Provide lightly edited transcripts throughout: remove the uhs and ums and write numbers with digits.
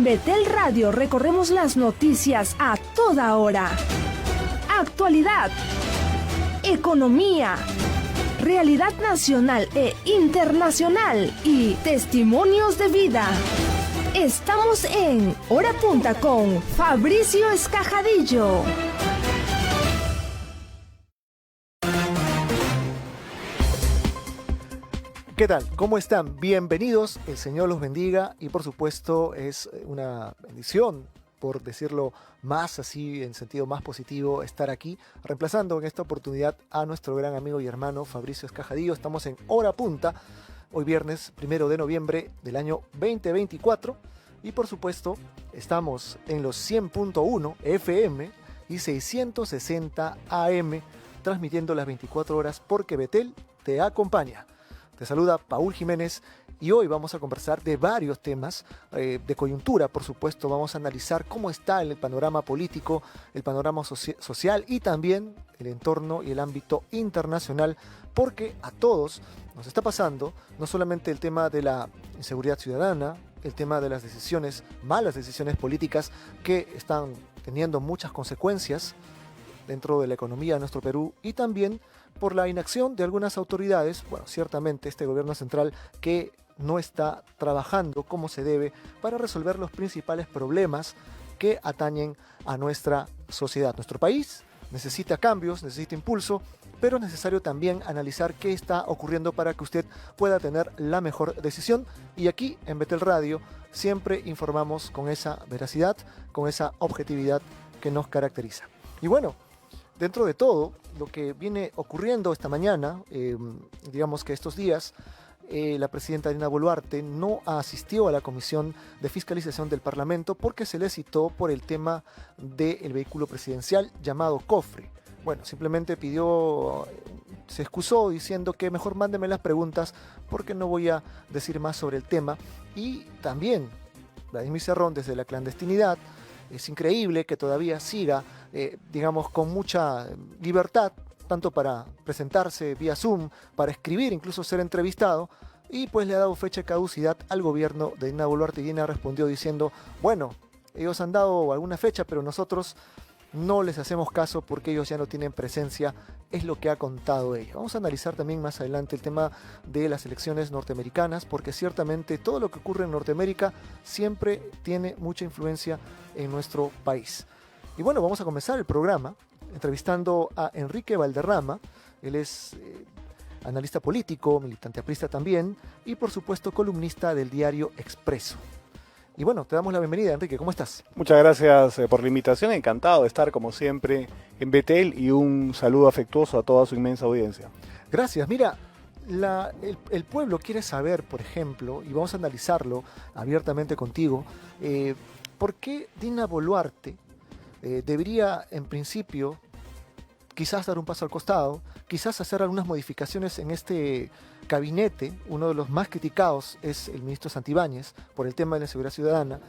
Betel Radio recorremos las noticias a toda hora. Actualidad, economía, realidad nacional e internacional y testimonios de vida. Estamos en Hora Punta con Fabricio Escajadillo. ¿Qué tal? ¿Cómo están? Bienvenidos, el Señor los bendiga y por supuesto es una bendición, por decirlo más así, en sentido más positivo, estar aquí, reemplazando en esta oportunidad a nuestro gran amigo y hermano Fabricio Escajadillo. Estamos en Hora Punta, hoy viernes 1 de noviembre del año 2024 y por supuesto estamos en los 100.1 FM y 660 AM, transmitiendo las 24 horas porque Betel te acompaña. Te saluda Paul Jiménez y hoy vamos a conversar de varios temas de coyuntura, por supuesto. Vamos a analizar cómo está el panorama político, el panorama social y también el entorno y el ámbito internacional, porque a todos nos está pasando no solamente el tema de la inseguridad ciudadana, el tema de las decisiones, malas decisiones políticas que están teniendo muchas consecuencias dentro de la economía de nuestro Perú y también por la inacción de algunas autoridades, bueno, ciertamente este gobierno central que no está trabajando como se debe para resolver los principales problemas que atañen a nuestra sociedad. Nuestro país necesita cambios, necesita impulso, pero es necesario también analizar qué está ocurriendo para que usted pueda tener la mejor decisión. Y aquí en Betel Radio siempre informamos con esa veracidad, con esa objetividad que nos caracteriza. Y bueno, dentro de todo lo que viene ocurriendo esta mañana, digamos que estos días, la presidenta Dina Boluarte no asistió a la Comisión de Fiscalización del Parlamento porque se le citó por el tema del vehículo presidencial llamado cofre. Bueno, simplemente se excusó diciendo que mejor mándeme las preguntas porque no voy a decir más sobre el tema. Y también Vladimir Cerrón desde la clandestinidad. Es increíble que todavía siga, digamos, con mucha libertad, tanto para presentarse vía Zoom, para escribir, incluso ser entrevistado, y pues le ha dado fecha de caducidad al gobierno de Dina Boluarte. Y Dina respondió diciendo, bueno, ellos han dado alguna fecha, pero nosotros no les hacemos caso porque ellos ya no tienen presencia, es lo que ha contado ella. Vamos a analizar también más adelante el tema de las elecciones norteamericanas, porque ciertamente todo lo que ocurre en Norteamérica siempre tiene mucha influencia en nuestro país. Y bueno, vamos a comenzar el programa entrevistando a Enrique Valderrama. Él es analista político, militante aprista también, y por supuesto columnista del diario Expreso. Y bueno, te damos la bienvenida, Enrique, ¿cómo estás? Muchas gracias por la invitación, encantado de estar como siempre en Betel y un saludo afectuoso a toda su inmensa audiencia. Gracias, mira, el pueblo quiere saber, por ejemplo, y vamos a analizarlo abiertamente contigo, ¿por qué Dina Boluarte debería en principio quizás dar un paso al costado, quizás hacer algunas modificaciones en este gabinete? Uno de los más criticados es el ministro Santibáñez por el tema de la seguridad ciudadana,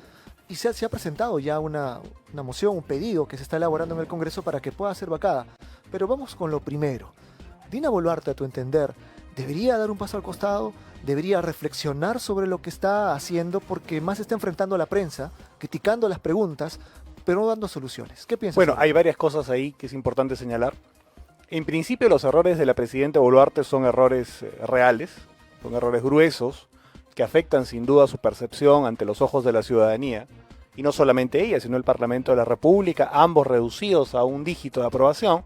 y se ha presentado ya una moción, un pedido que se está elaborando en el Congreso para que pueda ser vacada. Pero vamos con lo primero. Dina Boluarte, a tu entender, ¿debería dar un paso al costado? ¿Debería reflexionar sobre lo que está haciendo? Porque más se está enfrentando a la prensa, criticando las preguntas, pero no dando soluciones. ¿Qué piensas? Bueno, hay varias cosas ahí que es importante señalar. En principio, los errores de la presidenta Boluarte son errores reales, son errores gruesos, que afectan sin duda su percepción ante los ojos de la ciudadanía, y no solamente ella, sino el Parlamento de la República, ambos reducidos a un dígito de aprobación,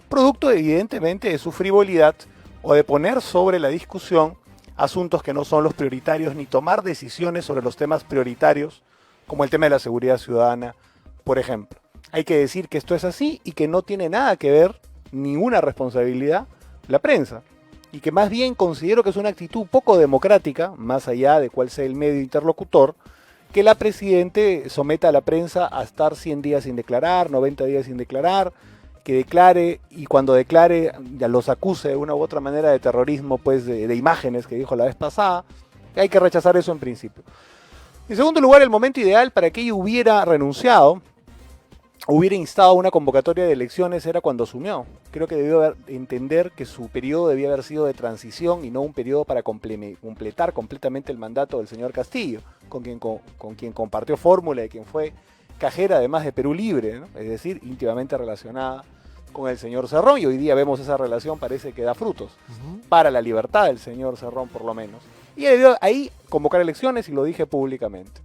producto evidentemente de su frivolidad o de poner sobre la discusión asuntos que no son los prioritarios, ni tomar decisiones sobre los temas prioritarios, como el tema de la seguridad ciudadana, por ejemplo. Hay que decir que esto es así y que no tiene nada que ver, ninguna responsabilidad, la prensa. Y que más bien considero que es una actitud poco democrática, más allá de cuál sea el medio interlocutor, que la presidente someta a la prensa a estar 100 días sin declarar, 90 días sin declarar, que declare y cuando declare ya los acuse de una u otra manera de terrorismo, pues de imágenes que dijo la vez pasada. Hay que rechazar eso en principio. En segundo lugar, el momento ideal para que ella hubiera renunciado, hubiera instado a una convocatoria de elecciones era cuando asumió. Creo que debió entender que su periodo debía haber sido de transición y no un periodo para completar completamente el mandato del señor Castillo, con quien compartió fórmula y quien fue cajera además de Perú Libre, ¿no? Es decir, íntimamente relacionada con el señor Cerrón, y hoy día vemos esa relación, parece que da frutos, para la libertad del señor Cerrón por lo menos. Y debió ahí convocar elecciones y lo dije públicamente.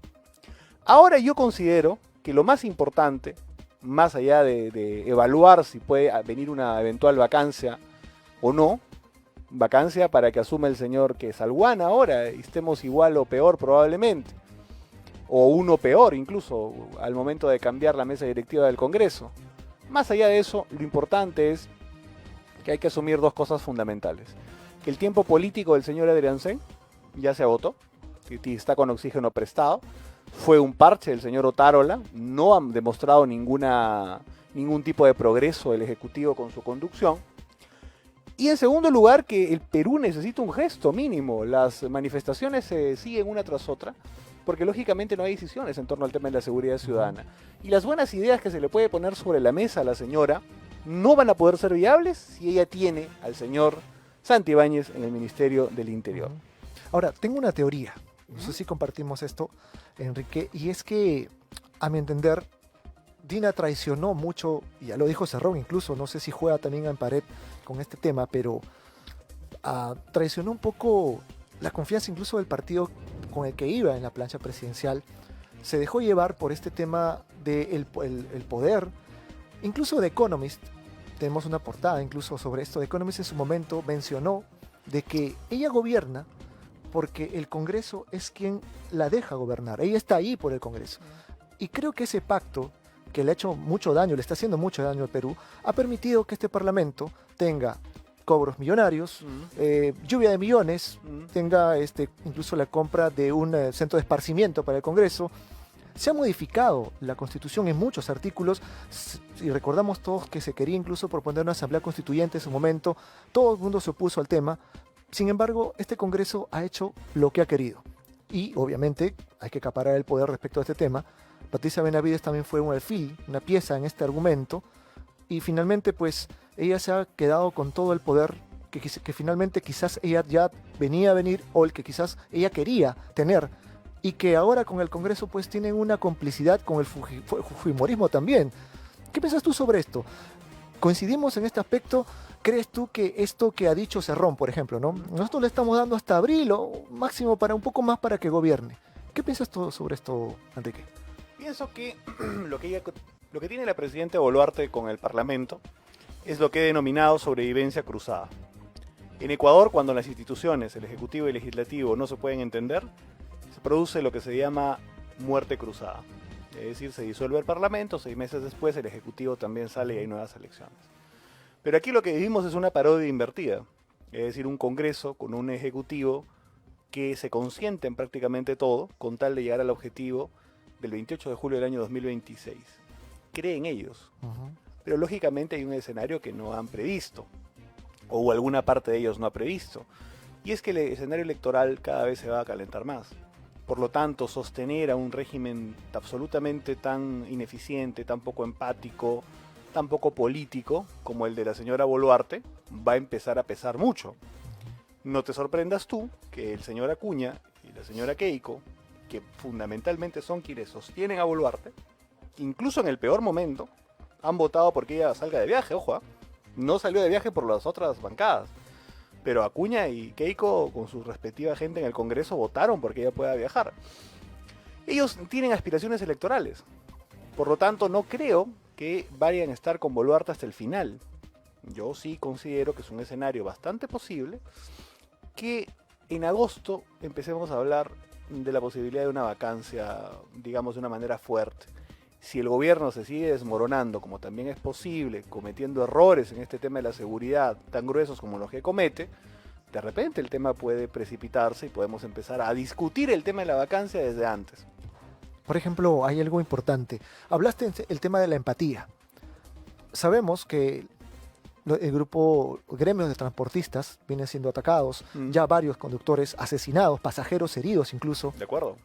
Ahora yo considero que lo más importante, más allá de evaluar si puede venir una eventual vacancia o no, vacancia para que asuma el señor que es Alguana ahora, y estemos igual o peor probablemente, o uno peor incluso al momento de cambiar la mesa directiva del Congreso. Más allá de eso, lo importante es que hay que asumir dos cosas fundamentales. Que el tiempo político del señor Adriancén ya se agotó, y está con oxígeno prestado. Fue un parche del señor Otárola, no han demostrado ningún tipo de progreso el Ejecutivo con su conducción. Y en segundo lugar, que el Perú necesita un gesto mínimo. Las manifestaciones se siguen una tras otra, porque lógicamente no hay decisiones en torno al tema de la seguridad ciudadana. Y las buenas ideas que se le puede poner sobre la mesa a la señora no van a poder ser viables si ella tiene al señor Santibáñez en el Ministerio del Interior. Ahora, tengo una teoría, no sé si compartimos esto, Enrique, y es que, a mi entender, Dina traicionó mucho, y ya lo dijo Cerrón incluso, no sé si juega también en pared con este tema, pero traicionó un poco la confianza incluso del partido con el que iba en la plancha presidencial. Se dejó llevar por este tema del el poder, incluso The Economist, tenemos una portada incluso sobre esto. The Economist en su momento mencionó de que ella gobierna porque el Congreso es quien la deja gobernar, ella está ahí por el Congreso. Y creo que ese pacto, que le ha hecho mucho daño, le está haciendo mucho daño al Perú, ha permitido que este Parlamento tenga cobros millonarios, lluvia de millones, tenga incluso la compra de un centro de esparcimiento para el Congreso. Se ha modificado la Constitución en muchos artículos, y recordamos todos que se quería incluso proponer una asamblea constituyente en su momento, todo el mundo se opuso al tema. Sin embargo, este Congreso ha hecho lo que ha querido, y obviamente hay que acaparar el poder respecto a este tema. Patricia Benavides también fue un alfil, una pieza en este argumento, y finalmente pues ella se ha quedado con todo el poder que finalmente quizás ella ya venía a venir, o el que quizás ella quería tener, y que ahora con el Congreso pues tienen una complicidad con el fujimorismo también. ¿Qué piensas tú sobre esto? ¿Coincidimos en este aspecto? ¿Crees tú que esto que ha dicho Cerrón, por ejemplo, ¿no? Nosotros le estamos dando hasta abril o máximo para un poco más para que gobierne? ¿Qué piensas tú sobre esto, Enrique? Pienso que lo que tiene la presidenta Boluarte con el Parlamento es lo que he denominado sobrevivencia cruzada. En Ecuador, cuando las instituciones, el Ejecutivo y el Legislativo, no se pueden entender, se produce lo que se llama muerte cruzada. Es decir, se disuelve el Parlamento, 6 meses después el Ejecutivo también sale y hay nuevas elecciones. Pero aquí lo que vivimos es una parodia invertida, es decir, un Congreso con un Ejecutivo que se consiente en prácticamente todo con tal de llegar al objetivo del 28 de julio del año 2026. Creen ellos, pero lógicamente hay un escenario que no han previsto, o alguna parte de ellos no ha previsto, y es que el escenario electoral cada vez se va a calentar más. Por lo tanto, sostener a un régimen absolutamente tan ineficiente, tan poco empático, tan poco político como el de la señora Boluarte, va a empezar a pesar mucho. No te sorprendas tú que el señor Acuña y la señora Keiko, que fundamentalmente son quienes sostienen a Boluarte, incluso en el peor momento, han votado porque ella salga de viaje, ojo, no salió de viaje por las otras bancadas, pero Acuña y Keiko, con su respectiva gente en el Congreso, votaron porque ella pueda viajar. Ellos tienen aspiraciones electorales, por lo tanto no creo que vayan a estar con Boluarte hasta el final. Yo sí considero que es un escenario bastante posible que en agosto empecemos a hablar de la posibilidad de una vacancia, digamos, de una manera fuerte. Si el gobierno se sigue desmoronando, como también es posible, cometiendo errores en este tema de la seguridad tan gruesos como los que comete, de repente el tema puede precipitarse y podemos empezar a discutir el tema de la vacancia desde antes. Por ejemplo, hay algo importante. Hablaste el tema de la empatía. Sabemos que el grupo gremios de transportistas vienen siendo atacados, ya varios conductores asesinados, pasajeros heridos incluso. De acuerdo.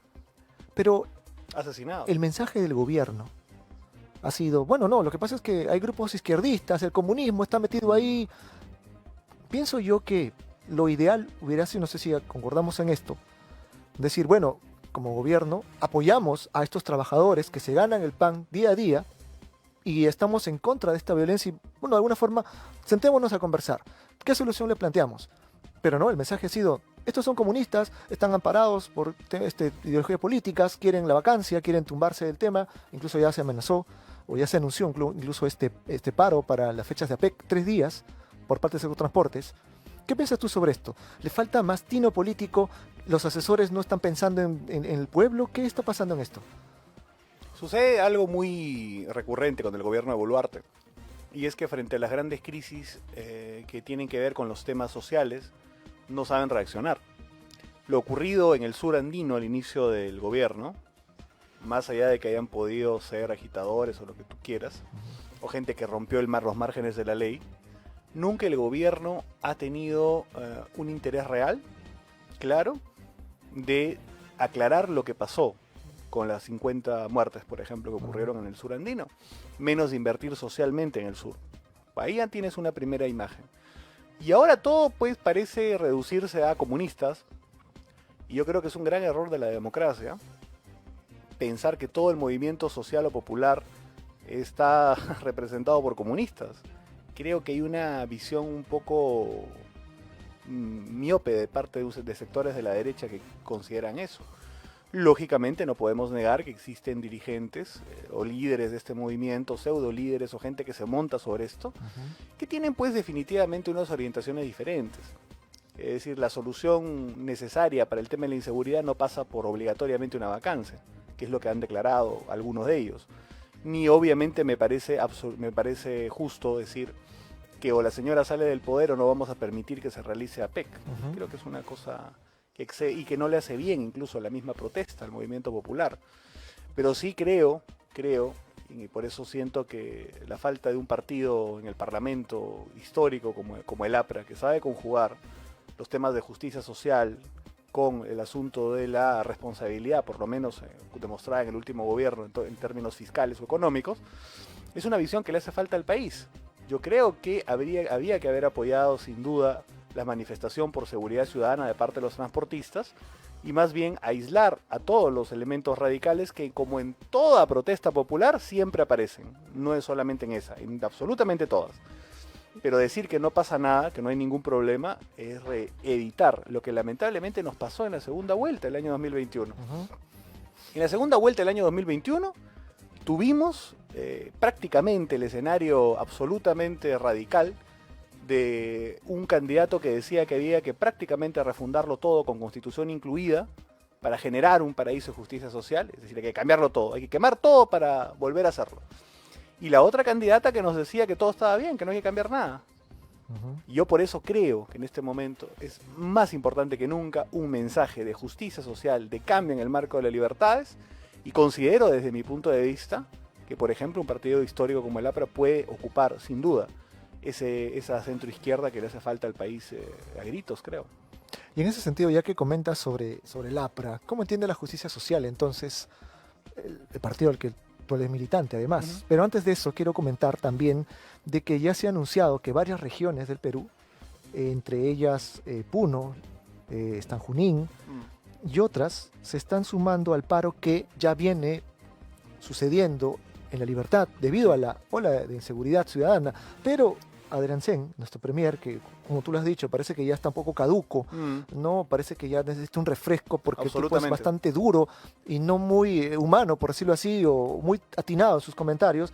Pero asesinados. El mensaje del gobierno ha sido, bueno, no, lo que pasa es que hay grupos izquierdistas, el comunismo está metido ahí. Pienso yo que lo ideal hubiera sido, no sé si concordamos en esto, decir, bueno, como gobierno, apoyamos a estos trabajadores que se ganan el pan día a día y estamos en contra de esta violencia y, bueno, de alguna forma, sentémonos a conversar. ¿Qué solución le planteamos? Pero no, el mensaje ha sido, estos son comunistas, están amparados por ideologías políticas, quieren la vacancia, quieren tumbarse del tema, incluso ya se amenazó o ya se anunció incluso este paro para las fechas de APEC, 3 días, por parte de Secotransportes. ¿Qué piensas tú sobre esto? ¿Le falta más tino político? ¿Los asesores no están pensando en el pueblo? ¿Qué está pasando en esto? Sucede algo muy recurrente con el gobierno de Boluarte, y es que frente a las grandes crisis que tienen que ver con los temas sociales, no saben reaccionar. Lo ocurrido en el sur andino al inicio del gobierno, más allá de que hayan podido ser agitadores o lo que tú quieras, o gente que rompió los márgenes de la ley, nunca el gobierno ha tenido un interés real, claro, de aclarar lo que pasó con las 50 muertes, por ejemplo, que ocurrieron en el sur andino, menos de invertir socialmente en el sur. Ahí ya tienes una primera imagen. Y ahora todo pues parece reducirse a comunistas, y yo creo que es un gran error de la democracia pensar que todo el movimiento social o popular está representado por comunistas. Creo que hay una visión un poco miope de parte de sectores de la derecha que consideran eso. Lógicamente no podemos negar que existen dirigentes o líderes de este movimiento, pseudo líderes o gente que se monta sobre esto, que tienen pues definitivamente unas orientaciones diferentes. Es decir, la solución necesaria para el tema de la inseguridad no pasa por obligatoriamente una vacancia, que es lo que han declarado algunos de ellos. Ni obviamente me parece justo decir que o la señora sale del poder o no vamos a permitir que se realice APEC. Creo que es una cosa que excede y que no le hace bien incluso a la misma protesta, al movimiento popular. Pero sí creo, y por eso siento que la falta de un partido en el Parlamento histórico como el APRA, que sabe conjugar los temas de justicia social con el asunto de la responsabilidad, por lo menos demostrada en el último gobierno en términos fiscales o económicos, es una visión que le hace falta al país. Yo creo que había que haber apoyado sin duda la manifestación por seguridad ciudadana de parte de los transportistas y más bien aislar a todos los elementos radicales que, como en toda protesta popular, siempre aparecen. No es solamente en esa, en absolutamente todas. Pero decir que no pasa nada, que no hay ningún problema, es reeditar lo que lamentablemente nos pasó en la segunda vuelta del año 2021. En la segunda vuelta del año 2021 tuvimos prácticamente el escenario absolutamente radical de un candidato que decía que había que prácticamente refundarlo todo con constitución incluida para generar un paraíso de justicia social, es decir, hay que cambiarlo todo, hay que quemar todo para volver a hacerlo. Y la otra candidata que nos decía que todo estaba bien, que no hay que cambiar nada. Y yo por eso creo que en este momento es más importante que nunca un mensaje de justicia social, de cambio en el marco de las libertades, y considero desde mi punto de vista que, por ejemplo, un partido histórico como el APRA puede ocupar, sin duda, esa centroizquierda que le hace falta al país a gritos, creo. Y en ese sentido, ya que comentas sobre el APRA, ¿cómo entiende la justicia social entonces el partido al que tú eres militante además? Pero antes de eso quiero comentar también de que ya se ha anunciado que varias regiones del Perú, entre ellas Puno, están Junín y otras, se están sumando al paro que ya viene sucediendo en La Libertad debido a la ola de inseguridad ciudadana. Pero Adriancén, nuestro premier, que como tú lo has dicho, parece que ya está un poco caduco, ¿no? Parece que ya necesita un refresco porque el tipo es bastante duro y no muy humano, por decirlo así, o muy atinado en sus comentarios.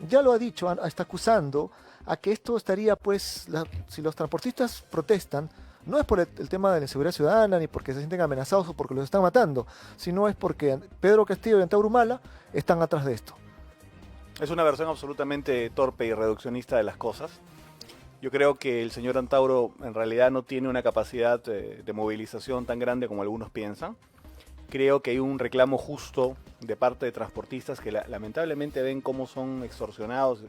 Ya lo ha dicho, está acusando a que esto estaría, pues, si los transportistas protestan, no es por el tema de la inseguridad ciudadana, ni porque se sienten amenazados o porque los están matando, sino es porque Pedro Castillo y Antauro Humala están atrás de esto. Es una versión absolutamente torpe y reduccionista de las cosas. Yo creo que el señor Antauro en realidad no tiene una capacidad de movilización tan grande como algunos piensan. Creo que hay un reclamo justo de parte de transportistas que lamentablemente ven cómo son extorsionados,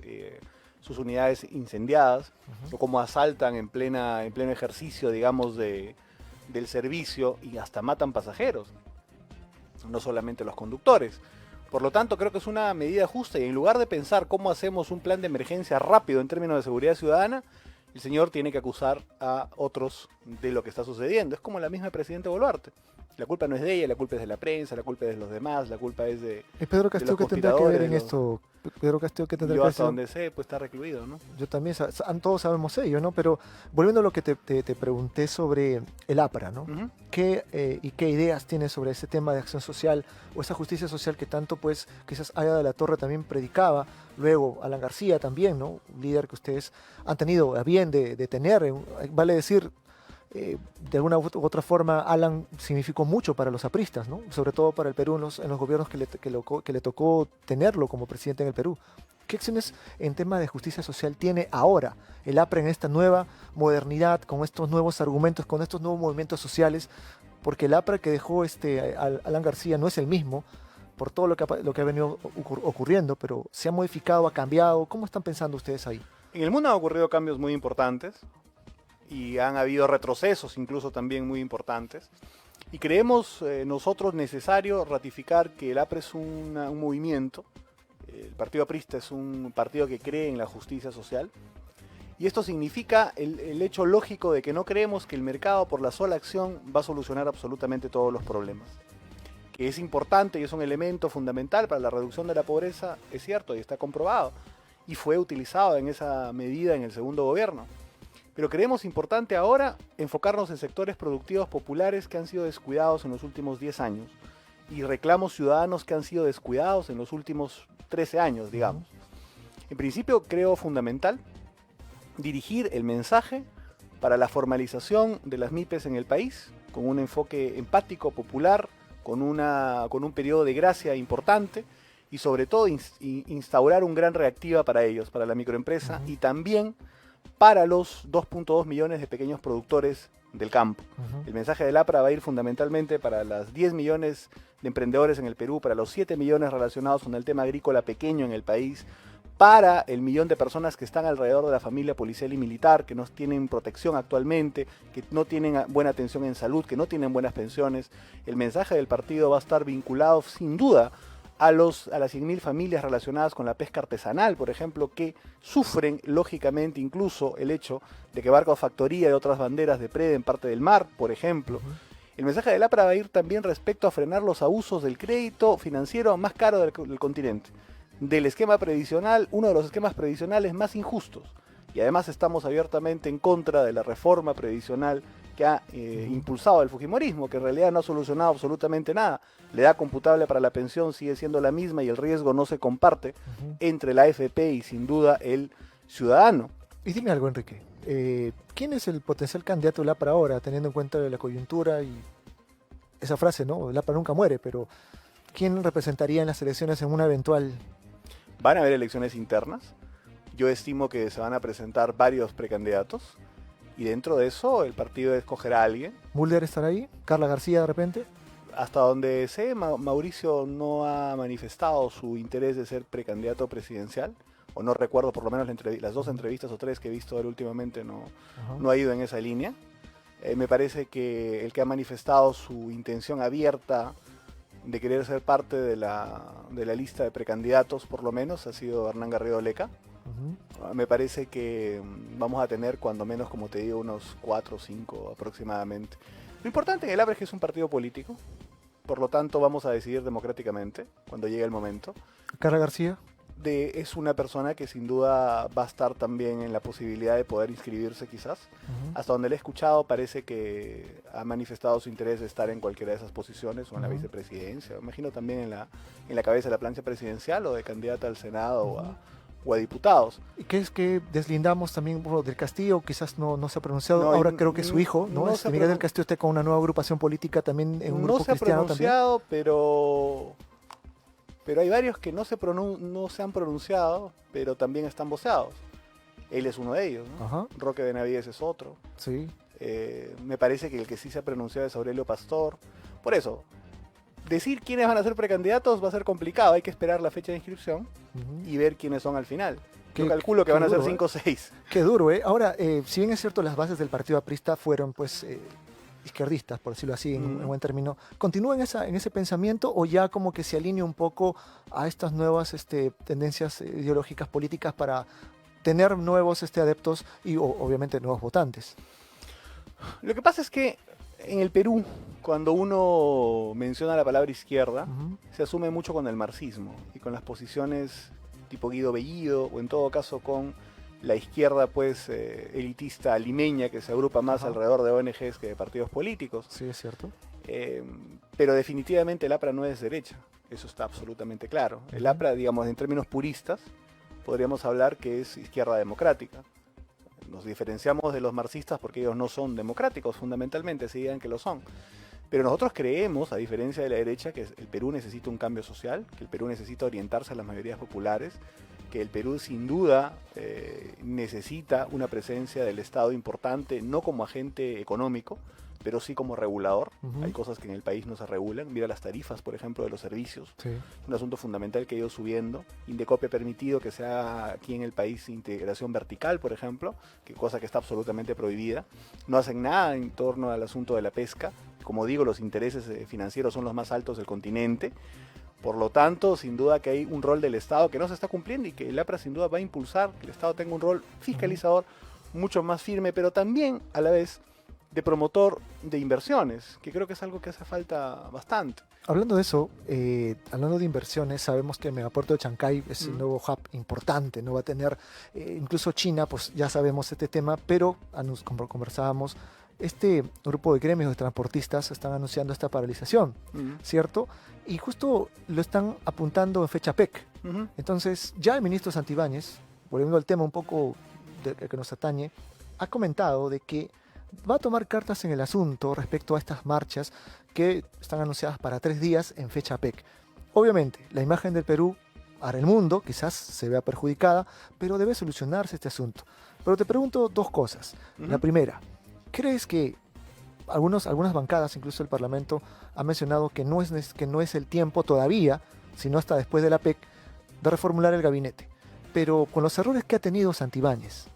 sus unidades incendiadas, o cómo asaltan en pleno ejercicio, digamos, del servicio y hasta matan pasajeros, no solamente los conductores. Por lo tanto, creo que es una medida justa y en lugar de pensar cómo hacemos un plan de emergencia rápido en términos de seguridad ciudadana, el señor tiene que acusar a otros de lo que está sucediendo. Es como la misma presidente Boluarte. La culpa no es de ella, la culpa es de la prensa, la culpa es de los demás, la culpa es de Pedro Castillo, ¿qué tendrá que ver en conspiradores, esto? Pedro Castillo, ¿qué tendrá yo que hasta ver? donde sé, pues está recluido, ¿no? Yo también, todos sabemos ello, ¿no? Pero volviendo a lo que te pregunté sobre el APRA, ¿no? Ujú. ¿Y qué ideas tienes sobre ese tema de acción social o esa justicia social que tanto, pues, quizás Aya de la Torre también predicaba, luego Alan García también, ¿no? Un líder que ustedes han tenido a bien de tener, vale decir, de alguna u otra forma, Alan significó mucho para los apristas, ¿no? Sobre todo para el Perú en los gobiernos que le tocó tenerlo como presidente en el Perú. ¿Qué acciones en tema de justicia social tiene ahora el APRA en esta nueva modernidad, con estos nuevos argumentos, con estos nuevos movimientos sociales? Porque el APRA que dejó Alan García no es el mismo por todo lo que ha venido ocurriendo, pero se ha modificado, ha cambiado. ¿Cómo están pensando ustedes ahí? En el mundo han ocurrido cambios muy importantes y han habido retrocesos incluso también muy importantes. Y creemos nosotros necesario ratificar que el APRA es un movimiento. El Partido Aprista es un partido que cree en la justicia social. Y esto significa el hecho lógico de que no creemos que el mercado por la sola acción va a solucionar absolutamente todos los problemas. Que es importante y es un elemento fundamental para la reducción de la pobreza, es cierto y está comprobado. Y fue utilizado en esa medida en el segundo gobierno. Pero creemos importante ahora enfocarnos en sectores productivos populares que han sido descuidados en los últimos 10 años y reclamos ciudadanos que han sido descuidados en los últimos 13 años, digamos. En principio creo fundamental dirigir el mensaje para la formalización de las MIPES en el país, con un enfoque empático, popular, con un periodo de gracia importante y sobre todo instaurar un gran reactiva para ellos, para la microempresa y también para los 2.2 millones de pequeños productores del campo. El mensaje del APRA va a ir fundamentalmente para las 10 millones de emprendedores en el Perú, para los 7 millones relacionados con el tema agrícola pequeño en el país, para el millón de personas que están alrededor de la familia policial y militar, que no tienen protección actualmente, que no tienen buena atención en salud, que no tienen buenas pensiones. El mensaje del partido va a estar vinculado sin duda a las 100.000 familias relacionadas con la pesca artesanal, por ejemplo, que sufren lógicamente incluso el hecho de que barcos factoría y otras banderas depreden parte del mar, por ejemplo. El mensaje del APRA va a ir también respecto a frenar los abusos del crédito financiero más caro del continente, del esquema previsional, uno de los esquemas previsionales más injustos. Y además estamos abiertamente en contra de la reforma previsional que ha impulsado el fujimorismo, que en realidad no ha solucionado absolutamente nada. La edad computable para la pensión sigue siendo la misma y el riesgo no se comparte entre la AFP y sin duda el ciudadano. Y dime algo, Enrique. ¿Quién es el potencial candidato del APRA ahora, teniendo en cuenta la coyuntura y esa frase, ¿no? El APRA nunca muere, pero ¿quién representaría en las elecciones en una eventual? Van a haber elecciones internas. Yo estimo que se van a presentar varios precandidatos y dentro de eso el partido escogerá a alguien. ¿Mulder estará ahí? ¿Carla García de repente? Hasta donde sé, Mauricio no ha manifestado su interés de ser precandidato presidencial, o no recuerdo, por lo menos las 2 entrevistas o 3 que he visto él últimamente no ha ido en esa línea. Me parece que el que ha manifestado su intención abierta de querer ser parte de la lista de precandidatos, por lo menos, ha sido Hernán Garrido Leca. Me parece que vamos a tener cuando menos, como te digo, unos 4 o 5 aproximadamente. Lo importante en el APRA es que es un partido político, por lo tanto vamos a decidir democráticamente cuando llegue el momento. ¿Carla García? Es una persona que sin duda va a estar también en la posibilidad de poder inscribirse quizás. Hasta donde le he escuchado parece que ha manifestado su interés de estar en cualquiera de esas posiciones o en la vicepresidencia. Me imagino también en la cabeza de la plancha presidencial o de candidata al Senado o a diputados. ¿Y qué es que deslindamos también del Castillo? Quizás no se ha pronunciado. Ahora creo que su hijo, ¿no? Miguel del Castillo está con una nueva agrupación política también en un grupo cristiano. No se ha pronunciado, pero hay varios que no se han pronunciado, pero también están voceados. Él es uno de ellos, ¿no? Roque Benavides es otro. Sí. Me parece que el que sí se ha pronunciado es Aurelio Pastor. Por eso, decir quiénes van a ser precandidatos va a ser complicado. Hay que esperar la fecha de inscripción y ver quiénes son al final. Yo calculo que van a ser 5 o 6. Qué duro, ¿eh? Ahora, si bien es cierto, las bases del partido aprista fueron, pues, izquierdistas, por decirlo así, en buen término, ¿continúa en ese pensamiento o ya como que se alinea un poco a estas nuevas tendencias ideológicas políticas para tener nuevos adeptos y obviamente nuevos votantes? Lo que pasa es que En el Perú, cuando uno menciona la palabra izquierda, Ujú. se asume mucho con el marxismo y con las posiciones tipo Guido Bellido, o en todo caso con la izquierda pues elitista limeña, que se agrupa más Ajá. alrededor de ONGs que de partidos políticos. Sí, es cierto. Pero definitivamente el APRA no es derecha, eso está absolutamente claro. El APRA, digamos, en términos puristas, podríamos hablar que es izquierda democrática. Nos diferenciamos de los marxistas porque ellos no son democráticos, fundamentalmente, se digan que lo son. Pero nosotros creemos, a diferencia de la derecha, que el Perú necesita un cambio social, que el Perú necesita orientarse a las mayorías populares, que el Perú sin duda necesita una presencia del Estado importante, no como agente económico, pero sí como regulador. Ujú. Hay cosas que en el país no se regulan. Mira las tarifas, por ejemplo, de los servicios. Sí. Un asunto fundamental que ha ido subiendo. Indecopi ha permitido que sea aquí en el país integración vertical, por ejemplo, que cosa que está absolutamente prohibida. No hacen nada en torno al asunto de la pesca. Como digo, los intereses financieros son los más altos del continente. Por lo tanto, sin duda que hay un rol del Estado que no se está cumpliendo y que el APRA sin duda va a impulsar que el Estado tenga un rol fiscalizador mucho más firme, pero también a la vez de promotor de inversiones, que creo que es algo que hace falta bastante. Hablando de eso, hablando de inversiones, sabemos que el megapuerto de Chancay es el nuevo hub importante, no va a tener, incluso China, pues ya sabemos este tema, pero como conversábamos, este grupo de gremios de transportistas están anunciando esta paralización, ¿cierto? Y justo lo están apuntando en fecha PEC. Entonces, ya el ministro Santibáñez, volviendo al tema un poco que nos atañe, ha comentado de que va a tomar cartas en el asunto respecto a estas marchas que están anunciadas para 3 días en fecha PEC. Obviamente, la imagen del Perú para el mundo quizás se vea perjudicada, pero debe solucionarse este asunto. Pero te pregunto dos cosas. La primera, ¿crees que algunas bancadas, incluso el Parlamento, ha mencionado que no es el tiempo todavía, sino hasta después de la PEC, de reformular el gabinete? Pero con los errores que ha tenido Santibáñez,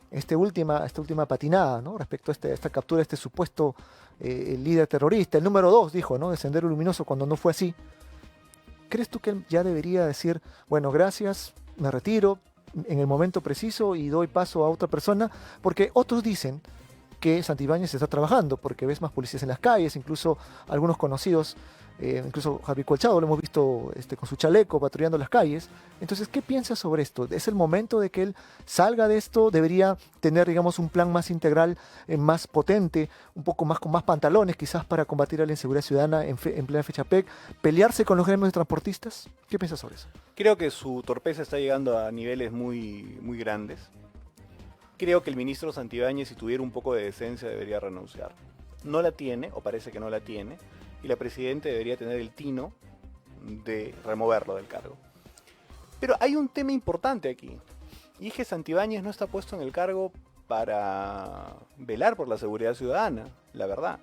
esta última patinada, ¿no? Respecto a esta captura de este supuesto líder terrorista, el número 2 dijo, ¿no? De Sendero Luminoso, cuando no fue así. ¿Crees tú que él ya debería decir, bueno, gracias, me retiro en el momento preciso y doy paso a otra persona? Porque otros dicen que Santibáñez está trabajando, porque ves más policías en las calles, incluso algunos conocidos, incluso Javi Colchado lo hemos visto con su chaleco patrullando las calles. Entonces, ¿qué piensas sobre esto? ¿Es el momento de que él salga de esto? ¿Debería tener, digamos, un plan más integral, más potente, un poco más con más pantalones, quizás para combatir a la inseguridad ciudadana en plena fecha PEC? ¿Pelearse con los gremios de transportistas? ¿Qué piensas sobre eso? Creo que su torpeza está llegando a niveles muy, muy grandes. Creo que el ministro Santibáñez, si tuviera un poco de decencia, debería renunciar. No la tiene, o parece que no la tiene, y la presidenta debería tener el tino de removerlo del cargo. Pero hay un tema importante aquí, y es que Santibáñez no está puesto en el cargo para velar por la seguridad ciudadana, la verdad.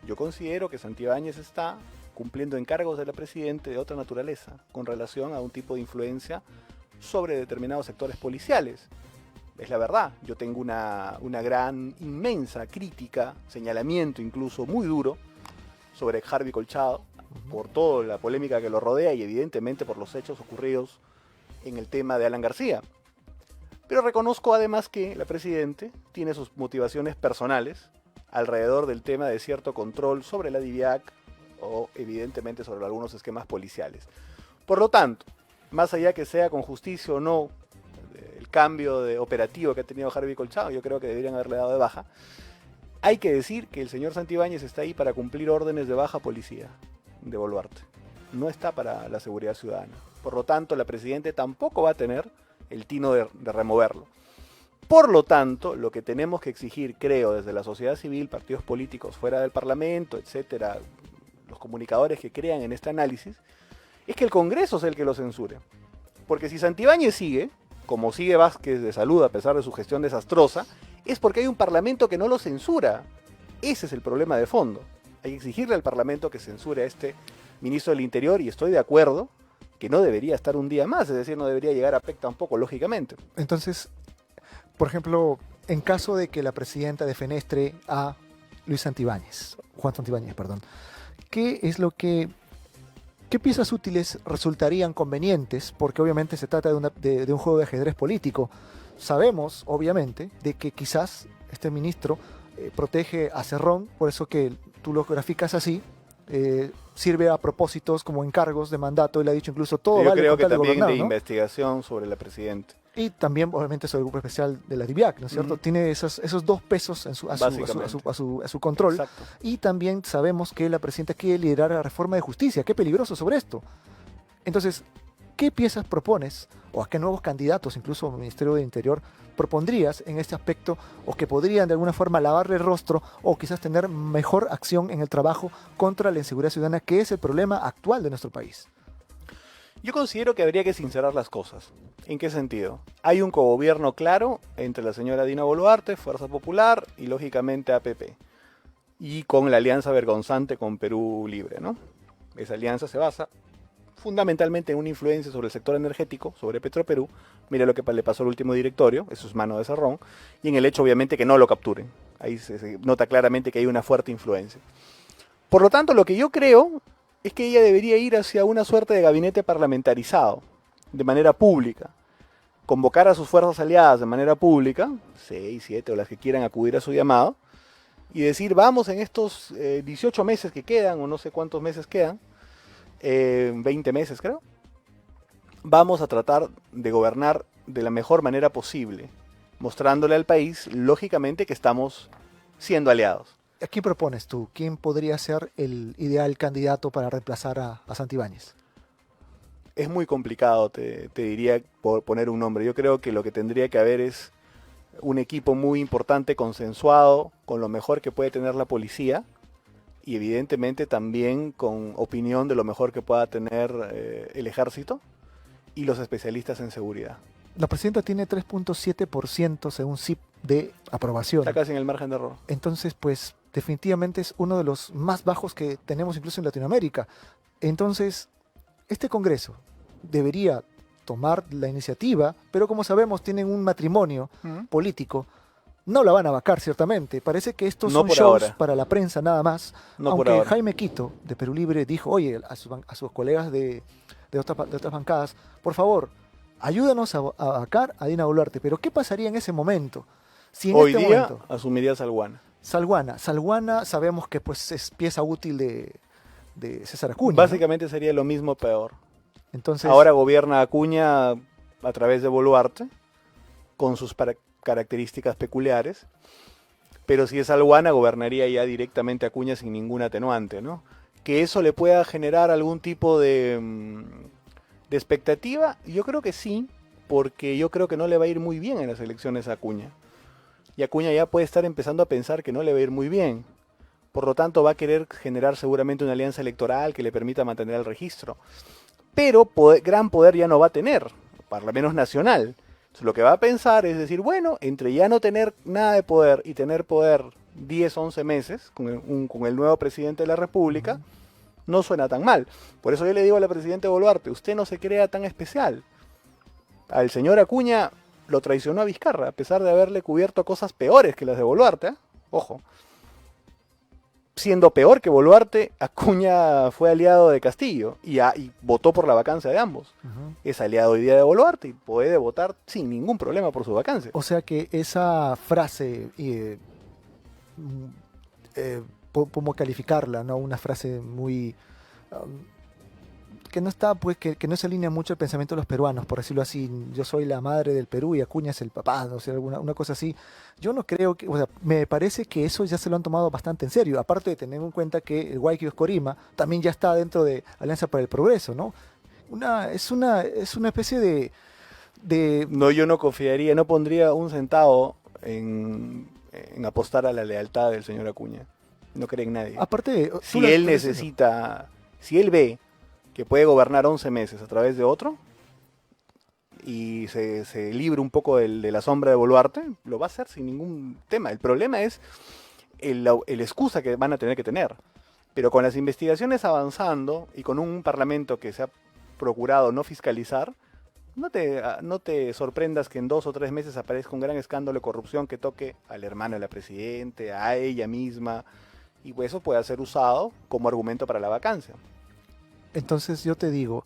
Yo considero que Santibáñez está cumpliendo encargos de la presidenta de otra naturaleza, con relación a un tipo de influencia sobre determinados sectores policiales. Es la verdad, yo tengo una gran, inmensa crítica, señalamiento incluso muy duro sobre Harvey Colchado, por toda la polémica que lo rodea y evidentemente por los hechos ocurridos en el tema de Alan García. Pero reconozco además que la presidenta tiene sus motivaciones personales alrededor del tema de cierto control sobre la DIVIAC o evidentemente sobre algunos esquemas policiales. Por lo tanto, más allá que sea con justicia o no, el cambio de operativo que ha tenido Harvey Colchado, yo creo que deberían haberle dado de baja. Hay que decir que el señor Santibáñez está ahí para cumplir órdenes de baja policía de Boluarte. No está para la seguridad ciudadana. Por lo tanto, la presidenta tampoco va a tener el tino de removerlo. Por lo tanto, lo que tenemos que exigir, creo, desde la sociedad civil, partidos políticos fuera del Parlamento, etcétera, los comunicadores que crean en este análisis, es que el Congreso sea el que lo censure. Porque si Santibáñez sigue, como sigue Vázquez de Salud a pesar de su gestión desastrosa, es porque hay un Parlamento que no lo censura. Ese es el problema de fondo. Hay que exigirle al Parlamento que censure a este ministro del Interior, y estoy de acuerdo que no debería estar un día más, es decir, no debería llegar a PEC tampoco, lógicamente. Entonces, por ejemplo, en caso de que la presidenta defenestre a Juan Santibáñez, perdón, ¿qué piezas útiles resultarían convenientes? Porque obviamente se trata de un juego de ajedrez político. Sabemos, obviamente, de que quizás este ministro protege a Cerrón, por eso que tú lo graficas así. Sirve a propósitos como encargos de mandato, él ha dicho incluso todo Yo vale creo con que tal de también gobernar, de ¿no? investigación sobre la presidenta. Y también, obviamente, sobre el grupo especial de la DIVIAC, ¿no es cierto? Ujú. Tiene esos dos pesos a su control. Exacto. Y también sabemos que la presidenta quiere liderar la reforma de justicia. Qué peligroso sobre esto. Entonces, ¿qué piezas propones o a qué nuevos candidatos, incluso al Ministerio del Interior, propondrías en este aspecto o que podrían de alguna forma lavarle el rostro o quizás tener mejor acción en el trabajo contra la inseguridad ciudadana, que es el problema actual de nuestro país? Yo considero que habría que sincerar las cosas. ¿En qué sentido? Hay un cogobierno claro entre la señora Dina Boluarte, Fuerza Popular y lógicamente APP. Y con la alianza vergonzante con Perú Libre, ¿no? Esa alianza se basa fundamentalmente en una influencia sobre el sector energético, sobre Petroperú. Mira lo que le pasó al último directorio, eso es mano de Cerrón, y en el hecho obviamente que no lo capturen. Ahí se nota claramente que hay una fuerte influencia. Por lo tanto, lo que yo creo es que ella debería ir hacia una suerte de gabinete parlamentarizado, de manera pública. Convocar a sus fuerzas aliadas de manera pública, 6, 7 o las que quieran acudir a su llamado, y decir, vamos en estos 18 meses que quedan, o no sé cuántos meses quedan, 20 meses creo, vamos a tratar de gobernar de la mejor manera posible, mostrándole al país, lógicamente, que estamos siendo aliados. ¿A quién propones tú? ¿Quién podría ser el ideal candidato para reemplazar a Santibáñez? Es muy complicado, te diría, por poner un nombre. Yo creo que lo que tendría que haber es un equipo muy importante, consensuado, con lo mejor que puede tener la policía y evidentemente también con opinión de lo mejor que pueda tener el ejército y los especialistas en seguridad. La presidenta tiene 3.7% según CIP de aprobación. Está casi en el margen de error. Entonces, pues definitivamente es uno de los más bajos que tenemos incluso en Latinoamérica. Entonces, este Congreso debería tomar la iniciativa, pero como sabemos tienen un matrimonio político. No la van a vacar, ciertamente. Parece que estos No son por shows ahora. para la prensa nada más. No por Aunque ahora. Jaime Quito, de Perú Libre, dijo, oye, a sus colegas de otras bancadas, por favor, ayúdanos a vacar a Dina Boluarte. Pero ¿qué pasaría en ese momento? Si en Hoy este día momento, asumiría Salguana. Salguana sabemos que pues es pieza útil de César Acuña, ¿no? Básicamente sería lo mismo peor. Entonces, Ahora gobierna Acuña a través de Boluarte, con sus características peculiares, pero si es Salguana, gobernaría ya directamente Acuña sin ningún atenuante, ¿no? Que eso le pueda generar algún tipo de expectativa, yo creo que sí, porque yo creo que no le va a ir muy bien en las elecciones a Acuña. Y Acuña ya puede estar empezando a pensar que no le va a ir muy bien. Por lo tanto, va a querer generar seguramente una alianza electoral que le permita mantener el registro. Pero gran poder ya no va a tener, por lo menos nacional. Entonces, lo que va a pensar es decir, bueno, entre ya no tener nada de poder y tener poder 10, 11 meses con el nuevo presidente de la República, no suena tan mal. Por eso yo le digo a la presidenta Boluarte, usted no se crea tan especial. Al señor Acuña lo traicionó a Vizcarra, a pesar de haberle cubierto cosas peores que las de Boluarte, ¿eh? Ojo. Siendo peor que Boluarte, Acuña fue aliado de Castillo y votó por la vacancia de ambos. Es aliado hoy día de Boluarte y puede votar sin ningún problema por su vacancia. o sea que esa frase, ¿cómo calificarla? ¿No? Una frase muy... que no está, pues, que no se alinea mucho al pensamiento de los peruanos, por decirlo así. Yo soy la madre del Perú y Acuña es el papá, no sé, una cosa así. Yo no creo que, o sea, me parece que eso ya se lo han tomado bastante en serio, aparte de tener en cuenta que el Guayquio Escorima también ya está dentro de Alianza para el Progreso, ¿no? Es una especie de No, yo no confiaría, no pondría un centavo en apostar a la lealtad del señor Acuña. No cree en nadie. aparte, Si él necesita, si él ve que puede gobernar 11 meses a través de otro y se libre un poco de la sombra de Boluarte, lo va a hacer sin ningún tema. El problema es el excusa que van a tener que tener. Pero con las investigaciones avanzando y con un parlamento que se ha procurado no fiscalizar, no te sorprendas que en 2 o 3 meses aparezca un gran escándalo de corrupción que toque al hermano de la presidenta, a ella misma, y pues eso puede ser usado como argumento para la vacancia. Entonces yo te digo,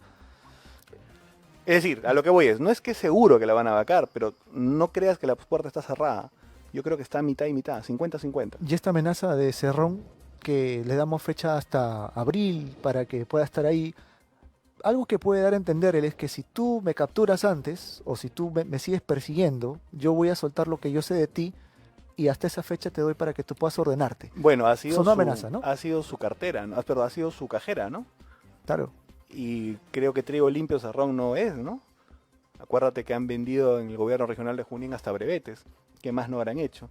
Es decir, a lo que voy es, no es que es seguro que la van a vacar, pero no creas que la puerta está cerrada. Yo creo que está mitad y mitad, 50-50. Y esta amenaza de Cerrón, que le damos fecha hasta abril para que pueda estar ahí, algo que puede dar a entender él es que si tú me capturas antes o si tú me sigues persiguiendo, yo voy a soltar lo que yo sé de ti y hasta esa fecha te doy para que tú puedas ordenarte. Bueno, ha sido Sonó amenaza, ¿no? ha sido su cartera, ¿no? Perdón, ha sido su cajera, ¿no? Claro. Y creo que trigo limpio Cerrón no es, ¿no? Acuérdate que han vendido en el gobierno regional de Junín hasta brevetes, que más no habrán hecho.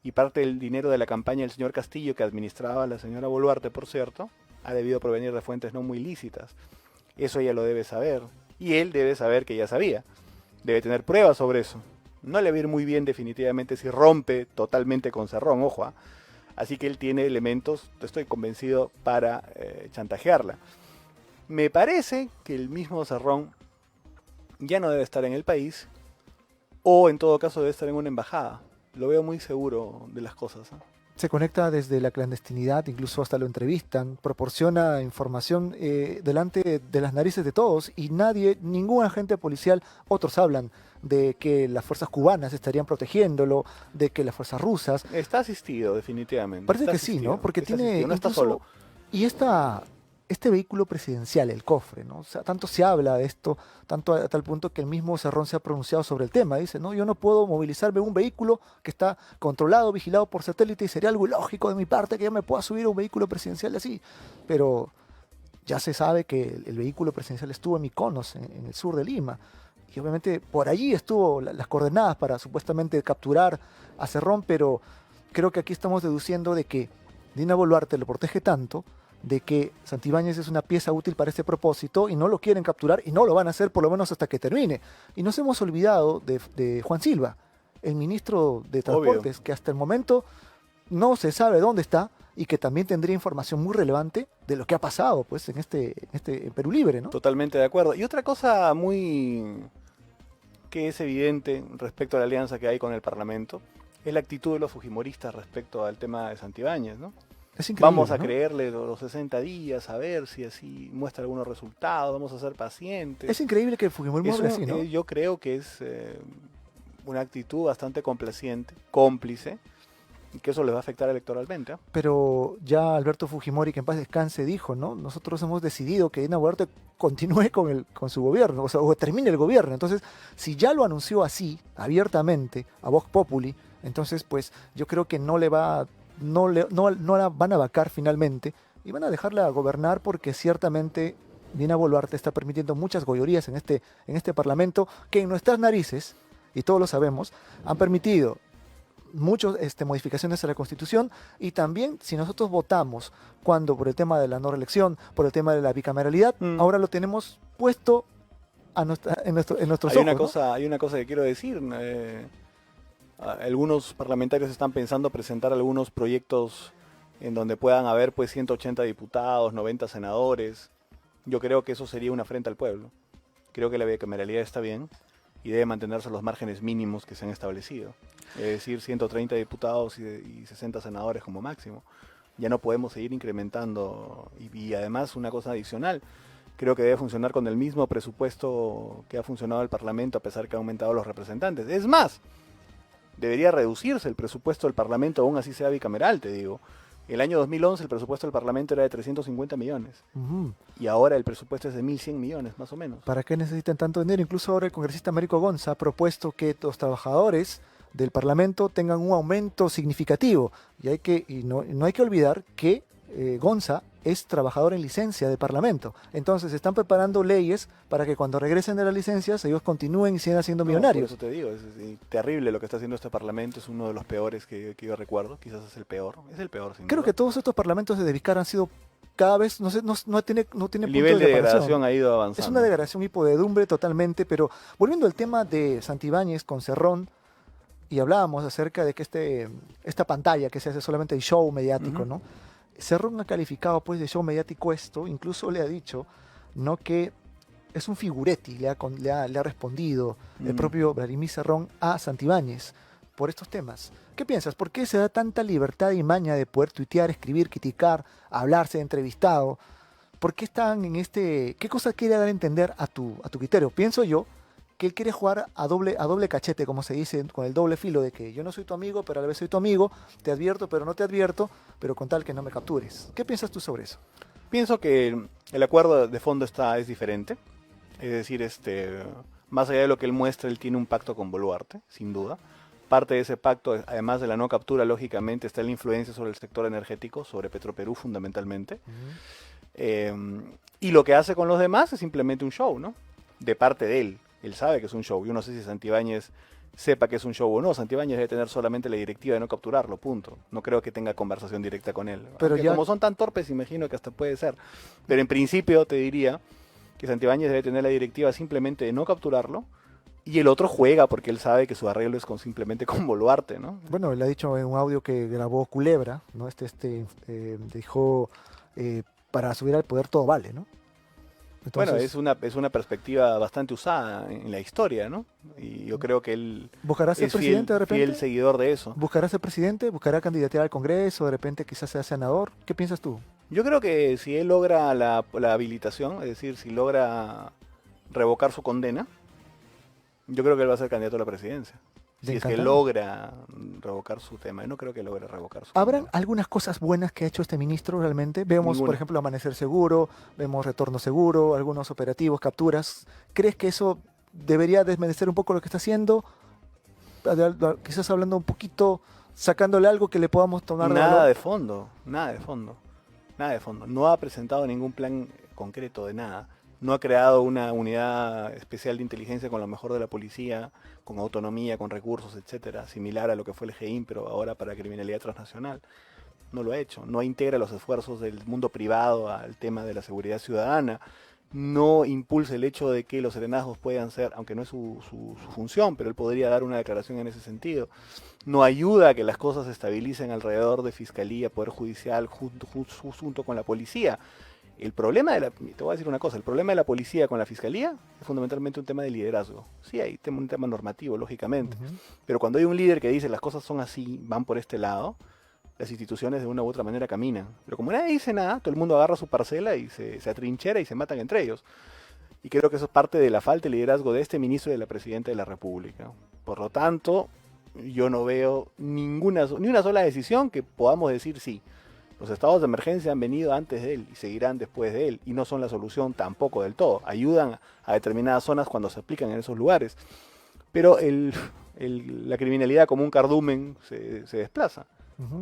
Y parte del dinero de la campaña del señor Castillo, que administraba la señora Boluarte, por cierto, ha debido provenir de fuentes no muy lícitas. Eso ella lo debe saber. Y él debe saber que ya sabía. Debe tener pruebas sobre eso. No le va a ir muy bien definitivamente si rompe totalmente con Cerrón, ojo. Así que él tiene elementos, estoy convencido, para chantajearla. Me parece que el mismo Cerrón ya no debe estar en el país, o en todo caso debe estar en una embajada. Lo veo muy seguro de las cosas. Se conecta desde la clandestinidad, incluso hasta lo entrevistan, proporciona información delante de las narices de todos y nadie, ningún agente policial, otros hablan de que las fuerzas cubanas estarían protegiéndolo, de que las fuerzas rusas. Está asistido, definitivamente. Parece Está que sí, asistido, ¿no? Porque está tiene asistido, no está incluso- solo. Y este vehículo presidencial, el cofre, ¿no? O sea, tanto se habla de esto, tanto a tal punto que el mismo Cerrón se ha pronunciado sobre el tema. Dice, no, yo no puedo movilizarme en un vehículo que está controlado, vigilado por satélite y sería algo ilógico de mi parte que yo me pueda subir a un vehículo presidencial así. Pero ya se sabe que el vehículo presidencial estuvo en Mykonos, en el sur de Lima. Y obviamente por allí estuvo las coordenadas para supuestamente capturar a Cerrón, pero creo que aquí estamos deduciendo de que Dina Boluarte lo protege tanto de que Santibáñez es una pieza útil para este propósito y no lo quieren capturar y no lo van a hacer por lo menos hasta que termine. Y nos hemos olvidado de Juan Silva, el ministro de Transportes, que hasta el momento no se sabe dónde está y que también tendría información muy relevante de lo que ha pasado pues en en Perú Libre, ¿no? Totalmente de acuerdo. Y otra cosa muy que es evidente respecto a la alianza que hay con el Parlamento es la actitud de los fujimoristas respecto al tema de Santibáñez, ¿no? Es increíble, Vamos a ¿no? creerle los 60 días, a ver si así muestra algunos resultados, vamos a ser pacientes. Es increíble que el Fujimorismo hable así, ¿no? Yo creo que es una actitud bastante complaciente, cómplice, y que eso les va a afectar electoralmente. Pero ya Alberto Fujimori, que en paz descanse, dijo, ¿no? Nosotros hemos decidido que Dina Boluarte continúe con su gobierno, o sea, o termine el gobierno. Entonces, si ya lo anunció así, abiertamente, a Vox Populi, entonces, pues, yo creo que no la van a vacar finalmente y van a dejarla gobernar porque ciertamente Dina Boluarte está permitiendo muchas goyorías en este Parlamento que en nuestras narices, y todos lo sabemos, han permitido muchas modificaciones a la Constitución y también si nosotros votamos cuando por el tema de la no reelección, por el tema de la bicameralidad, ahora lo tenemos puesto en nuestros ojos, ¿no? Hay una cosa que quiero decir. Algunos parlamentarios están pensando presentar algunos proyectos en donde puedan haber pues 180 diputados, 90 senadores. Yo creo que eso sería una afrenta al pueblo. Creo que la bicameralidad está bien y debe mantenerse los márgenes mínimos que se han establecido. Es decir, 130 diputados y 60 senadores como máximo. Ya no podemos seguir incrementando. Y además una cosa adicional, creo que debe funcionar con el mismo presupuesto que ha funcionado el Parlamento a pesar que ha aumentado los representantes. Es más, debería reducirse el presupuesto del Parlamento, aún así sea bicameral, te digo. El año 2011 el presupuesto del Parlamento era de 350 millones. Y ahora el presupuesto es de 1.100 millones, más o menos. ¿Para qué necesitan tanto dinero? Incluso ahora el congresista Américo Gonza ha propuesto que los trabajadores del Parlamento tengan un aumento significativo. Y no hay que olvidar que Gonza es trabajador en licencia del Parlamento. Entonces están preparando leyes para que cuando regresen de las licencias ellos continúen y sigan siendo millonarios. Por eso te digo, es terrible lo que está haciendo este Parlamento, es uno de los peores que yo recuerdo, quizás es el peor, sin Creo duda. que todos estos parlamentos de Vizcarra han sido cada vez, no tiene El punto nivel de comparación. degradación ha ido avanzando. Es una degradación y podredumbre totalmente, pero volviendo al tema de Santibáñez con Cerrón, y hablábamos acerca de que esta pantalla que se hace solamente de show mediático, ¿no? Cerrón ha calificado pues de show mediático esto, incluso le ha dicho, ¿no?, que es un figuretti, le ha respondido el propio Vladimir Cerrón a Santibáñez por estos temas. ¿Qué piensas? ¿Por qué se da tanta libertad y maña de poder tuitear, escribir, criticar, hablarse, entrevistado? ¿Por qué están en qué cosa quiere dar a entender a tu criterio? Pienso yo que él quiere jugar a doble cachete, como se dice, con el doble filo de que yo no soy tu amigo, pero a la vez soy tu amigo, te advierto, pero no te advierto, pero con tal que no me captures. ¿Qué piensas tú sobre eso? Pienso que el acuerdo de fondo es diferente. Es decir, más allá de lo que él muestra, él tiene un pacto con Boluarte, sin duda. Parte de ese pacto, además de la no captura, lógicamente, está la influencia sobre el sector energético, sobre Petroperú fundamentalmente. Y lo que hace con los demás es simplemente un show, ¿no? De parte de él. Él sabe que es un show. Yo no sé si Santibáñez sepa que es un show o no. Santibáñez debe tener solamente la directiva de no capturarlo, punto. No creo que tenga conversación directa con él. Pero ya... Como son tan torpes, imagino que hasta puede ser. Pero en principio te diría que Santibáñez debe tener la directiva simplemente de no capturarlo, y el otro juega porque él sabe que su arreglo es simplemente con Boluarte, ¿no? Bueno, él ha dicho en un audio que grabó Culebra, ¿no? Dijo, para subir al poder todo vale, ¿no? Entonces, bueno, es una perspectiva bastante usada en la historia, ¿no? Y yo creo que él ¿buscará ser es presidente de repente? fiel seguidor de eso. ¿Buscará ser presidente? ¿Buscará candidatear al Congreso? ¿De repente quizás sea senador? ¿Qué piensas tú? Yo creo que si él logra la habilitación, es decir, si logra revocar su condena, yo creo que él va a ser candidato a la presidencia. Si es que logra revocar su tema. Yo no creo que logre revocar su ¿Habrán condena. algunas cosas buenas que ha hecho este ministro realmente? Vemos, Ninguna. por ejemplo, Amanecer Seguro, vemos Retorno Seguro, algunos operativos, capturas. ¿Crees que eso debería desmerecer un poco lo que está haciendo? Quizás hablando un poquito, sacándole algo que le podamos tomar Nada de fondo, nada de fondo. Nada de fondo. No ha presentado ningún plan concreto de nada. No ha creado una unidad especial de inteligencia con lo mejor de la policía, con autonomía, con recursos, etcétera, similar a lo que fue el GEIN, pero ahora para criminalidad transnacional. No lo ha hecho. No integra los esfuerzos del mundo privado al tema de la seguridad ciudadana. No impulsa el hecho de que los serenazgos puedan ser, aunque no es su función, pero él podría dar una declaración en ese sentido. No ayuda a que las cosas se estabilicen alrededor de Fiscalía, Poder Judicial, junto con la policía. El problema te voy a decir una cosa, el problema de la policía con la fiscalía es fundamentalmente un tema de liderazgo. Sí, hay un tema normativo, lógicamente, pero cuando hay un líder que dice las cosas son así, van por este lado, las instituciones de una u otra manera caminan. Pero como nadie dice nada, todo el mundo agarra su parcela y se atrinchera y se matan entre ellos. Y creo que eso es parte de la falta de liderazgo de este ministro y de la presidenta de la República. Por lo tanto, yo no veo ni una sola decisión que podamos decir sí. Los estados de emergencia han venido antes de él y seguirán después de él, y no son la solución tampoco del todo. Ayudan a determinadas zonas cuando se aplican en esos lugares, pero la criminalidad como un cardumen se desplaza.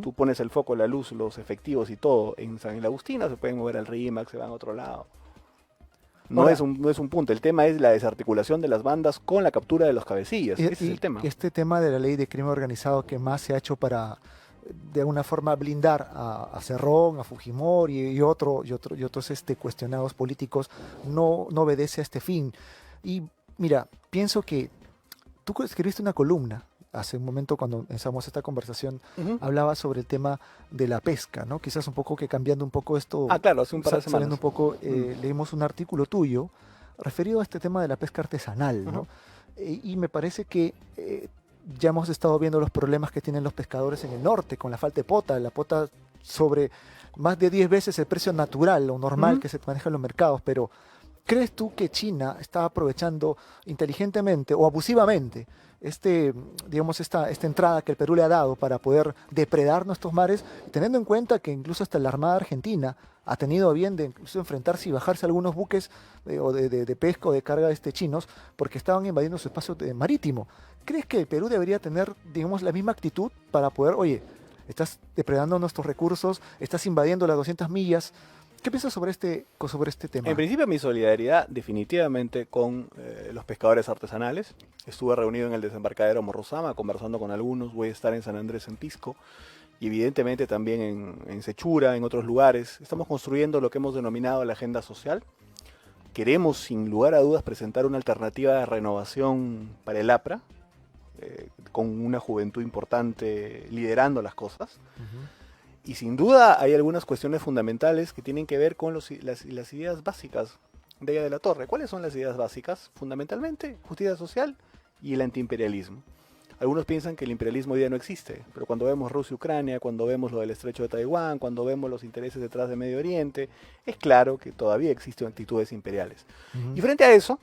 Tú pones el foco, la luz, los efectivos y todo en San Agustín, se pueden mover al RIMAC, se van a otro lado. No es un punto, el tema es la desarticulación de las bandas con la captura de los cabecillas. Ese es el tema. Este tema de la ley de crimen organizado que más se ha hecho para de alguna forma blindar a Cerrón, a Fujimori y otros cuestionados políticos no obedece a este fin. Y mira, pienso que tú escribiste una columna hace un momento cuando empezamos esta conversación, hablaba sobre el tema de la pesca, ¿no? Quizás un poco que cambiando un poco esto, claro, hace un par de semanas. Saliendo un poco, leímos un artículo tuyo referido a este tema de la pesca artesanal, ¿no? Y me parece que ya hemos estado viendo los problemas que tienen los pescadores en el norte con la falta de pota, la pota sobre más de 10 veces el precio natural o normal que se maneja en los mercados, pero ¿crees tú que China está aprovechando inteligentemente o abusivamente digamos, esta entrada que el Perú le ha dado para poder depredar nuestros mares, teniendo en cuenta que incluso hasta la Armada Argentina ha tenido a bien de incluso enfrentarse y bajarse a algunos buques de pesca o de carga chinos porque estaban invadiendo su espacio marítimo? ¿Crees que el Perú debería tener, digamos, la misma actitud para poder, oye, estás depredando nuestros recursos, estás invadiendo las 200 millas? ¿Qué piensas sobre este tema? En principio, mi solidaridad definitivamente con los pescadores artesanales. Estuve reunido en el desembarcadero Morrosama, conversando con algunos. Voy a estar en San Andrés, en Pisco, y evidentemente también en Sechura, en otros lugares. Estamos construyendo lo que hemos denominado la agenda social. Queremos, sin lugar a dudas, presentar una alternativa de renovación para el APRA, con una juventud importante liderando las cosas. Y sin duda hay algunas cuestiones fundamentales que tienen que ver con las ideas básicas de Ella de la Torre. ¿Cuáles son las ideas básicas? Fundamentalmente, justicia social y el antiimperialismo. Algunos piensan que el imperialismo hoy día no existe, pero cuando vemos Rusia y Ucrania, cuando vemos lo del estrecho de Taiwán, cuando vemos los intereses detrás de Medio Oriente, es claro que todavía existen actitudes imperiales. Y frente a eso,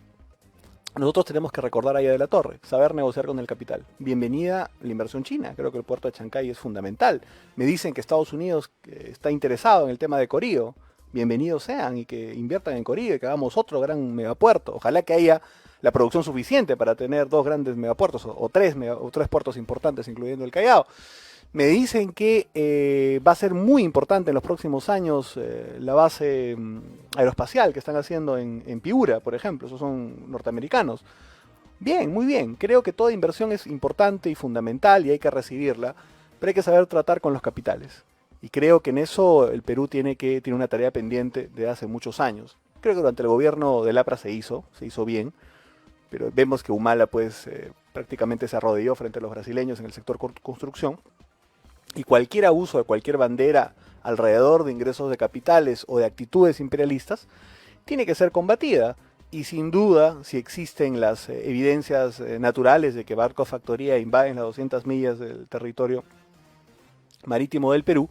nosotros tenemos que recordar a Aya de la Torre, saber negociar con el capital. Bienvenida la inversión china, creo que el puerto de Chancay es fundamental. Me dicen que Estados Unidos está interesado en el tema de Corío, bienvenidos sean y que inviertan en Corío y que hagamos otro gran megapuerto. Ojalá que haya la producción suficiente para tener 2 grandes megapuertos o 3 puertos importantes, incluyendo el Callao. Me dicen que va a ser muy importante en los próximos años la base aeroespacial que están haciendo en Piura, por ejemplo. Esos son norteamericanos. Bien, muy bien. Creo que toda inversión es importante y fundamental y hay que recibirla, pero hay que saber tratar con los capitales. Y creo que en eso el Perú tiene una tarea pendiente de hace muchos años. Creo que durante el gobierno del APRA se hizo bien, pero vemos que Humala pues prácticamente se arrodilló frente a los brasileños en el sector construcción. Y cualquier abuso de cualquier bandera alrededor de ingresos de capitales o de actitudes imperialistas tiene que ser combatida. Y sin duda, si existen las evidencias naturales de que barcos factoría invaden las 200 millas del territorio marítimo del Perú,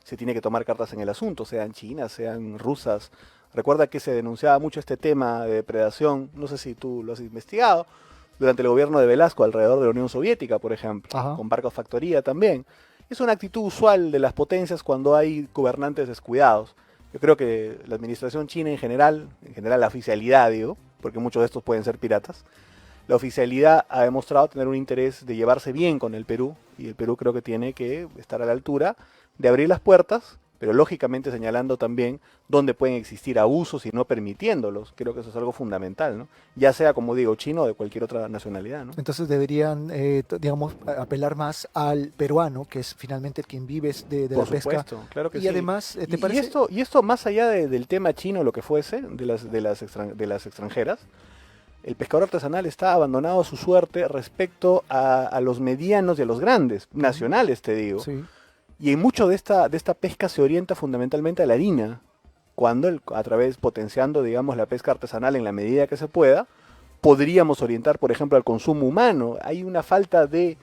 se tiene que tomar cartas en el asunto, sean chinas, sean rusas. Recuerda que se denunciaba mucho este tema de depredación, no sé si tú lo has investigado, durante el gobierno de Velasco alrededor de la Unión Soviética, por ejemplo, con barcos factoría también. Es una actitud usual de las potencias cuando hay gobernantes descuidados. Yo creo que la administración china en general la oficialidad, digo, porque muchos de estos pueden ser piratas, la oficialidad ha demostrado tener un interés de llevarse bien con el Perú, y el Perú creo que tiene que estar a la altura de abrir las puertas, pero lógicamente señalando también dónde pueden existir abusos y no permitiéndolos. Creo que eso es algo fundamental, ¿no? Ya sea, como digo, chino o de cualquier otra nacionalidad, ¿no? Entonces deberían, digamos, apelar más al peruano, que es finalmente quien vive de la pesca. Por supuesto, claro que y sí. Además, ¿te parece? Y esto más allá del tema chino, lo que fuese, de las extranjeras, el pescador artesanal está abandonado a su suerte respecto a los medianos y a los grandes, nacionales te digo. Sí. Y en mucho de esta pesca se orienta fundamentalmente a la harina, cuando potenciando, digamos, la pesca artesanal en la medida que se pueda, podríamos orientar, por ejemplo, al consumo humano. Hay una falta de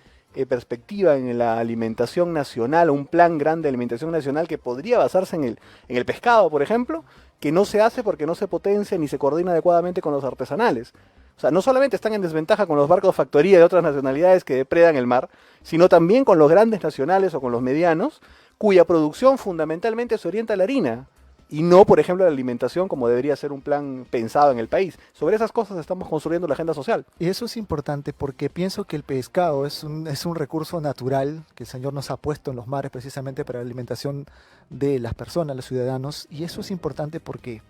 perspectiva en la alimentación nacional, un plan grande de alimentación nacional que podría basarse en el pescado, por ejemplo, que no se hace porque no se potencia ni se coordina adecuadamente con los artesanales. O sea, no solamente están en desventaja con los barcos factoría de otras nacionalidades que depredan el mar, sino también con los grandes nacionales o con los medianos, cuya producción fundamentalmente se orienta a la harina, y no, por ejemplo, a la alimentación como debería ser un plan pensado en el país. Sobre esas cosas estamos construyendo la agenda social. Y eso es importante porque pienso que el pescado es un recurso natural que el Señor nos ha puesto en los mares precisamente para la alimentación de las personas, los ciudadanos, y eso es importante porque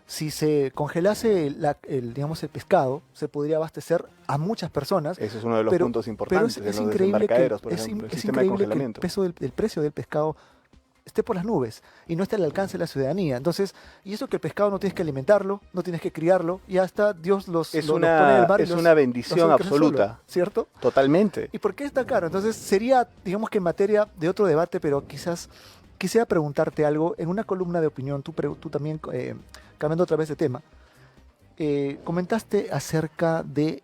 si se congelase digamos, el pescado, se podría abastecer a muchas personas. Ese es uno de los puntos importantes pero de es los increíble desembarcaderos, por ejemplo, el sistema de congelamiento. Que el precio del pescado esté por las nubes y no esté al alcance de la ciudadanía. Entonces, y eso que el pescado no tienes que alimentarlo, no tienes que criarlo, y hasta Dios los pone en el mar. Es una bendición absoluta. ¿Cierto? Totalmente. ¿Y por qué está caro? Entonces, sería, digamos que en materia de otro debate, pero quizás quisiera preguntarte algo. En una columna de opinión, tú también, cambiando otra vez de tema, comentaste acerca de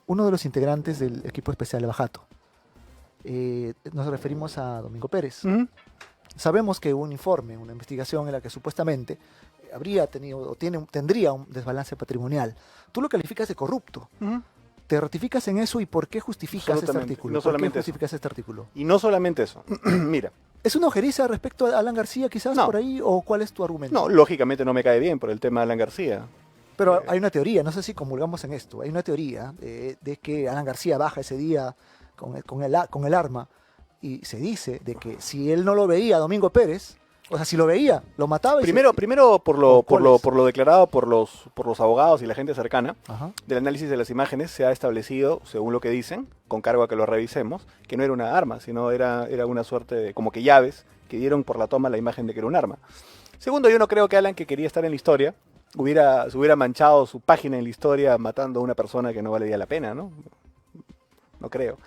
uno de los integrantes del equipo especial de Bajato. Nos referimos a Domingo Pérez. Sabemos que hubo un informe, una investigación en la que supuestamente habría tenido o tendría un desbalance patrimonial. Tú lo calificas de corrupto. ¿Te ratificas en eso y por qué justificas este artículo? No solamente este artículo? Y no solamente eso. Mira. ¿Es una ojeriza respecto a Alan García quizás por ahí o cuál es tu argumento? No, lógicamente no me cae bien por el tema de Alan García. Pero hay una teoría, no sé si comulgamos en esto, hay una teoría de que Alan García baja ese día con el arma y se dice de que si él no lo veía a Domingo Pérez, o sea, si lo veía, lo mataba. Primero por lo declarado por los abogados y la gente cercana. Ajá. Del análisis de las imágenes se ha establecido, según lo que dicen, con cargo a que lo revisemos, que no era una arma, sino era una suerte de como que llaves que dieron por la toma la imagen de que era un arma. Segundo, yo no creo que Alan, que quería estar en la historia, se hubiera manchado su página en la historia matando a una persona que no valía la pena, ¿no? No creo.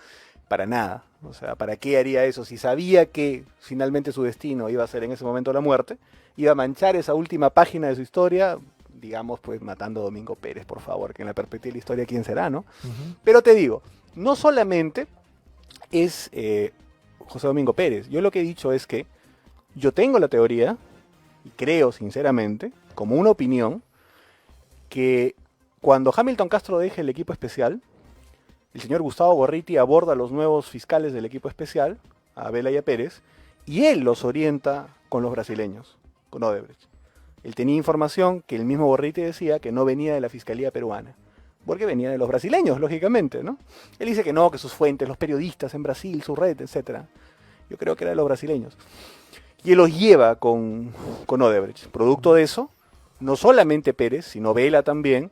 Para nada. O sea, ¿para qué haría eso? Si sabía que finalmente su destino iba a ser en ese momento la muerte, iba a manchar esa última página de su historia, digamos, pues matando a Domingo Pérez, por favor, que en la perspectiva de la historia, ¿quién será, no? Pero te digo, no solamente es José Domingo Pérez. Yo lo que he dicho es que yo tengo la teoría, y creo sinceramente, como una opinión, que Cuando Hamilton Castro deja el equipo especial, el señor Gustavo Gorriti aborda a los nuevos fiscales del equipo especial, a Vela y a Pérez, y él los orienta con los brasileños, con Odebrecht. Él tenía información que el mismo Gorriti decía que no venía de la Fiscalía peruana, porque venía de los brasileños, lógicamente, ¿no? Él dice que no, que sus fuentes, los periodistas en Brasil, su red, etc. Yo creo que era de los brasileños. Y él los lleva con Odebrecht. Producto de eso, no solamente Pérez, sino Vela también,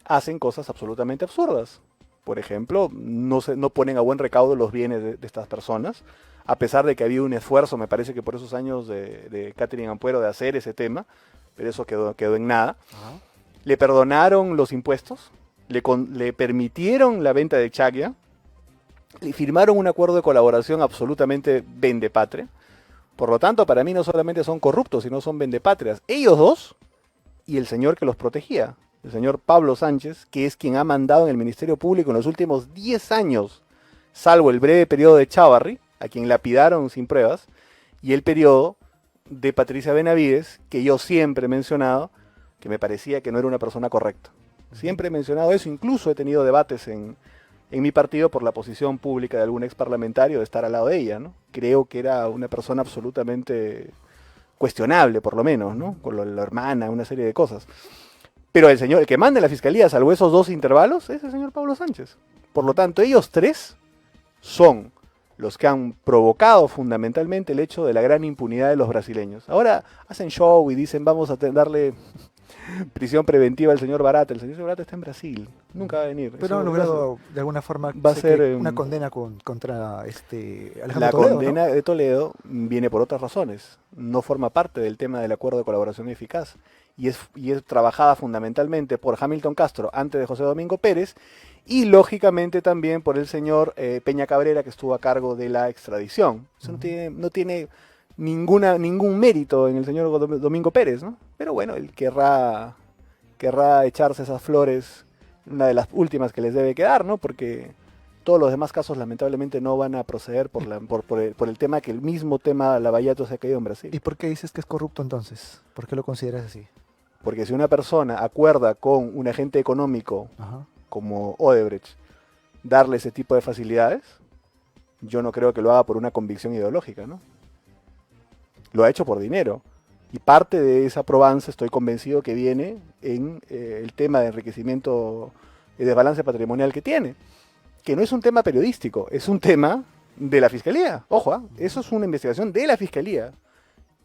hacen cosas absolutamente absurdas. Por ejemplo, no ponen a buen recaudo los bienes de estas personas, a pesar de que había un esfuerzo, me parece que por esos años de Catherine Ampuero de hacer ese tema, pero eso quedó en nada. Uh-huh. Le perdonaron los impuestos, le permitieron la venta de Chaglia, le firmaron un acuerdo de colaboración absolutamente vendepatria. Por lo tanto, para mí no solamente son corruptos, sino son vendepatrias. Ellos dos y el señor que los protegía, el señor Pablo Sánchez, que es quien ha mandado en el Ministerio Público en los últimos 10 años, salvo el breve periodo de Chávarri, a quien lapidaron sin pruebas, y el periodo de Patricia Benavides, que yo siempre he mencionado, que me parecía que no era una persona correcta. Siempre he mencionado eso, incluso he tenido debates en mi partido por la posición pública de algún ex parlamentario de estar al lado de ella, ¿no? Creo que era una persona absolutamente cuestionable, por lo menos, ¿no? Con la hermana, una serie de cosas. Pero el que manda en la fiscalía, salvo esos dos intervalos, es el señor Pablo Sánchez. Por lo tanto, ellos tres son los que han provocado fundamentalmente el hecho de la gran impunidad de los brasileños. Ahora hacen show y dicen vamos a darle prisión preventiva al señor Barata. El señor Barata está en Brasil, nunca va a venir. Pero han logrado de alguna forma va a ser una condena contra Alejandro la Toledo, condena, ¿no? de Toledo viene por otras razones. No forma parte del tema del acuerdo de colaboración eficaz y es trabajada fundamentalmente por Hamilton Castro antes de José Domingo Pérez y lógicamente también por el señor Peña Cabrera, que estuvo a cargo de la extradición. Eso no tiene ningún mérito en el señor Domingo Pérez, ¿no? Pero bueno, él querrá echarse esas flores, una de las últimas que les debe quedar, ¿no? Porque todos los demás casos lamentablemente no van a proceder por el tema que el mismo tema Lavallato se ha caído en Brasil. ¿Y por qué dices que es corrupto entonces? ¿Por qué lo consideras así? Porque si una persona acuerda con un agente económico como Odebrecht darle ese tipo de facilidades, yo no creo que lo haga por una convicción ideológica, ¿no? Lo ha hecho por dinero. Y parte de esa probanza estoy convencido que viene en el tema de enriquecimiento y desbalance patrimonial que tiene. Que no es un tema periodístico, es un tema de la Fiscalía. Ojo, eso es una investigación de la Fiscalía.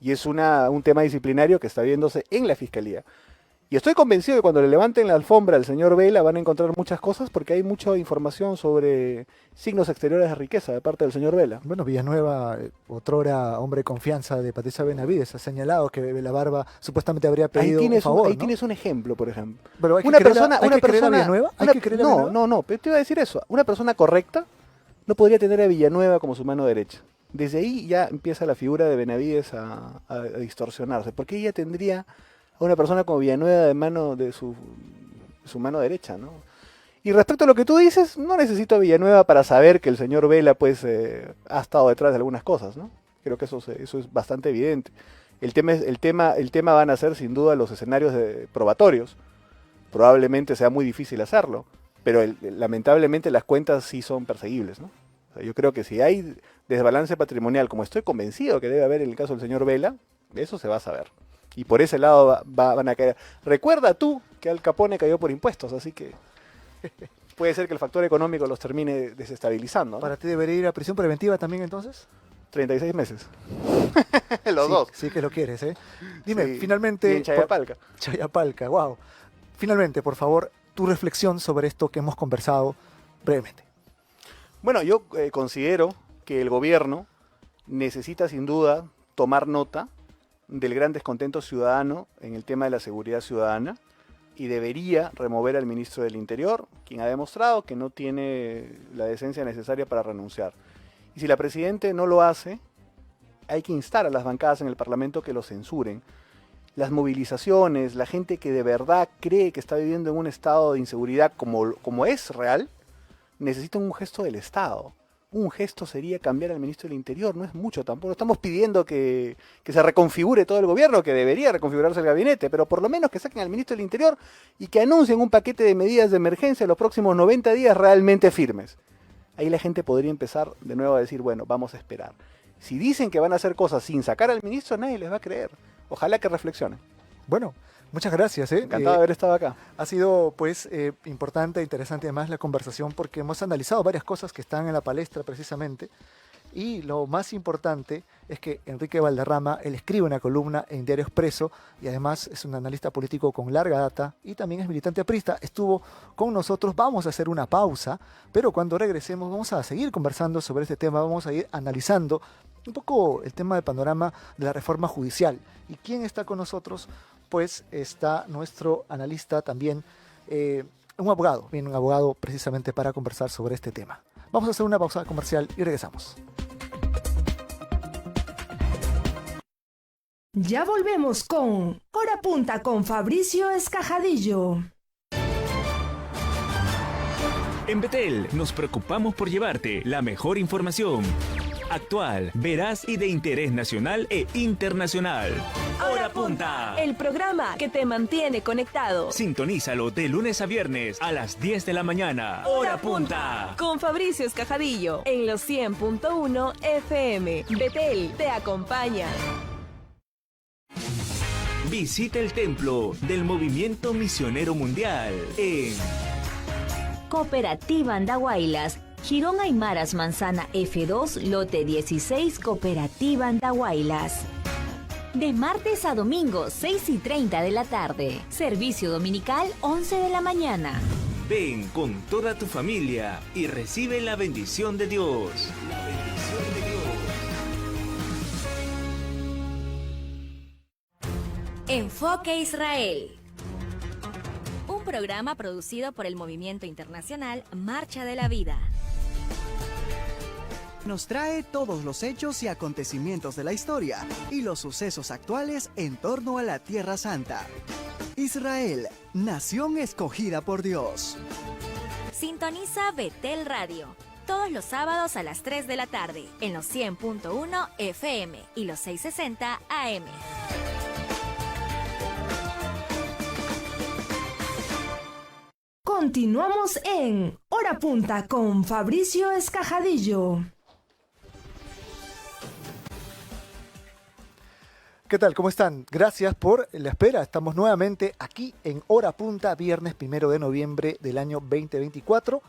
Y es un tema disciplinario que está viéndose en la Fiscalía. Y estoy convencido que cuando le levanten la alfombra al señor Vela van a encontrar muchas cosas porque hay mucha información sobre signos exteriores de riqueza de parte del señor Vela. Bueno, Villanueva, otrora hombre de confianza de Patricia Benavides, ha señalado que la Barba supuestamente habría pedido un favor, ahí tienes un ejemplo, por ejemplo. Pero ¿hay que creer a Villanueva? No, pero te iba a decir eso. Una persona correcta no podría tener a Villanueva como su mano derecha. Desde ahí ya empieza la figura de Benavides a distorsionarse. Porque ella tendría a una persona como Villanueva de su mano derecha, ¿no? Y respecto a lo que tú dices, no necesito a Villanueva para saber que el señor Vela pues ha estado detrás de algunas cosas, ¿no? Creo que eso es bastante evidente. El tema van a ser sin duda los escenarios probatorios. Probablemente sea muy difícil hacerlo, pero lamentablemente las cuentas sí son perseguibles, ¿no? O sea, yo creo que si hay desbalance patrimonial, como estoy convencido que debe haber en el caso del señor Vela, eso se va a saber. Y por ese lado van a caer. Recuerda tú que Al Capone cayó por impuestos, así que puede ser que el factor económico los termine desestabilizando, ¿no? ¿Para ti debería ir a prisión preventiva también entonces? 36 meses. Los dos. Sí que lo quieres, ¿eh? Dime, Sí, finalmente... y en Chayapalca. Chayapalca, wow. Finalmente, por favor, tu reflexión sobre esto que hemos conversado brevemente. Bueno, yo considero que el gobierno necesita sin duda tomar nota del gran descontento ciudadano en el tema de la seguridad ciudadana y debería remover al ministro del Interior, quien ha demostrado que no tiene la decencia necesaria para renunciar. Y si la Presidenta no lo hace, hay que instar a las bancadas en el Parlamento que lo censuren. Las movilizaciones, la gente que de verdad cree que está viviendo en un estado de inseguridad como es real, necesita un gesto del Estado. un gesto sería cambiar al ministro del Interior, no es mucho tampoco. Estamos pidiendo que se reconfigure todo el gobierno, que debería reconfigurarse el gabinete, pero por lo menos que saquen al ministro del Interior y que anuncien un paquete de medidas de emergencia en los próximos 90 días realmente firmes. Ahí la gente podría empezar de nuevo a decir, bueno, vamos a esperar. Si dicen que van a hacer cosas sin sacar al ministro, nadie les va a creer. Ojalá que reflexionen. Bueno, muchas gracias. Encantado de haber estado acá. Ha sido pues importante e interesante además la conversación porque hemos analizado varias cosas que están en la palestra precisamente. Y lo más importante es que Enrique Valderrama, él escribe una columna en Diario Expreso y además es un analista político con larga data y también es militante aprista. Estuvo con nosotros, vamos a hacer una pausa, pero cuando regresemos vamos a seguir conversando sobre este tema, vamos a ir analizando un poco el tema del panorama de la reforma judicial. ¿Y quién está con nosotros? Pues está nuestro analista también, un abogado precisamente para conversar sobre este tema. Vamos a hacer una pausa comercial y regresamos. Ya volvemos con Hora Punta con Fabricio Escajadillo. En Betel nos preocupamos por llevarte la mejor información. Actual, veraz y de interés nacional e internacional. Hora Punta. El programa que te mantiene conectado. Sintonízalo de lunes a viernes a las 10 de la mañana. Hora Punta. Con Fabricio Escajadillo en los 100.1 FM. Betel te acompaña. Visita el templo del Movimiento Misionero Mundial en Cooperativa Andahuaylas, Girón Aymaras Manzana F2, lote 16, Cooperativa Andahuaylas. De martes a domingo, 6:30 de la tarde. Servicio dominical, 11 de la mañana. Ven con toda tu familia y recibe la bendición de Dios. La bendición de Dios. Enfoque Israel. Un programa producido por el movimiento internacional Marcha de la Vida. Nos trae todos los hechos y acontecimientos de la historia y los sucesos actuales en torno a la Tierra Santa. Israel, nación escogida por Dios. Sintoniza Betel Radio. Todos los sábados a las 3 de la tarde en los 100.1 FM y los 660 AM. Continuamos en Hora Punta con Fabricio Escajadillo. ¿Qué tal? ¿Cómo están? Gracias por la espera. Estamos nuevamente aquí en Hora Punta, viernes 1 de noviembre del año 2024.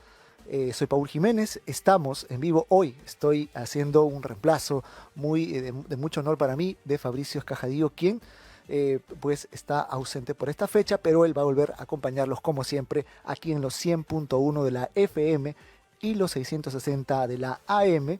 Soy Paul Jiménez, estamos en vivo hoy. Estoy haciendo un reemplazo de mucho honor para mí de Fabricio Escajadillo, quien pues está ausente por esta fecha, pero él va a volver a acompañarlos como siempre aquí en los 100.1 de la FM y los 660 de la AM,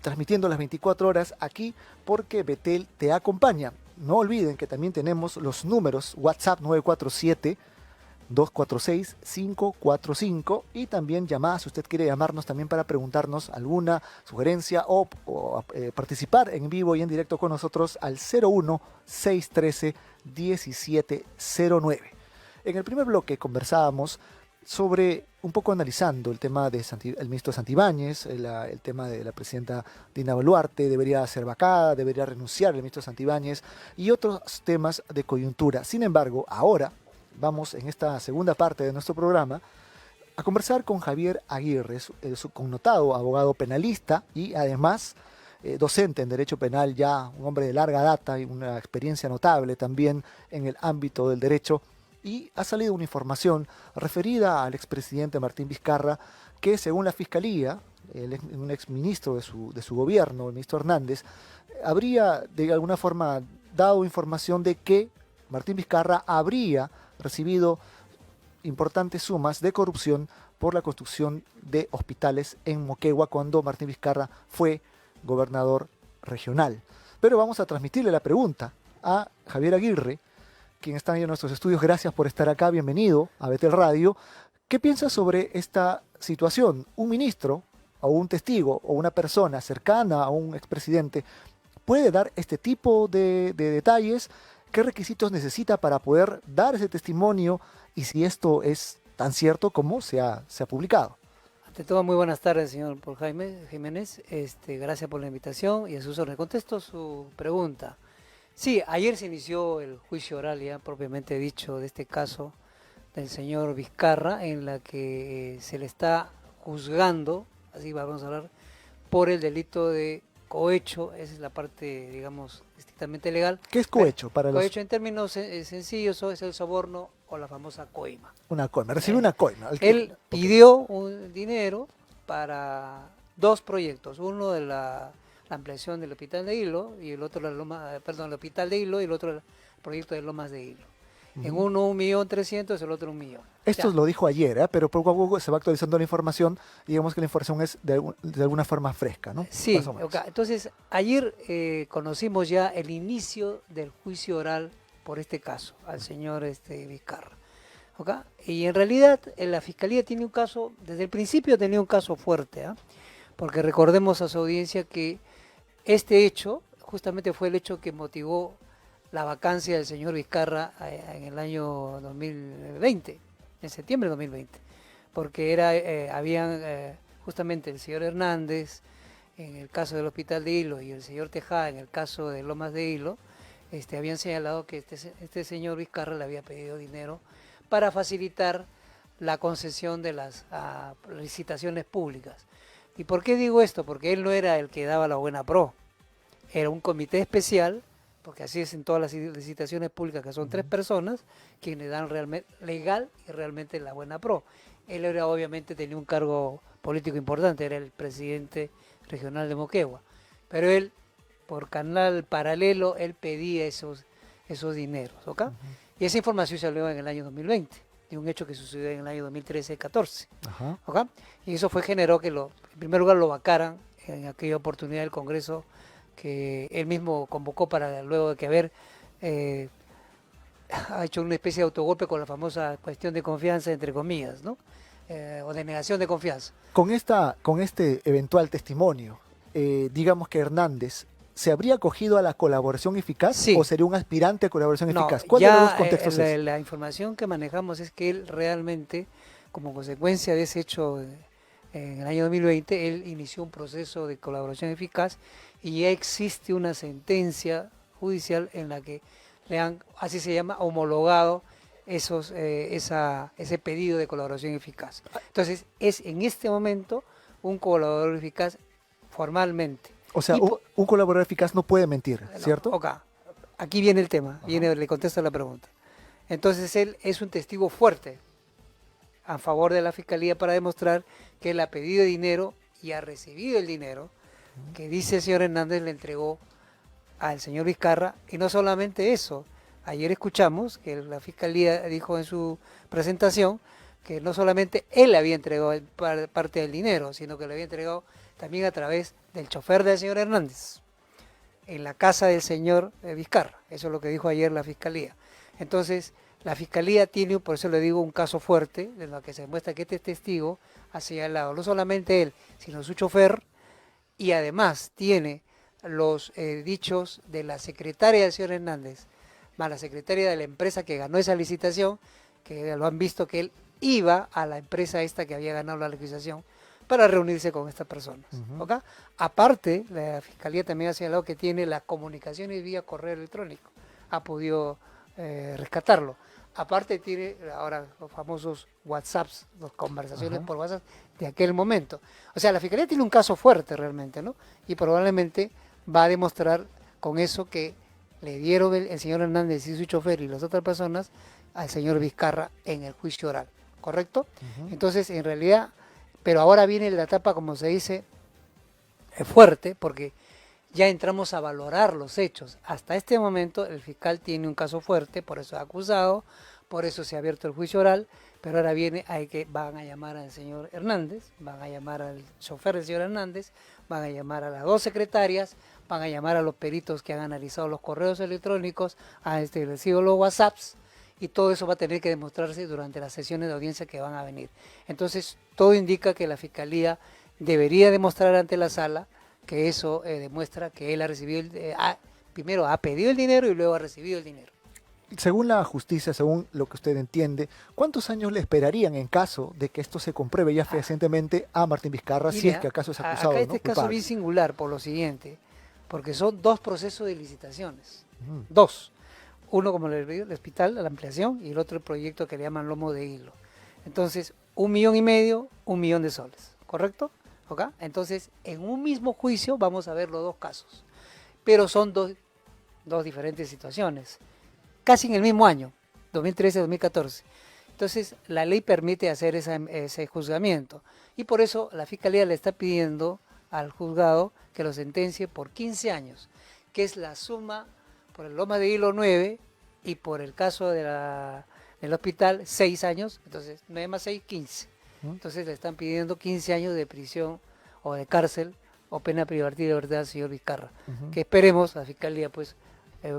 transmitiendo las 24 horas aquí porque Betel te acompaña. No olviden que también tenemos los números WhatsApp 947-246-545 y también llamadas si usted quiere llamarnos también para preguntarnos alguna sugerencia o participar en vivo y en directo con nosotros al 01-613-1709. En el primer bloque conversábamos sobre, un poco analizando el tema del ministro Santibáñez, el tema de la presidenta Dina Boluarte, debería ser vacada, debería renunciar el ministro Santibáñez y otros temas de coyuntura. Sin embargo, ahora vamos en esta segunda parte de nuestro programa a conversar con Javier Aguirre, su connotado abogado penalista y además docente en Derecho Penal, ya un hombre de larga data y una experiencia notable también en el ámbito del derecho. Y ha salido una información referida al expresidente Martín Vizcarra que, según la Fiscalía, un exministro de su gobierno, el ministro Hernández, habría de alguna forma dado información de que Martín Vizcarra habría recibido importantes sumas de corrupción por la construcción de hospitales en Moquegua cuando Martín Vizcarra fue gobernador regional. Pero vamos a transmitirle la pregunta a Javier Aguirre, quien está en nuestros estudios. Gracias por estar acá, bienvenido a Betel Radio. ¿Qué piensas sobre esta situación? ¿Un ministro o un testigo o una persona cercana a un expresidente puede dar este tipo de detalles? ¿Qué requisitos necesita para poder dar ese testimonio? Y si esto es tan cierto como se ha publicado. Ante todo, muy buenas tardes, señor Paul Jaime Jiménez. Gracias por la invitación y a sus órdenes. Contesto su pregunta. Sí, ayer se inició el juicio oral, ya propiamente dicho, de este caso del señor Vizcarra, en la que se le está juzgando, así vamos a hablar, por el delito de cohecho. Esa es la parte, digamos, estrictamente legal. ¿Qué es cohecho para los...? Cohecho en términos sencillos es el soborno o la famosa coima. Una coima, recibe una coima. Él pidió un dinero para 2 proyectos, uno de la ampliación del Hospital de Hilo y el otro el Hospital de Hilo y el otro el proyecto de Lomas de Hilo. En uno 1.300.000, el otro 1.000.000. Esto lo dijo ayer, pero poco a poco se va actualizando la información. Digamos que la información es de alguna forma fresca, ¿no? Sí, okay. Entonces ayer conocimos ya el inicio del juicio oral por este caso, al señor Vizcarra. Y en realidad la Fiscalía tiene un caso, desde el principio tenía un caso fuerte, porque recordemos a su audiencia que este hecho justamente fue el hecho que motivó la vacancia del señor Vizcarra en el año 2020, en septiembre de 2020, porque habían justamente el señor Hernández en el caso del Hospital de Hilo y el señor Tejada en el caso de Lomas de Hilo, habían señalado que este señor Vizcarra le había pedido dinero para facilitar la concesión de las licitaciones públicas. ¿Y por qué digo esto? Porque él no era el que daba la buena pro, era un comité especial, porque así es en todas las licitaciones públicas, que son 3 personas, quienes dan realmente legal y realmente la buena pro. Él obviamente tenía un cargo político importante, era el presidente regional de Moquegua, pero él, por canal paralelo, él pedía esos dineros, ¿ok? Y esa información salió en el año 2020, de un hecho que sucedió en el año 2013-14, ¿ok? Y eso generó que en primer lugar lo vacaran en aquella oportunidad del Congreso, que él mismo convocó para luego de que haber ha hecho una especie de autogolpe con la famosa cuestión de confianza, entre comillas, ¿no? O de negación de confianza. Con este eventual testimonio, digamos que Hernández, ¿se habría acogido a la colaboración eficaz o sería un aspirante a colaboración eficaz? ¿Cuál de los dos contextos es? La información que manejamos es que él realmente, como consecuencia de ese hecho en el año 2020, él inició un proceso de colaboración eficaz y ya existe una sentencia judicial en la que le han, así se llama, homologado ese pedido de colaboración eficaz. Entonces, es en este momento un colaborador eficaz formalmente. O sea, un colaborador eficaz no puede mentir, ¿cierto? Aquí viene el tema, le contesto la pregunta. Entonces, él es un testigo fuerte a favor de la Fiscalía para demostrar que él ha pedido dinero y ha recibido el dinero que dice el señor Hernández le entregó al señor Vizcarra. Y no solamente eso, ayer escuchamos que la Fiscalía dijo en su presentación que no solamente él había entregado parte del dinero, sino que le había entregado también a través del chofer del señor Hernández, en la casa del señor Vizcarra. Eso es lo que dijo ayer la Fiscalía. Entonces, la Fiscalía tiene, por eso le digo, un caso fuerte, en lo que se demuestra que este testigo ha señalado no solamente él, sino su chofer, y además tiene los dichos de la secretaria del señor Hernández, más la secretaria de la empresa que ganó esa licitación, que lo han visto que él iba a la empresa esta que había ganado la licitación para reunirse con estas personas. ¿Okay? Aparte, la Fiscalía también ha señalado que tiene las comunicaciones vía correo electrónico, ha podido rescatarlo. Aparte tiene ahora los famosos WhatsApps, las conversaciones por WhatsApp de aquel momento. O sea, la Fiscalía tiene un caso fuerte realmente, ¿no? Y probablemente va a demostrar con eso que le dieron el señor Hernández y su chofer y las otras personas al señor Vizcarra en el juicio oral, ¿correcto? Entonces, en realidad, pero ahora viene la etapa, como se dice, fuerte, porque ya entramos a valorar los hechos. Hasta este momento el fiscal tiene un caso fuerte, por eso ha acusado, por eso se ha abierto el juicio oral, pero ahora viene, van a llamar al señor Hernández, van a llamar al chofer del señor Hernández, van a llamar a las 2 secretarias, van a llamar a los peritos que han analizado los correos electrónicos, han recibido los WhatsApps, y todo eso va a tener que demostrarse durante las sesiones de audiencia que van a venir. Entonces, todo indica que la Fiscalía debería demostrar ante la sala que eso demuestra que él ha recibido, primero ha pedido el dinero y luego ha recibido el dinero. según la justicia, según lo que usted entiende, ¿cuántos años le esperarían en caso de que esto se compruebe ya fehacientemente a Martín Vizcarra, si es que acaso es acusado? Acá ¿no? este caso es Culpable. bien singular por lo siguiente, porque son dos procesos de licitaciones. Ujú. Dos. Uno, como el hospital, la ampliación, y el otro el proyecto que le llaman Lomo de Hilo. Entonces, 1,5 millones, 1 millón de soles, ¿correcto? ¿Ok? Entonces, en un mismo juicio vamos a ver los dos casos, pero son dos diferentes situaciones, casi en el mismo año, 2013-2014. Entonces, la ley permite hacer ese juzgamiento, y por eso la Fiscalía le está pidiendo al juzgado que lo sentencie por 15 años, que es la suma por el Loma de Hilo 9 y por el caso del hospital 6 años, entonces 9 más 6, 15. Entonces le están pidiendo 15 años de prisión o de cárcel o pena privativa de libertad al señor Vizcarra, que esperemos la Fiscalía pues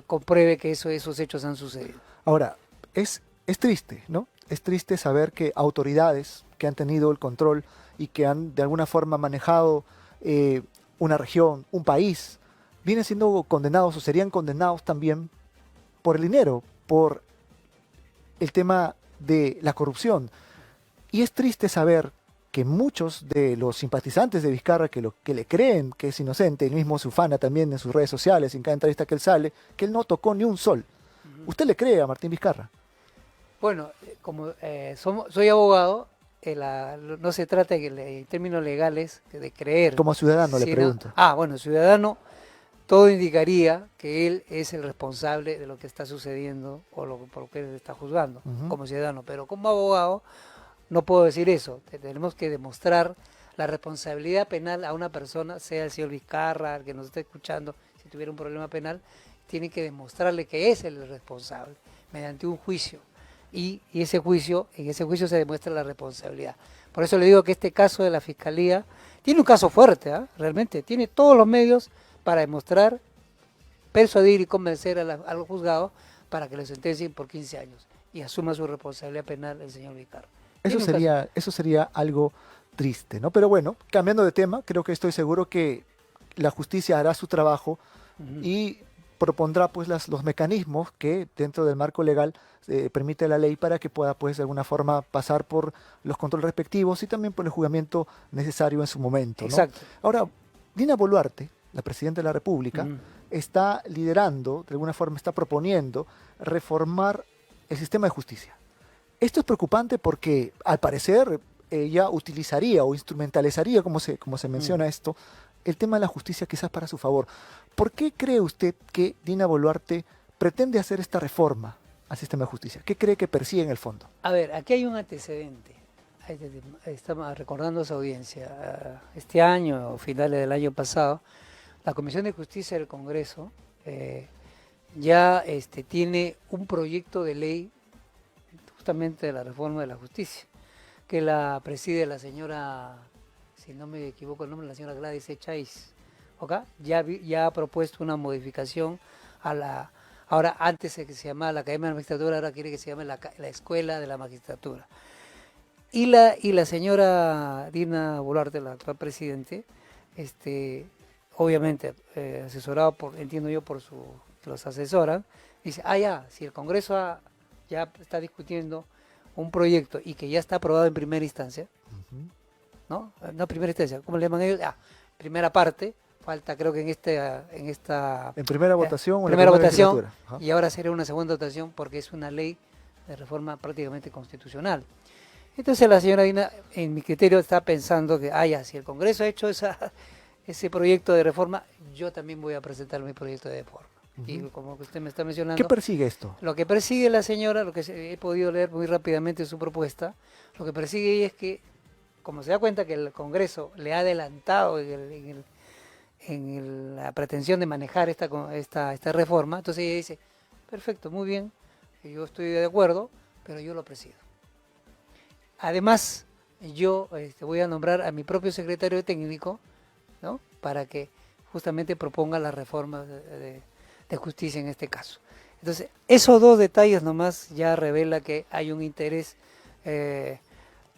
compruebe que esos hechos han sucedido. Ahora, es triste, ¿no? Es triste saber que autoridades que han tenido el control y que han de alguna forma manejado una región, un país, vienen siendo condenados o serían condenados también por el dinero, por el tema de la corrupción. Y es triste saber que muchos de los simpatizantes de Vizcarra que le creen que es inocente, el mismo se ufana también en sus redes sociales, en cada entrevista que él sale, que él no tocó ni un sol. ¿Usted le cree a Martín Vizcarra? Bueno, como soy abogado, no se trata en términos legales de creer. Como ciudadano le pregunto. Bueno, ciudadano, todo indicaría que él es el responsable de lo que está sucediendo o por lo que él está juzgando como ciudadano, pero como abogado no puedo decir eso. Tenemos que demostrar la responsabilidad penal a una persona, sea el señor Vizcarra, el que nos esté escuchando, si tuviera un problema penal, tiene que demostrarle que es el responsable mediante un juicio. Y en ese juicio se demuestra la responsabilidad. Por eso le digo que este caso de la Fiscalía tiene un caso fuerte, realmente, tiene todos los medios para demostrar, persuadir y convencer al juzgado para que lo sentencien por 15 años y asuma su responsabilidad penal el señor Vizcarra. Eso sería algo triste, ¿no? Pero bueno, cambiando de tema, creo que estoy seguro que la justicia hará su trabajo y propondrá pues los mecanismos que dentro del marco legal permite la ley para que pueda pues de alguna forma pasar por los controles respectivos y también por el juzgamiento necesario en su momento, ¿no? Exacto. Ahora, Dina Boluarte, la Presidenta de la República, está liderando, de alguna forma está proponiendo reformar el sistema de justicia. Esto es preocupante porque al parecer ella utilizaría o instrumentalizaría, como se menciona esto, el tema de la justicia quizás para su favor. ¿Por qué cree usted que Dina Boluarte pretende hacer esta reforma al sistema de justicia? ¿Qué cree que persigue en el fondo? A ver, aquí hay un antecedente. Estamos recordando a su audiencia. Este año o finales del año pasado, la Comisión de Justicia del Congreso ya tiene un proyecto de ley justamente de la reforma de la justicia, que la preside la señora, si no me equivoco el nombre, la señora Gladys Echaiz. ¿Okay? Ya ha propuesto una modificación ahora antes se llamaba la Academia de la Magistratura, ahora quiere que se llame la Escuela de la Magistratura. Y la señora Dina Boluarte, la actual presidente, obviamente asesorado entiendo yo por los asesoran, dice, si el Congreso ya está discutiendo un proyecto y que ya está aprobado en primera instancia, ¿no? No primera instancia, ¿cómo le llaman ellos? Primera parte, falta creo que en primera votación o primera votación, y ahora será una segunda votación porque es una ley de reforma prácticamente constitucional. Entonces la señora Dina, en mi criterio, está pensando que, si el Congreso ha hecho ese proyecto de reforma, yo también voy a presentar mi proyecto de reforma. Y como usted me está mencionando... ¿Qué persigue esto? Lo que persigue la señora, lo que he podido leer muy rápidamente su propuesta, lo que persigue ella es que, como se da cuenta que el Congreso le ha adelantado en la pretensión de manejar esta reforma, entonces ella dice, perfecto, muy bien, yo estoy de acuerdo, pero yo lo presido. Además, yo voy a nombrar a mi propio secretario técnico, ¿no? Para que justamente proponga las reformas de justicia en este caso. Entonces, esos dos detalles nomás ya revela que hay un interés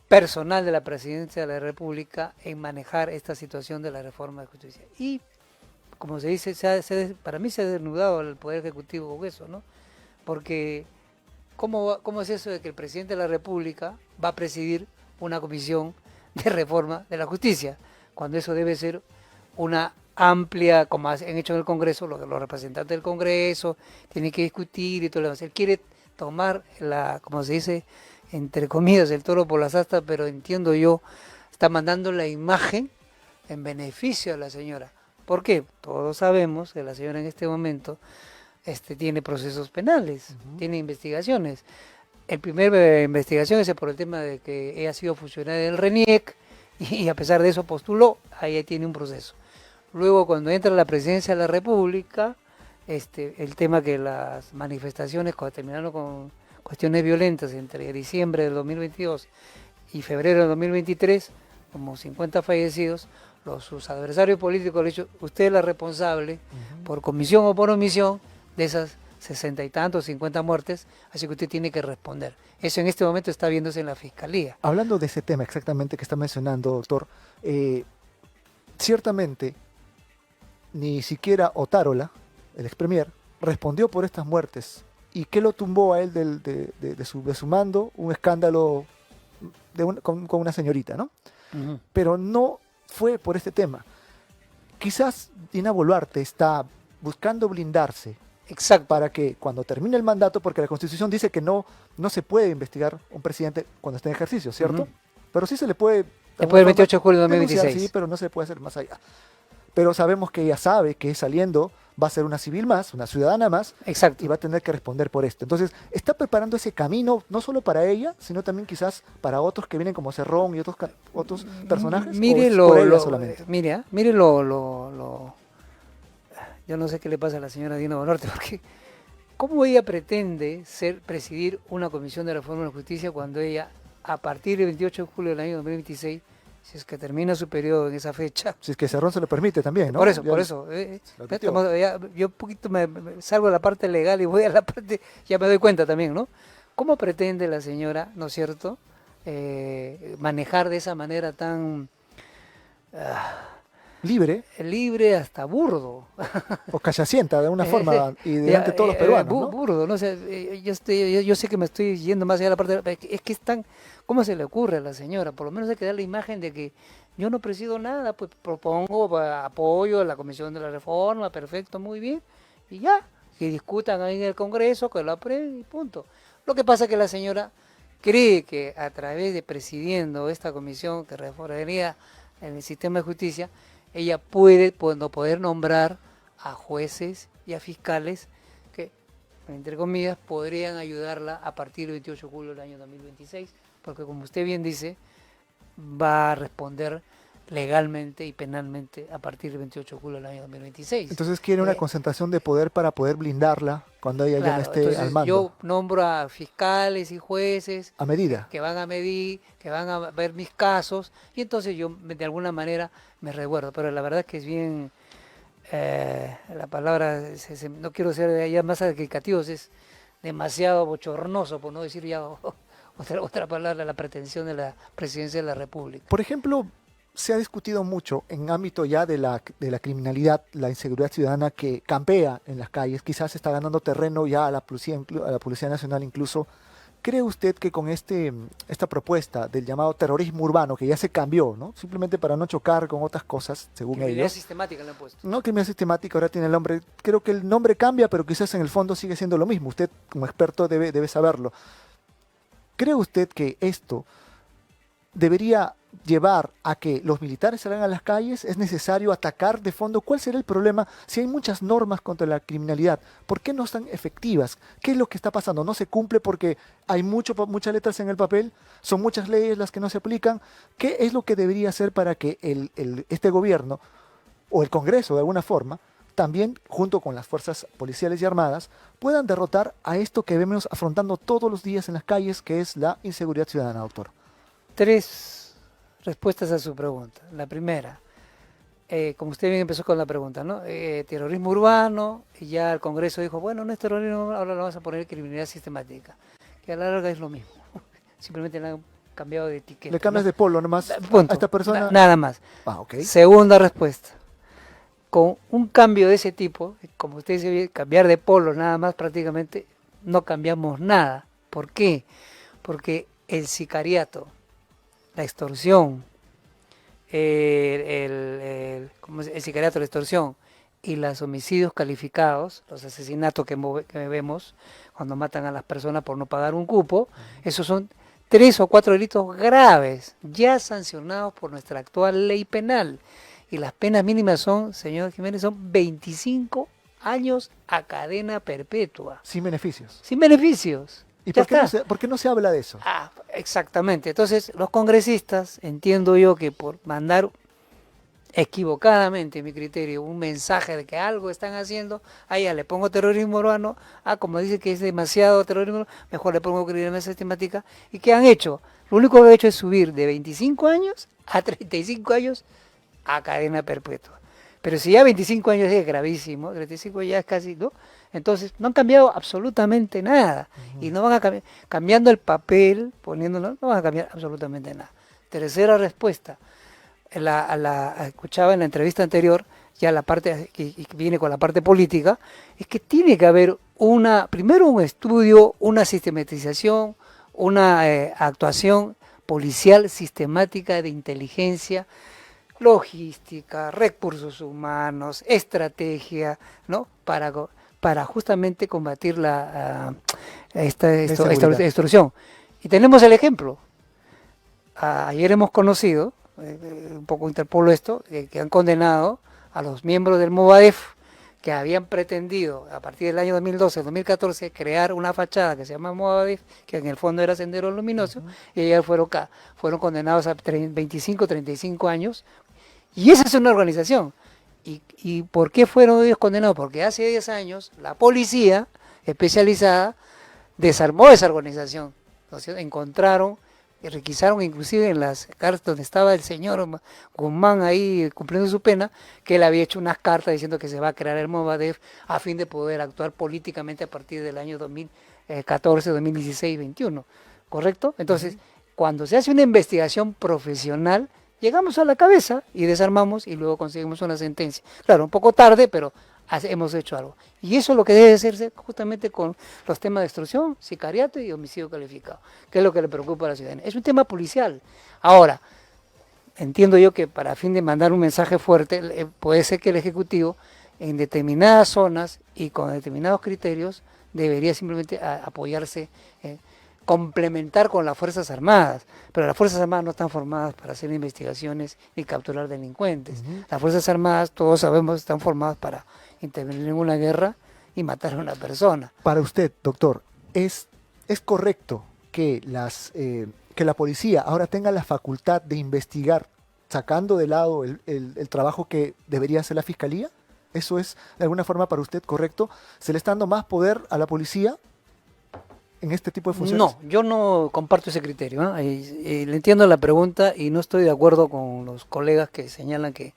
personal de la Presidencia de la República en manejar esta situación de la reforma de justicia. Y, como se dice, para mí se ha desnudado el Poder Ejecutivo con eso, ¿no? porque ¿cómo es eso de que el presidente de la República va a presidir una comisión de reforma de la justicia? Cuando eso debe ser una amplia, como han hecho en el Congreso, los representantes del Congreso tienen que discutir y todo lo demás. Él quiere tomar como se dice, entre comillas, el toro por las astas, pero entiendo yo, está mandando la imagen en beneficio a la señora. ¿Por qué? Todos sabemos que la señora en este momento tiene procesos penales, tiene investigaciones. El primer investigación es por el tema de que ella ha sido funcionaria del RENIEC y a pesar de eso postuló, ahí tiene un proceso. Luego cuando entra a la presidencia de la República, el tema que las manifestaciones terminaron con cuestiones violentas entre diciembre del 2022 y febrero del 2023, como 50 fallecidos, sus adversarios políticos le han dicho, usted es la responsable por comisión o por omisión de esas 60 y tantos, 50 muertes, así que usted tiene que responder. Eso en este momento está viéndose en la Fiscalía. Hablando de ese tema exactamente que está mencionando, doctor, ciertamente ni siquiera Otárola, el ex premier, respondió por estas muertes. ¿Y qué lo tumbó a él de su mando? Un escándalo con una señorita, ¿no? Pero no fue por este tema. Quizás Dina Boluarte está buscando blindarse. Exacto. Para que cuando termine el mandato, porque la Constitución dice que no se puede investigar un presidente cuando esté en ejercicio, ¿cierto? Pero sí se le puede... Después del 28 de julio de 2026. Sí, pero no se puede hacer más allá. Pero sabemos que ella sabe que saliendo va a ser una civil más, una ciudadana más. Exacto. Y va a tener que responder por esto. Entonces, está preparando ese camino, no solo para ella, sino también quizás para otros que vienen como Cerrón y otros personajes. Mire mire yo no sé qué le pasa a la señora Dina Boluarte, porque ¿cómo ella pretende presidir una comisión de reforma de la justicia cuando ella, a partir del 28 de julio del año 2026, si es que termina su periodo en esa fecha... Si es que Cerrón se lo permite también, ¿no? Por eso. Yo un poquito me salgo de la parte legal y voy a la parte... Ya me doy cuenta también, ¿no? ¿Cómo pretende la señora, ¿no es cierto?, manejar de esa manera tan... libre hasta burdo o callacienta de alguna forma y delante de todos los peruanos, ¿no? Burdo, ¿no? O sea, yo sé que me estoy yendo más allá de la parte es que es tan, ¿cómo se le ocurre a la señora? Por lo menos hay que dar la imagen de que yo no presido nada, pues propongo apoyo a la Comisión de la Reforma, perfecto, muy bien, y ya, que discutan ahí en el Congreso, que lo aprueben y punto. Lo que pasa es que la señora cree que a través de presidiendo esta comisión que reformaría en el sistema de justicia, ella puede poder nombrar a jueces y a fiscales que, entre comillas, podrían ayudarla a partir del 28 de julio del año 2026, porque como usted bien dice, va a responder legalmente y penalmente a partir del 28 de julio del año 2026. Entonces quiere una concentración de poder para poder blindarla cuando ella ya no esté al mando. Yo nombro a fiscales y jueces a medida que van a medir, que van a ver mis casos, y entonces yo de alguna manera me recuerdo, pero la verdad es que es bien, la palabra, no quiero ser ya más adjudicativos, es demasiado bochornoso, por no decir ya otra palabra, la pretensión de la presidencia de la República. Por ejemplo, se ha discutido mucho en ámbito ya de la criminalidad, la inseguridad ciudadana que campea en las calles, quizás está ganando terreno ya a la Policía Nacional incluso. ¿Cree usted que con esta propuesta del llamado terrorismo urbano, que ya se cambió, ¿no? Simplemente para no chocar con otras cosas, según ellos? Criminalidad sistemática le han puesto. No, criminalidad sistemática, ahora tiene el nombre, creo que el nombre cambia, pero quizás en el fondo sigue siendo lo mismo. Usted como experto debe saberlo. ¿Cree usted que esto debería llevar a que los militares salgan a las calles? ¿Es necesario atacar de fondo? ¿Cuál será el problema si hay muchas normas contra la criminalidad? ¿Por qué no están efectivas? ¿Qué es lo que está pasando? ¿No se cumple porque hay muchas letras en el papel? ¿Son muchas leyes las que no se aplican? ¿Qué es lo que debería hacer para que este gobierno o el Congreso de alguna forma también, junto con las fuerzas policiales y armadas, puedan derrotar a esto que vemos afrontando todos los días en las calles, que es la inseguridad ciudadana, doctor? 3 respuestas a su pregunta. La primera, como usted bien empezó con la pregunta, ¿no? Terrorismo urbano, y ya el Congreso dijo, bueno, no es terrorismo, ahora lo vamos a poner criminalidad sistemática, que a la larga es lo mismo, simplemente le han cambiado de etiqueta. Le cambias de polo nomás punto, a esta persona. Nada más. Okay. Segunda respuesta, con un cambio de ese tipo, como usted dice, cambiar de polo nada más prácticamente, no cambiamos nada. ¿Por qué? Porque el sicariato, la extorsión, el sicariato, la extorsión y los homicidios calificados, los asesinatos que vemos cuando matan a las personas por no pagar un cupo, esos son 3 o 4 delitos graves, ya sancionados por nuestra actual ley penal. Y las penas mínimas son, señor Jiménez, son 25 años a cadena perpetua. Sin beneficios. Sin beneficios. ¿Y Ya por qué no se habla de eso? Exactamente. Entonces, los congresistas, entiendo yo que por mandar equivocadamente, mi criterio, un mensaje de que algo están haciendo, ya le pongo terrorismo urbano, como dice que es demasiado terrorismo, mejor le pongo criminalidad sistemática. ¿Y qué han hecho? Lo único que han hecho es subir de 25 años a 35 años a cadena perpetua. Pero si ya 25 años es gravísimo, 35 ya es casi, ¿no? Entonces no han cambiado absolutamente nada. Y no van a cambiar, cambiando el papel, poniéndolo, no van a cambiar absolutamente nada. Tercera respuesta. Escuchaba en la entrevista anterior, ya la parte que viene con la parte política, es que tiene que haber primero un estudio, una sistematización, una actuación policial sistemática de inteligencia, logística, recursos humanos, estrategia, ¿no? Para justamente combatir esta extorsión. Y tenemos el ejemplo. Ayer hemos conocido, un poco interpolo esto, que han condenado a los miembros del Movadef que habían pretendido a partir del año 2012-2014 crear una fachada que se llama Movadef, que en el fondo era Sendero Luminoso, y ellos fueron condenados a 25-35 años. Y esa es una organización. ¿Y por qué fueron ellos condenados? Porque hace 10 años la policía especializada desarmó esa organización. Entonces encontraron y requisaron inclusive en las cartas donde estaba el señor Guzmán ahí cumpliendo su pena, que él había hecho unas cartas diciendo que se va a crear el Movadef a fin de poder actuar políticamente a partir del año 2014, 2016, 2021. ¿Correcto? Entonces, cuando se hace una investigación profesional, llegamos a la cabeza y desarmamos y luego conseguimos una sentencia. Claro, un poco tarde, pero hemos hecho algo. Y eso es lo que debe hacerse justamente con los temas de extorsión, sicariato y homicidio calificado, que es lo que le preocupa a la ciudadanía. Es un tema policial. Ahora, entiendo yo que para fin de mandar un mensaje fuerte, puede ser que el Ejecutivo en determinadas zonas y con determinados criterios debería simplemente apoyarse, complementar con las Fuerzas Armadas, pero las Fuerzas Armadas no están formadas para hacer investigaciones ni capturar delincuentes. Las Fuerzas Armadas, todos sabemos, están formadas para intervenir en una guerra y matar a una persona. Para usted, doctor, ¿es correcto que la policía ahora tenga la facultad de investigar, sacando de lado el trabajo que debería hacer la Fiscalía? ¿Eso es de alguna forma para usted correcto? ¿Se le está dando más poder a la policía en este tipo de funciones? No, yo no comparto ese criterio. Le entiendo la pregunta y no estoy de acuerdo con los colegas que señalan que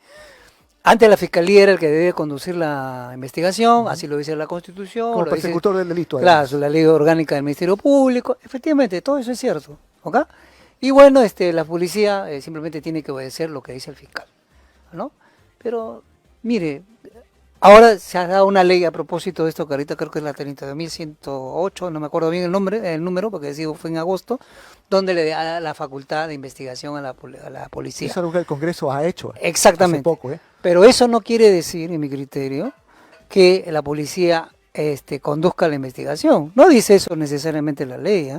antes la Fiscalía era el que debe conducir la investigación, así lo dice la Constitución. Como persecutor del delito. Claro, la ley orgánica del Ministerio Público. Efectivamente, todo eso es cierto. ¿Ok? Y bueno, la policía simplemente tiene que obedecer lo que dice el fiscal, ¿no? Pero, mire, ahora se ha dado una ley a propósito de esto, que ahorita creo que es la 30.108, no me acuerdo bien el número, porque fue en agosto, donde le da la facultad de investigación a la policía. Es algo que el Congreso ha hecho. Exactamente. Hace poco, Pero eso no quiere decir, en mi criterio, que la policía conduzca la investigación. No dice eso necesariamente la ley.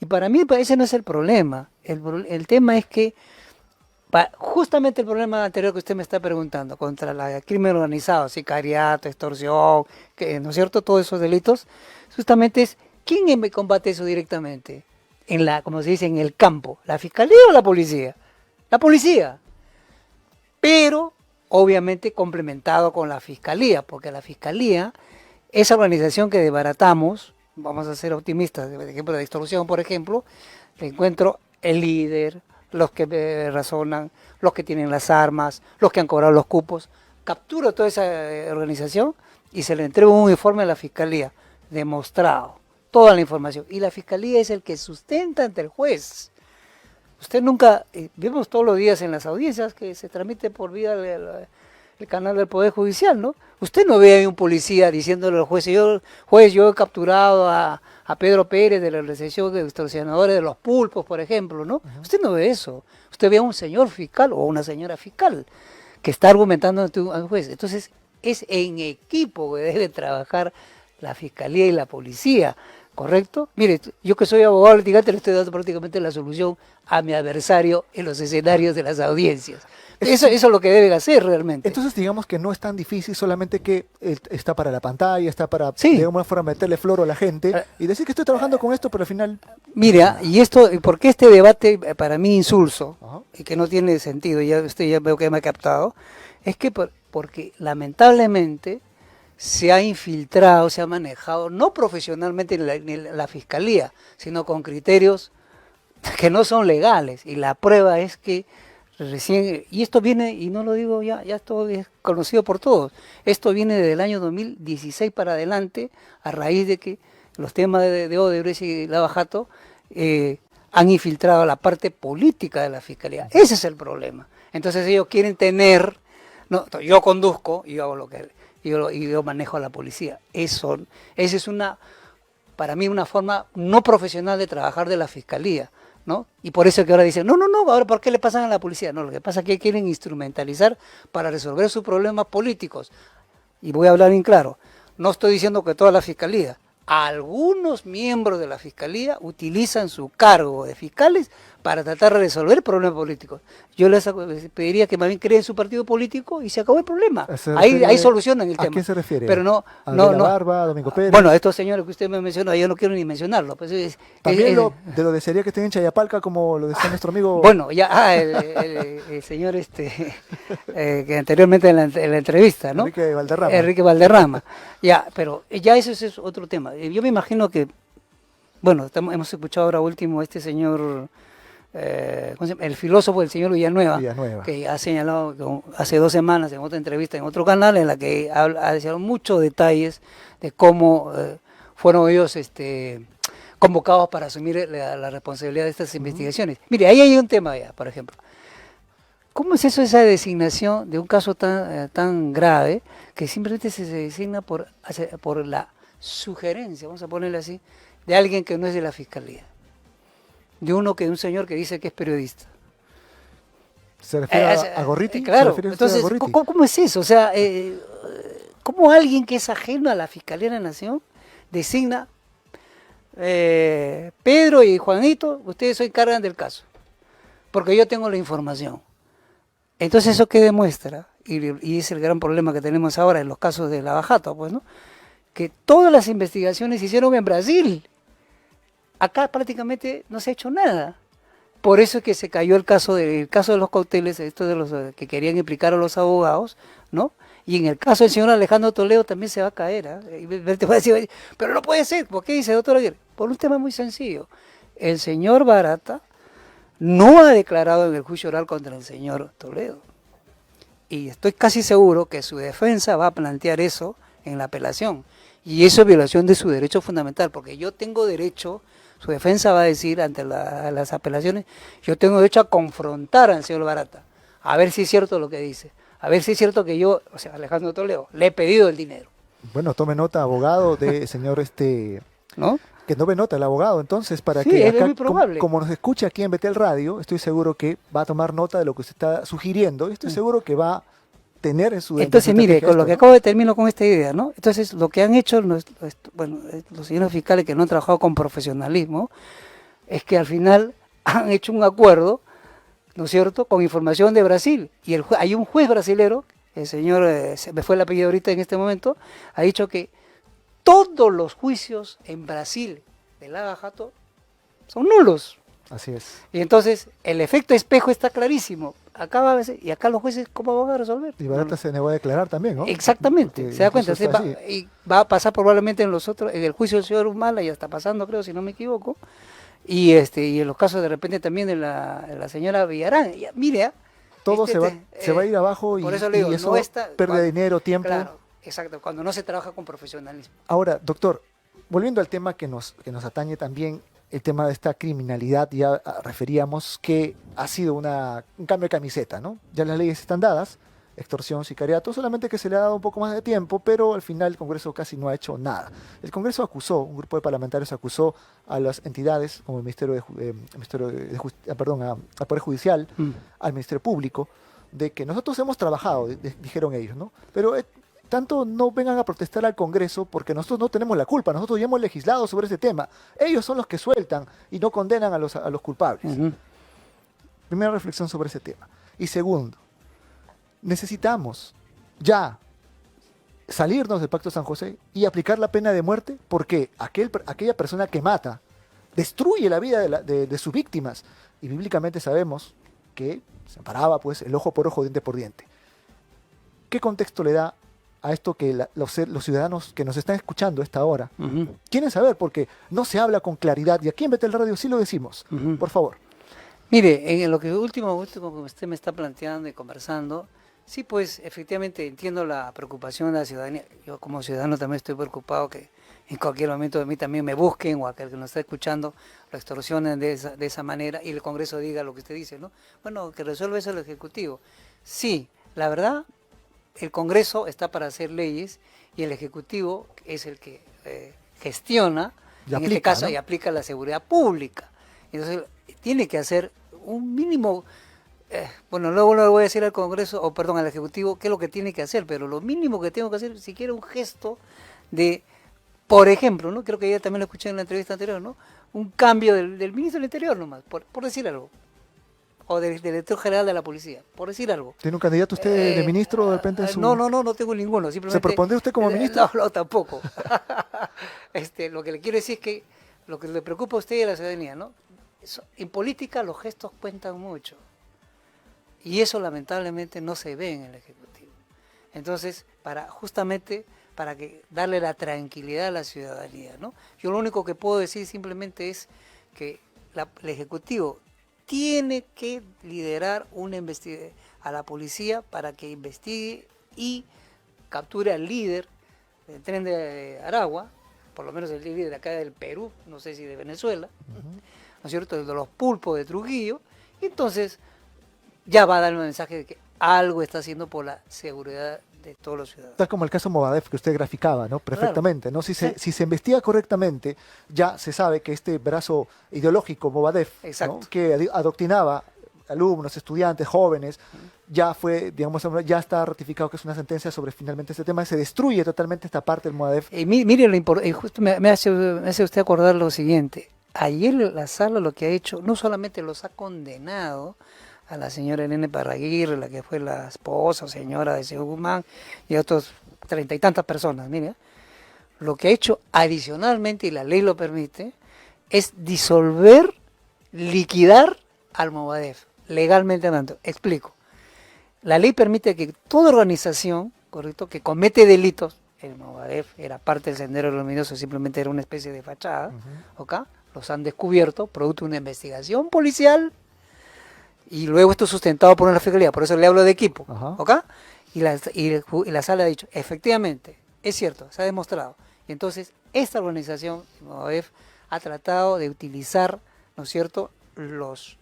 Y para mí ese no es el problema. El tema es que justamente el problema anterior que usted me está preguntando, contra el crimen organizado, sicariato, extorsión, ¿no es cierto? Todos esos delitos, justamente es, ¿quién combate eso directamente? Como se dice, en el campo, ¿la Fiscalía o la policía? La policía. Pero, obviamente, complementado con la Fiscalía, porque la Fiscalía, esa organización que desbaratamos, vamos a ser optimistas, de ejemplo, de extorsión, por ejemplo, le encuentro el líder, los que razonan, los que tienen las armas, los que han cobrado los cupos. Capturo toda esa organización y se le entrega un informe a la Fiscalía, demostrado, toda la información. Y la Fiscalía es el que sustenta ante el juez. Usted nunca, vemos todos los días en las audiencias que se transmite por vía el canal del Poder Judicial, ¿no? Usted no ve ahí un policía diciéndole al juez, yo he capturado a Pedro Pérez de la organización de extorsionadores de los pulpos, por ejemplo, ¿no? Usted no ve eso. Usted ve a un señor fiscal o una señora fiscal que está argumentando ante un juez. Entonces, es en equipo que debe trabajar la fiscalía y la policía, ¿correcto? Mire, yo que soy abogado litigante le estoy dando prácticamente la solución a mi adversario en los escenarios de las audiencias. Eso es lo que deben hacer realmente. Entonces digamos que no es tan difícil, solamente que está para la pantalla, está para Sí. de alguna forma meterle floro a la gente y decir que estoy trabajando con esto, pero al final... Mira, y esto, ¿por qué este debate para mí insulso Ajá. y que no tiene sentido, ya usted ya veo que me ha captado, es que porque lamentablemente se ha infiltrado, se ha manejado, no profesionalmente en la fiscalía, sino con criterios que no son legales. Y la prueba es que recién, y esto viene, y no lo digo ya esto es conocido por todos, esto viene desde el año 2016 para adelante, a raíz de que los temas de Odebrecht y Lava Jato han infiltrado la parte política de la fiscalía. Ese es el problema. Entonces ellos quieren tener, no, yo conduzco y yo hago lo que yo manejo a la policía. Esa es para mí una forma no profesional de trabajar de la fiscalía, ¿no? Y por eso que ahora dicen, no, ahora ¿por qué le pasan a la policía? No, lo que pasa es que quieren instrumentalizar para resolver sus problemas políticos. Y voy a hablar bien claro, no estoy diciendo que toda la fiscalía, algunos miembros de la fiscalía utilizan su cargo de fiscales para tratar de resolver problemas políticos. Yo les pediría que más bien creen su partido político y se acabó el problema. Ahí solucionan el tema. ¿A qué se refiere? Pero no, ¿A la Barba, a Domingo Pérez? Bueno, estos señores que usted me mencionó, yo no quiero ni mencionarlo. Pues también de lo desearía que estén en Chayapalca, como lo decía nuestro amigo. Bueno, ya, el señor que anteriormente en la entrevista, ¿no? Enrique Valderrama. Ya, pero ya eso es otro tema. Yo me imagino que, bueno, hemos escuchado ahora último este señor, el filósofo del señor Villanueva, que ha señalado hace 2 semanas en otra entrevista en otro canal en la que ha señalado muchos detalles de cómo fueron ellos convocados para asumir la responsabilidad de estas investigaciones. Mire, ahí hay un tema ya, por ejemplo. ¿Cómo es eso, esa designación de un caso tan grave que simplemente se designa por la sugerencia, vamos a ponerle así, de alguien que no es de la fiscalía? De un señor que dice que es periodista. ¿Se refiere a Gorriti? Claro, entonces, ¿cómo es eso? O sea, ¿cómo alguien que es ajeno a la Fiscalía de la Nación designa Pedro y Juanito, ustedes se encargan del caso? Porque yo tengo la información. Entonces, ¿eso qué demuestra? Y es el gran problema que tenemos ahora en los casos de Lava Jato, pues, ¿no? Que todas las investigaciones se hicieron en Brasil. Acá prácticamente no se ha hecho nada. Por eso es que se cayó el caso de los cauteles, esto de los que querían implicar a los abogados, ¿no? Y en el caso del señor Alejandro Toledo también se va a caer. ¿Eh? Te va a decir, pero no puede ser. ¿Por qué dice, doctor Aguirre? Por un tema muy sencillo. El señor Barata no ha declarado en el juicio oral contra el señor Toledo. Y estoy casi seguro que su defensa va a plantear eso en la apelación. Y eso es violación de su derecho fundamental, porque yo tengo derecho, su defensa va a decir ante las apelaciones, yo tengo derecho a confrontar al señor Barata, a ver si es cierto lo que dice, a ver si es cierto que yo, o sea, Alejandro Toledo, le he pedido el dinero. Bueno, tome nota, abogado, de señor ¿no? Que tome nota el abogado, entonces, para sí, que es acá, muy probable. como nos escucha aquí en Betel Radio, estoy seguro que va a tomar nota de lo que usted está sugiriendo y estoy seguro que va a tener en su... Entonces, mire, con lo que acabo de terminar con esta idea, ¿no? Entonces, lo que han hecho los señores fiscales que no han trabajado con profesionalismo es que al final han hecho un acuerdo, ¿no es cierto?, con información de Brasil. Y hay un juez brasilero, el señor, se me fue el apellido ahorita en este momento, ha dicho que todos los juicios en Brasil de Lava Jato son nulos. Así es. Y entonces el efecto espejo está clarísimo. Acá y acá los jueces, ¿cómo van a resolver? Y Barata se negó a declarar también, ¿no? Exactamente, porque se da cuenta. y Va a pasar probablemente en el juicio del señor Humala, ya está pasando, creo, si no me equivoco. Y en los casos de repente también de la señora Villarán. Mire, todo se va a ir abajo y, por eso le digo, y eso no pierde dinero, tiempo. Claro, exacto, cuando no se trabaja con profesionalismo. Ahora, doctor, volviendo al tema que nos atañe también, el tema de esta criminalidad, ya referíamos que ha sido un cambio de camiseta, ¿no? Ya las leyes están dadas, extorsión, sicariato, solamente que se le ha dado un poco más de tiempo, pero al final el Congreso casi no ha hecho nada. El Congreso acusó, un grupo de parlamentarios acusó a las entidades, como el Ministerio al Poder Judicial, al Ministerio Público, de que nosotros hemos trabajado, dijeron ellos, ¿no? Pero tanto no vengan a protestar al Congreso porque nosotros no tenemos la culpa, nosotros ya hemos legislado sobre ese tema. Ellos son los que sueltan y no condenan a los culpables. Primera reflexión sobre ese tema. Y segundo, necesitamos ya salirnos del Pacto de San José y aplicar la pena de muerte porque aquella persona que mata destruye la vida de sus víctimas. Y bíblicamente sabemos que se amparaba pues el ojo por ojo, diente por diente. ¿Qué contexto le da a esto que los ciudadanos que nos están escuchando a esta hora quieren saber? Porque no se habla con claridad y aquí en Betel Radio sí lo decimos. Por favor. Mire, en lo que último que usted me está planteando y conversando, sí, pues efectivamente entiendo la preocupación de la ciudadanía. Yo como ciudadano también estoy preocupado que en cualquier momento de mí también me busquen o aquel que nos está escuchando lo extorsionen de esa manera y el Congreso diga lo que usted dice, ¿no? Bueno, que resuelva eso el Ejecutivo. Sí, la verdad, el Congreso está para hacer leyes y el Ejecutivo es el que gestiona, este caso, ¿no? Y aplica la seguridad pública. Entonces, tiene que hacer un mínimo, bueno, luego le voy a decir al Congreso, o perdón, al Ejecutivo, qué es lo que tiene que hacer, pero lo mínimo que tengo que hacer, siquiera un gesto de, por ejemplo, ¿no? Creo que ya también lo escuché en la entrevista anterior, ¿no? Un cambio del ministro del Interior nomás, por decir algo. O del director general de la policía, por decir algo. ¿Tiene un candidato usted de ministro de repente? No tengo ninguno. Simplemente, ¿se propone usted como ministro? No, tampoco. Lo que le quiero decir es que lo que le preocupa a usted y a la ciudadanía, ¿no? En política los gestos cuentan mucho. Y eso lamentablemente no se ve en el Ejecutivo. Entonces, justamente para darle la tranquilidad a la ciudadanía, ¿no? Yo lo único que puedo decir simplemente es que el Ejecutivo tiene que liderar a la policía para que investigue y capture al líder del tren de Aragua, por lo menos el líder de acá del Perú, no sé si de Venezuela, ¿no es cierto?, de los pulpos de Trujillo, y entonces ya va a dar un mensaje de que algo está haciendo por la seguridad de todos los ciudadanos. Tal como el caso Movadef que usted graficaba, ¿no? Perfectamente, claro. ¿No? Si se investiga correctamente, ya se sabe que este brazo ideológico Movadef, ¿no? Que adoctrinaba alumnos, estudiantes, jóvenes, ya fue, digamos, ya está ratificado que es una sentencia sobre finalmente este tema, se destruye totalmente esta parte del Movadef. Mire, justo me hace usted acordar lo siguiente. Ayer la sala lo que ha hecho, no solamente los ha condenado a la señora Elena Parraguirre, la que fue la esposa o señora de Seúl Guzmán, y a otros 30 y tantas personas, mire, lo que ha hecho adicionalmente, y la ley lo permite, es disolver, liquidar al Movadef, legalmente hablando. Explico. La ley permite que toda organización, correcto, que comete delitos, el Movadef era parte del Sendero Luminoso, simplemente era una especie de fachada, ¿ok? Los han descubierto, producto de una investigación policial, y luego esto sustentado por una fiscalía, por eso le hablo de equipo, ¿ok? Y la sala ha dicho, efectivamente, es cierto, se ha demostrado. Y entonces, esta organización, el Movadef, ha tratado de utilizar, ¿no es cierto?, los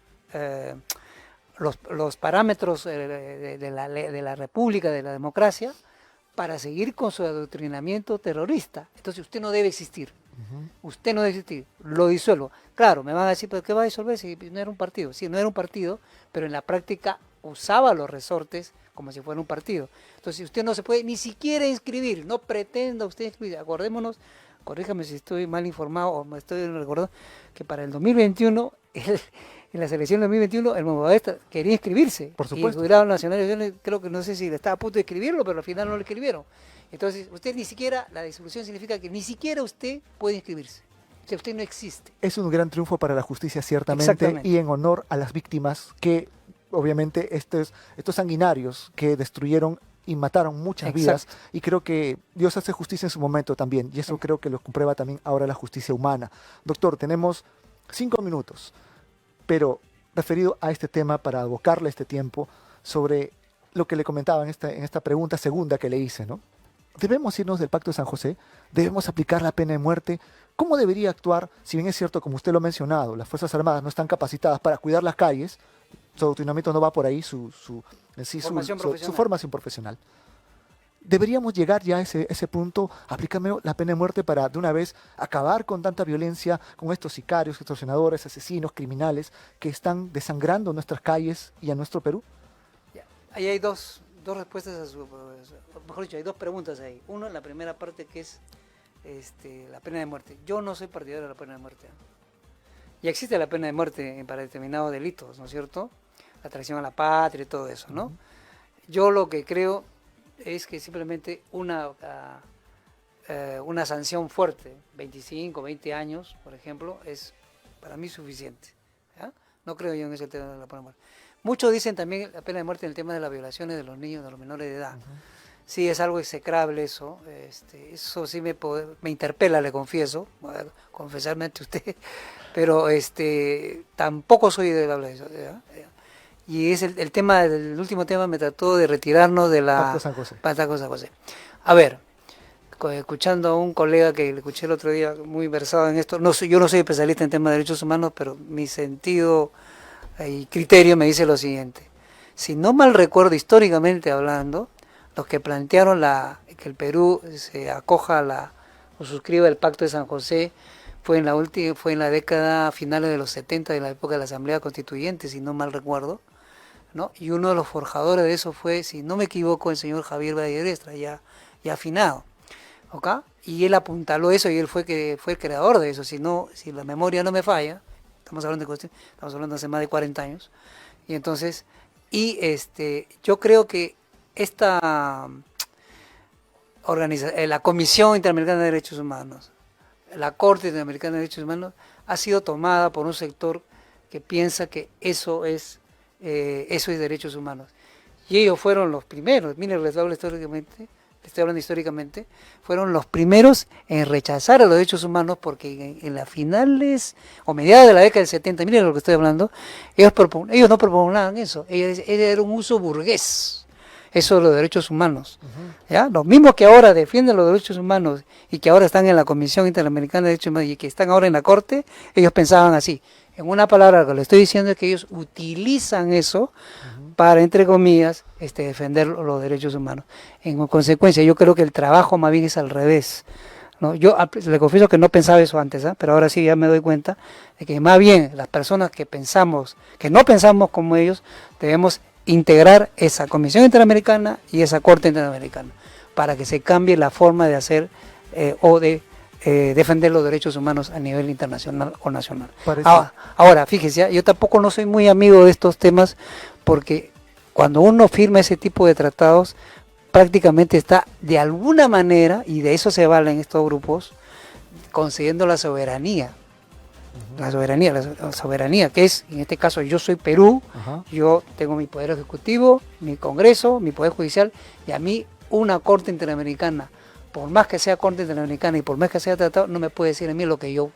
parámetros de la República, de la democracia, para seguir con su adoctrinamiento terrorista. Entonces, usted no debe existir. Usted no debe existir, lo disuelvo. Claro, me van a decir, ¿pero qué va a disolver si no era un partido? Sí, no era un partido, pero en la práctica usaba los resortes como si fuera un partido. Entonces usted no se puede ni siquiera inscribir, no pretenda usted inscribir. Acordémonos, corríjame si estoy mal informado o me estoy recordando, que para el 2021, en las elecciones del 2021, el Movadef quería inscribirse. Por supuesto. Y el Jurado Nacional, creo que no sé si le estaba a punto de escribirlo, pero al final no lo escribieron. Entonces, usted ni siquiera, la disolución significa que ni siquiera usted puede inscribirse. O sea, usted no existe. Es un gran triunfo para la justicia, ciertamente, y en honor a las víctimas que, obviamente, estos sanguinarios que destruyeron y mataron muchas vidas, y creo que Dios hace justicia en su momento también, y eso creo que lo comprueba también ahora la justicia humana. Doctor, tenemos 5 minutos, pero referido a este tema, para abocarle este tiempo, sobre lo que le comentaba en esta pregunta segunda que le hice, ¿no? ¿Debemos irnos del Pacto de San José? ¿Debemos aplicar la pena de muerte? ¿Cómo debería actuar? Si bien es cierto, como usted lo ha mencionado, las Fuerzas Armadas no están capacitadas para cuidar las calles, adoctrinamiento no va por ahí, en sí, su formación profesional. ¿Deberíamos llegar ya a ese punto, aplícame la pena de muerte para de una vez acabar con tanta violencia, con estos sicarios, extorsionadores, asesinos, criminales que están desangrando nuestras calles y a nuestro Perú? Ahí hay dos respuestas mejor dicho, hay dos preguntas ahí. Uno, la primera parte, que es la pena de muerte. Yo no soy partidario de la pena de muerte. Ya existe la pena de muerte para determinados delitos, ¿no es cierto? La traición a la patria y todo eso, ¿no? Yo lo que creo es que simplemente una sanción fuerte, 25, 20 años, por ejemplo, es para mí suficiente. ¿Ya? No creo yo en ese tema de la pena de muerte. Muchos dicen también la pena de muerte en el tema de las violaciones de los niños, de los menores de edad. Sí, es algo execrable eso. Eso sí me interpela, le confieso, voy a confesarme ante usted, pero tampoco soy de hablar de eso. ¿Ya? Y es el tema, el último tema me trató de retirarnos de la Pacto San José. A ver, escuchando a un colega que le escuché el otro día muy versado en esto, yo no soy especialista en temas de derechos humanos, pero mi sentido y criterio me dice lo siguiente. Si no mal recuerdo, históricamente hablando, los que plantearon que el Perú se acoja o suscriba el Pacto de San José fue en la década finales de los 70, de la época de la Asamblea Constituyente, si no mal recuerdo, ¿no? Y uno de los forjadores de eso fue, si no me equivoco, el señor Javier Valledestra, ya afinado, ¿ok? Y él apuntaló eso y él fue el creador de eso. Si la memoria no me falla, estamos hablando hace más de 40 años, y entonces, yo creo que esta la Comisión Interamericana de Derechos Humanos, la Corte Interamericana de Derechos Humanos, ha sido tomada por un sector que piensa que eso es derechos humanos. Y ellos fueron los primeros, miren, les estoy hablando históricamente, fueron los primeros en rechazar a los derechos humanos, porque en las finales o mediados de la década del 70, miren lo que estoy hablando, ellos no propugnaban eso, era un uso burgués, eso de los derechos humanos. ¿Ya? Los mismos que ahora defienden los derechos humanos y que ahora están en la Comisión Interamericana de Derechos Humanos y que están ahora en la Corte, ellos pensaban así. En una palabra, lo que le estoy diciendo es que ellos utilizan eso para, entre comillas, defender los derechos humanos. En consecuencia, yo creo que el trabajo más bien es al revés, ¿no? Yo le confieso que no pensaba eso antes, pero ahora sí ya me doy cuenta de que más bien las personas que no pensamos como ellos, debemos integrar esa Comisión Interamericana y esa Corte Interamericana para que se cambie la forma de hacer o de defender los derechos humanos a nivel internacional o nacional. Ahora, fíjese, yo tampoco no soy muy amigo de estos temas, porque cuando uno firma ese tipo de tratados, prácticamente está de alguna manera, y de eso se valen estos grupos, concediendo la soberanía. La soberanía, que es, en este caso, yo soy Perú, yo tengo mi poder ejecutivo, mi Congreso, mi poder judicial, y a mí una Corte Interamericana, por más que sea Corte Interamericana y por más que sea tratado, no me puede decir a mí lo que yo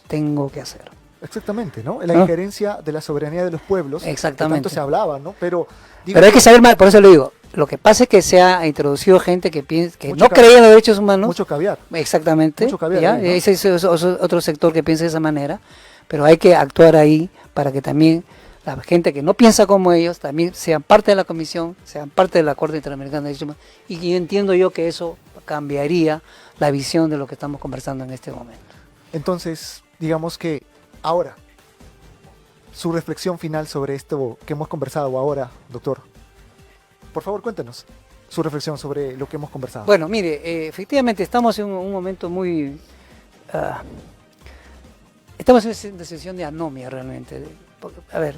tengo que hacer. Exactamente, ¿no? La injerencia de la soberanía de los pueblos. Exactamente. Que tanto se hablaba, ¿no? Pero hay que saber más, por eso le digo, lo que pasa es que se ha introducido gente que no creía en los derechos humanos. Mucho caviar. Exactamente. Mucho caviar. ¿Ya? ¿No? Ese es otro sector que piensa de esa manera, pero hay que actuar ahí para que también la gente que no piensa como ellos también sean parte de la comisión, sean parte de la Corte Interamericana de Derechos Humanos, y entiendo yo que eso cambiaría la visión de lo que estamos conversando en este momento. Entonces, digamos que ahora, su reflexión final sobre esto que hemos conversado ahora, doctor. Por favor, cuéntenos su reflexión sobre lo que hemos conversado. Bueno, mire, efectivamente estamos en un momento muy... estamos en una situación de anomia realmente. A ver,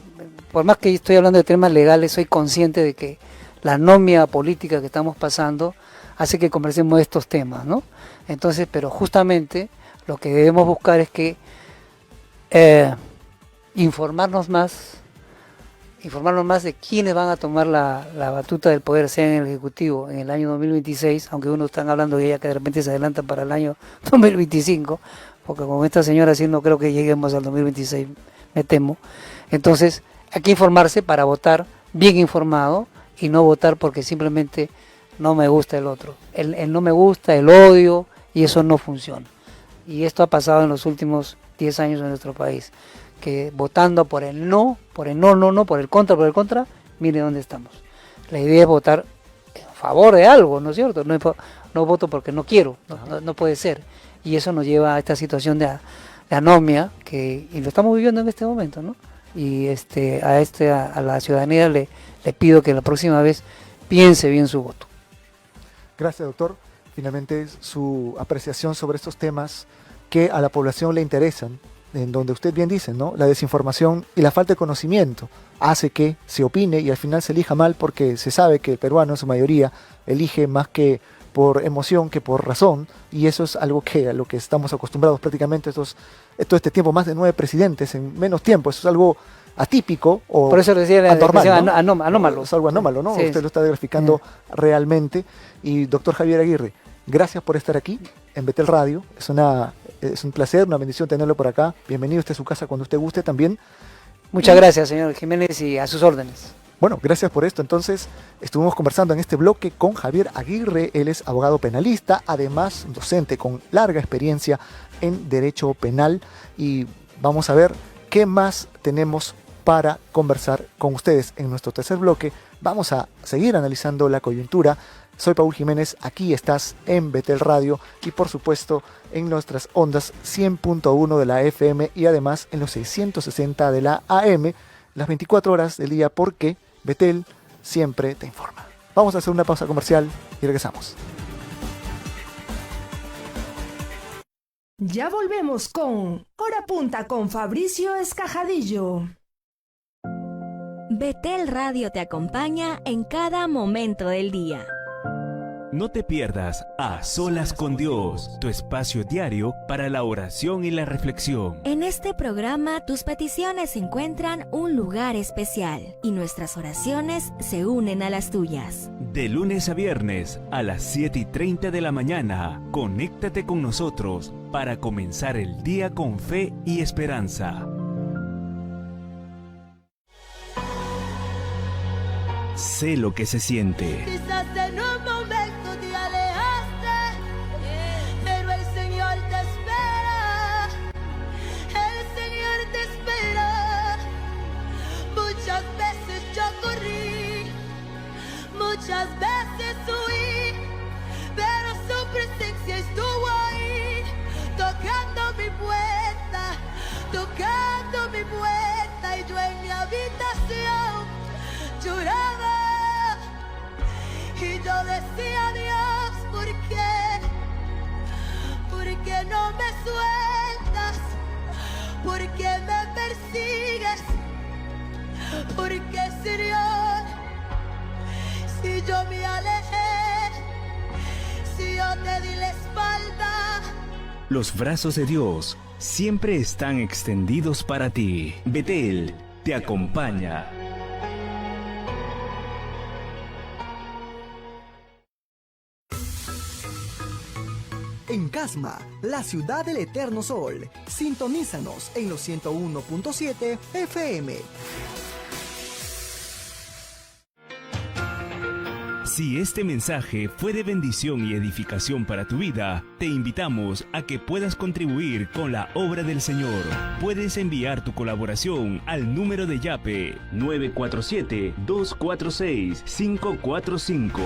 por más que estoy hablando de temas legales, soy consciente de que la anomia política que estamos pasando hace que conversemos de estos temas, ¿no? Entonces, pero justamente lo que debemos buscar es que informarnos más de quiénes van a tomar la batuta del poder, sea en el Ejecutivo en el año 2026, aunque unos están hablando de ella que de repente se adelanta para el año 2025, porque con esta señora así no creo que lleguemos al 2026, me temo. Entonces hay que informarse para votar bien informado y no votar porque simplemente no me gusta el otro. El no me gusta, el odio, y eso no funciona. Y esto ha pasado en los últimos 10 años en nuestro país, que votando por el no, por el contra, mire dónde estamos. La idea es votar en favor de algo, ¿no es cierto? No voto porque no quiero, no puede ser. Y eso nos lleva a esta situación de anomia y lo estamos viviendo en este momento, ¿no? Y a la ciudadanía le pido que la próxima vez piense bien su voto. Gracias, doctor. Finalmente, su apreciación sobre estos temas que a la población le interesan, en donde usted bien dice, ¿no? La desinformación y la falta de conocimiento hace que se opine y al final se elija mal, porque se sabe que el peruano en su mayoría elige más que por emoción que por razón, y eso es algo a lo que estamos acostumbrados prácticamente todo este tiempo, más de 9 presidentes en menos tiempo. Eso es algo atípico o por eso decía anormal, ¿no? Anómalo. Es algo anómalo, ¿no? Sí, usted lo está graficando realmente. Y doctor Javier Aguirre, gracias por estar aquí en Betel Radio. Es un placer, una bendición tenerlo por acá. Bienvenido, a su casa cuando usted guste también. Muchas gracias, señor Jiménez, y a sus órdenes. Bueno, gracias por esto. Entonces, estuvimos conversando en este bloque con Javier Aguirre. Él es abogado penalista, además docente con larga experiencia en derecho penal. Y vamos a ver qué más tenemos para conversar con ustedes en nuestro tercer bloque. Vamos a seguir analizando la coyuntura. Soy Paul Jiménez, aquí estás en Betel Radio y por supuesto en nuestras ondas 100.1 de la FM y además en los 660 de la AM, las 24 horas del día, porque Betel siempre te informa. Vamos a hacer una pausa comercial y regresamos. Ya volvemos con Hora Punta con Fabricio Escajadillo. Betel Radio te acompaña en cada momento del día. No te pierdas A Solas con Dios, tu espacio diario para la oración y la reflexión. En este programa tus peticiones encuentran un lugar especial y nuestras oraciones se unen a las tuyas. De lunes a viernes a las 7:30 de la mañana, conéctate con nosotros para comenzar el día con fe y esperanza. Sé lo que se siente. Quizás en un momento te alejaste, pero el Señor te espera. El Señor te espera. Muchas veces yo corrí, muchas veces huí, pero su presencia estuvo ahí, tocando mi puerta, y yo en mi habitación lloraba y yo decía: Dios, ¿por qué? ¿Por qué no me sueltas? ¿Por qué me persigues? ¿Por qué, Señor? Si yo me alejé, si yo te di la espalda. Los brazos de Dios siempre están extendidos para ti. Betel te acompaña. En Casma, la ciudad del eterno sol. Sintonízanos en los 101.7 FM. Si este mensaje fue de bendición y edificación para tu vida, te invitamos a que puedas contribuir con la obra del Señor. Puedes enviar tu colaboración al número de Yape 947-246-545.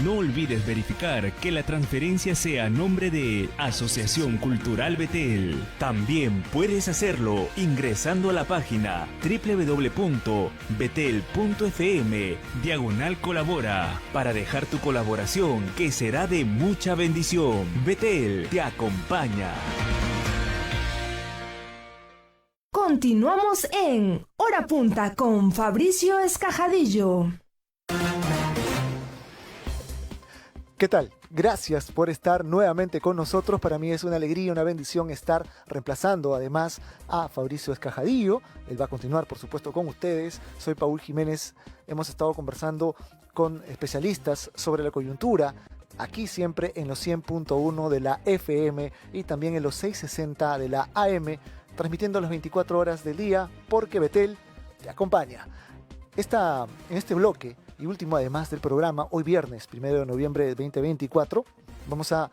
No olvides verificar que la transferencia sea a nombre de Asociación Cultural Betel. También puedes hacerlo ingresando a la página www.betel.fm/colabora. Para dejar tu colaboración, que será de mucha bendición. Betel te acompaña. Continuamos en Hora Punta con Fabricio Escajadillo. ¿Qué tal? Gracias por estar nuevamente con nosotros. Para mí es una alegría, una bendición estar reemplazando además a Fabricio Escajadillo. Él va a continuar, por supuesto, con ustedes. Soy Paul Jiménez. Hemos estado conversando con especialistas sobre la coyuntura, aquí siempre en los 100.1 de la FM y también en los 660 de la AM, transmitiendo las 24 horas del día, porque Betel te acompaña. En este bloque y último además del programa, hoy viernes 1 de noviembre de 2024, vamos a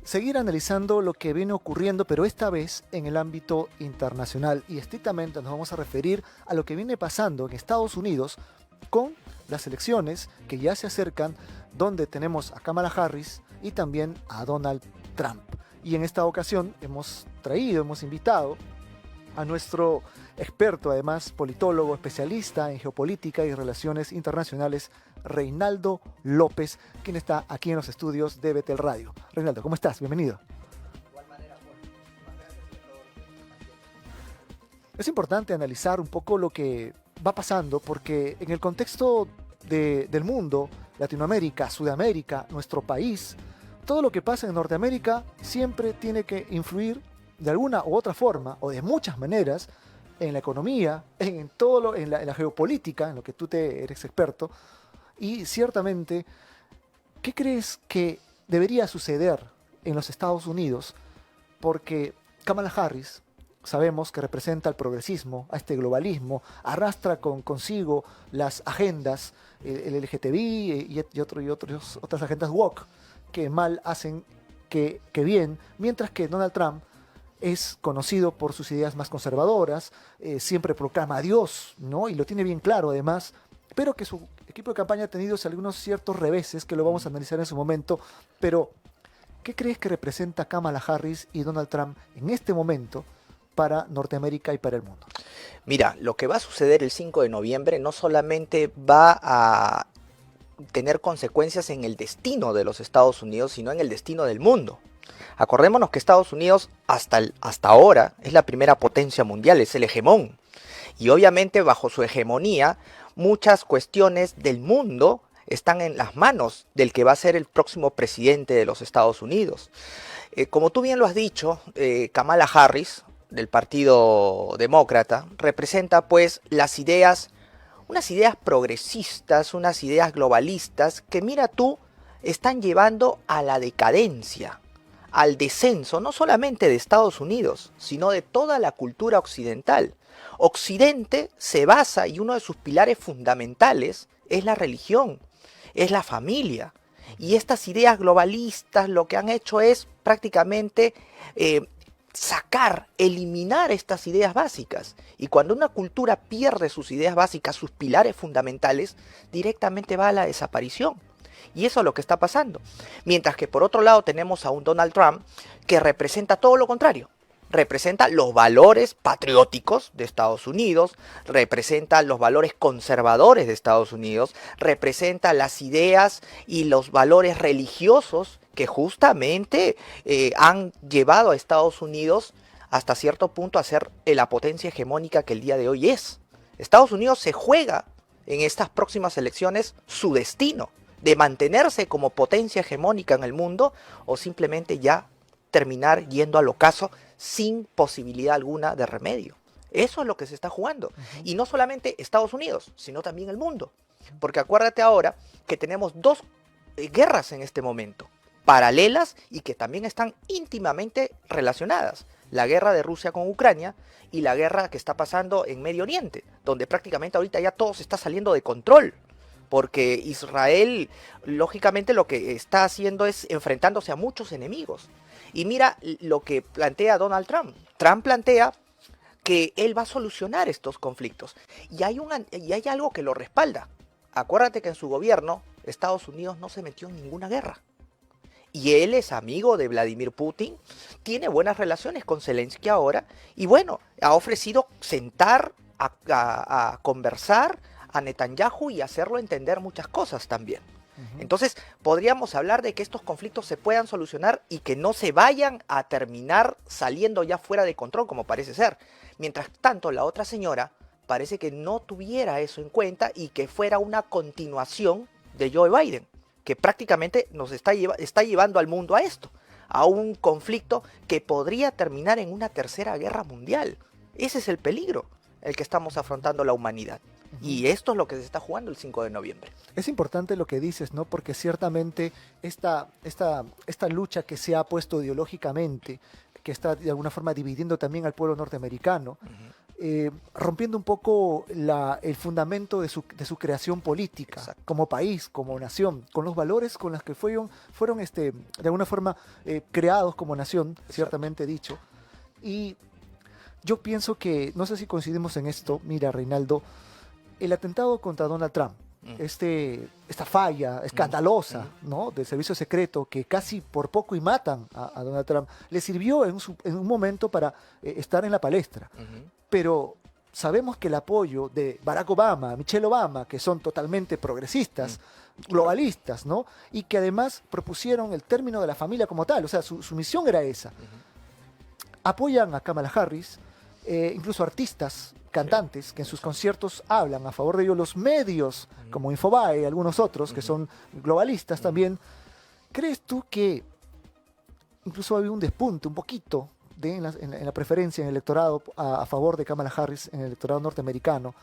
seguir analizando lo que viene ocurriendo, pero esta vez en el ámbito internacional. Y estrictamente nos vamos a referir a lo que viene pasando en Estados Unidos con las elecciones que ya se acercan, donde tenemos a Kamala Harris y también a Donald Trump. Y en esta ocasión hemos invitado a nuestro experto, además politólogo, especialista en geopolítica y relaciones internacionales, Reinaldo López, quien está aquí en los estudios de Betel Radio. Reinaldo, ¿cómo estás? Bienvenido. Es importante analizar un poco lo que va pasando, porque en el contexto del mundo, Latinoamérica, Sudamérica, nuestro país, todo lo que pasa en Norteamérica siempre tiene que influir de alguna u otra forma, o de muchas maneras, en la economía, en la geopolítica, en lo que tú eres experto. Y ciertamente, ¿qué crees que debería suceder en los Estados Unidos? Porque Kamala Harris, sabemos que representa el progresismo, a este globalismo, arrastra consigo las agendas, el LGTBI y otras agendas woke, que mal hacen que bien, mientras que Donald Trump es conocido por sus ideas más conservadoras, siempre proclama a Dios, ¿no? Y lo tiene bien claro además, pero que su equipo de campaña ha tenido algunos ciertos reveses que lo vamos a analizar en su momento. Pero, ¿qué crees que representa Kamala Harris y Donald Trump en este momento para Norteamérica y para el mundo? Mira, lo que va a suceder el 5 de noviembre no solamente va a tener consecuencias en el destino de los Estados Unidos, sino en el destino del mundo. Acordémonos que Estados Unidos hasta ahora es la primera potencia mundial, es el hegemón. Y obviamente bajo su hegemonía, muchas cuestiones del mundo están en las manos del que va a ser el próximo presidente de los Estados Unidos. Como tú bien lo has dicho, Kamala Harris, del Partido Demócrata, representa pues las ideas, unas ideas progresistas, unas ideas globalistas que, mira tú, están llevando a la decadencia, al descenso, no solamente de Estados Unidos, sino de toda la cultura occidental. Occidente se basa, y uno de sus pilares fundamentales es la religión, es la familia. Y estas ideas globalistas lo que han hecho es prácticamente eliminar estas ideas básicas. Y cuando una cultura pierde sus ideas básicas, sus pilares fundamentales, directamente va a la desaparición. Y eso es lo que está pasando. Mientras que por otro lado tenemos a un Donald Trump que representa todo lo contrario. Representa los valores patrióticos de Estados Unidos, representa los valores conservadores de Estados Unidos, representa las ideas y los valores religiosos que justamente han llevado a Estados Unidos hasta cierto punto a ser la potencia hegemónica que el día de hoy es. Estados Unidos se juega en estas próximas elecciones su destino de mantenerse como potencia hegemónica en el mundo o simplemente ya terminar yendo al ocaso sin posibilidad alguna de remedio. Eso es lo que se está jugando. Y no solamente Estados Unidos, sino también el mundo. Porque acuérdate ahora que tenemos dos guerras en este momento, paralelas y que también están íntimamente relacionadas. La guerra de Rusia con Ucrania y la guerra que está pasando en Medio Oriente, donde prácticamente ahorita ya todo se está saliendo de control. Porque Israel, lógicamente, lo que está haciendo es enfrentándose a muchos enemigos. Y mira lo que plantea Donald Trump. Trump plantea que él va a solucionar estos conflictos. Y hay algo que lo respalda. Acuérdate que en su gobierno, Estados Unidos no se metió en ninguna guerra. Y él es amigo de Vladimir Putin, tiene buenas relaciones con Zelensky ahora. Y bueno, ha ofrecido sentar a conversar a Netanyahu y hacerlo entender muchas cosas también. Entonces, podríamos hablar de que estos conflictos se puedan solucionar y que no se vayan a terminar saliendo ya fuera de control, como parece ser. Mientras tanto, la otra señora parece que no tuviera eso en cuenta y que fuera una continuación de Joe Biden, que prácticamente nos está llevando al mundo a esto, a un conflicto que podría terminar en una tercera guerra mundial. Ese es el peligro el que estamos afrontando la humanidad. Y esto es lo que se está jugando el 5 de noviembre. Es importante lo que dices, ¿no? Porque ciertamente esta lucha que se ha puesto ideológicamente, que está de alguna forma dividiendo también al pueblo norteamericano, rompiendo un poco el fundamento de su creación política, Exacto. como país, como nación, con los valores con los que fueron de alguna forma creados como nación, ciertamente dicho. Y yo pienso que, no sé si coincidimos en esto, mira, Reinaldo, el atentado contra Donald Trump, esta falla escandalosa, ¿no?, del servicio secreto que casi por poco y matan a Donald Trump, le sirvió en un momento para estar en la palestra. Pero sabemos que el apoyo de Barack Obama, Michelle Obama, que son totalmente progresistas, globalistas, ¿no?, y que además propusieron el término de la familia como tal, o sea, su misión era esa. Apoyan a Kamala Harris, incluso artistas, cantantes, que en sus conciertos hablan a favor de ellos, los medios, como Infobae y algunos otros, que son globalistas también. ¿Crees tú que incluso había un despunte, un poquito, en la preferencia en el electorado a favor de Kamala Harris en el electorado norteamericano?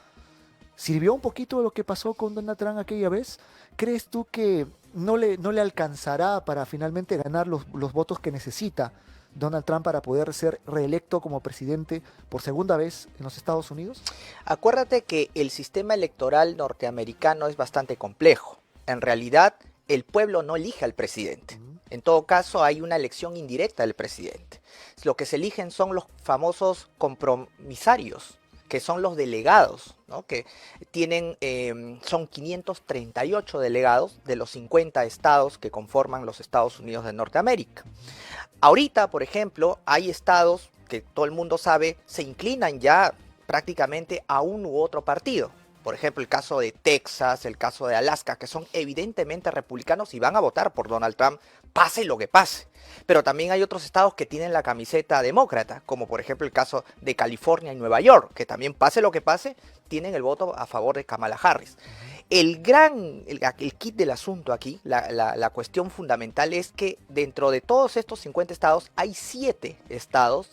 ¿Sirvió un poquito de lo que pasó con Donald Trump aquella vez? ¿Crees tú que no le alcanzará para finalmente ganar los votos que necesita Donald Trump para poder ser reelecto como presidente por segunda vez en los Estados Unidos? Acuérdate que el sistema electoral norteamericano es bastante complejo. En realidad, el pueblo no elige al presidente. En todo caso, hay una elección indirecta del presidente. Lo que se eligen son los famosos compromisarios, que son los delegados, ¿no?, que tienen, son 538 delegados de los 50 estados que conforman los Estados Unidos de Norteamérica. Ahorita, por ejemplo, hay estados que todo el mundo sabe se inclinan ya prácticamente a un u otro partido. Por ejemplo, el caso de Texas, el caso de Alaska, que son evidentemente republicanos y van a votar por Donald Trump, pase lo que pase. Pero también hay otros estados que tienen la camiseta demócrata, como por ejemplo el caso de California y Nueva York, que también pase lo que pase, tienen el voto a favor de Kamala Harris. El kit del asunto aquí, la cuestión fundamental es que dentro de todos estos 50 estados hay 7 estados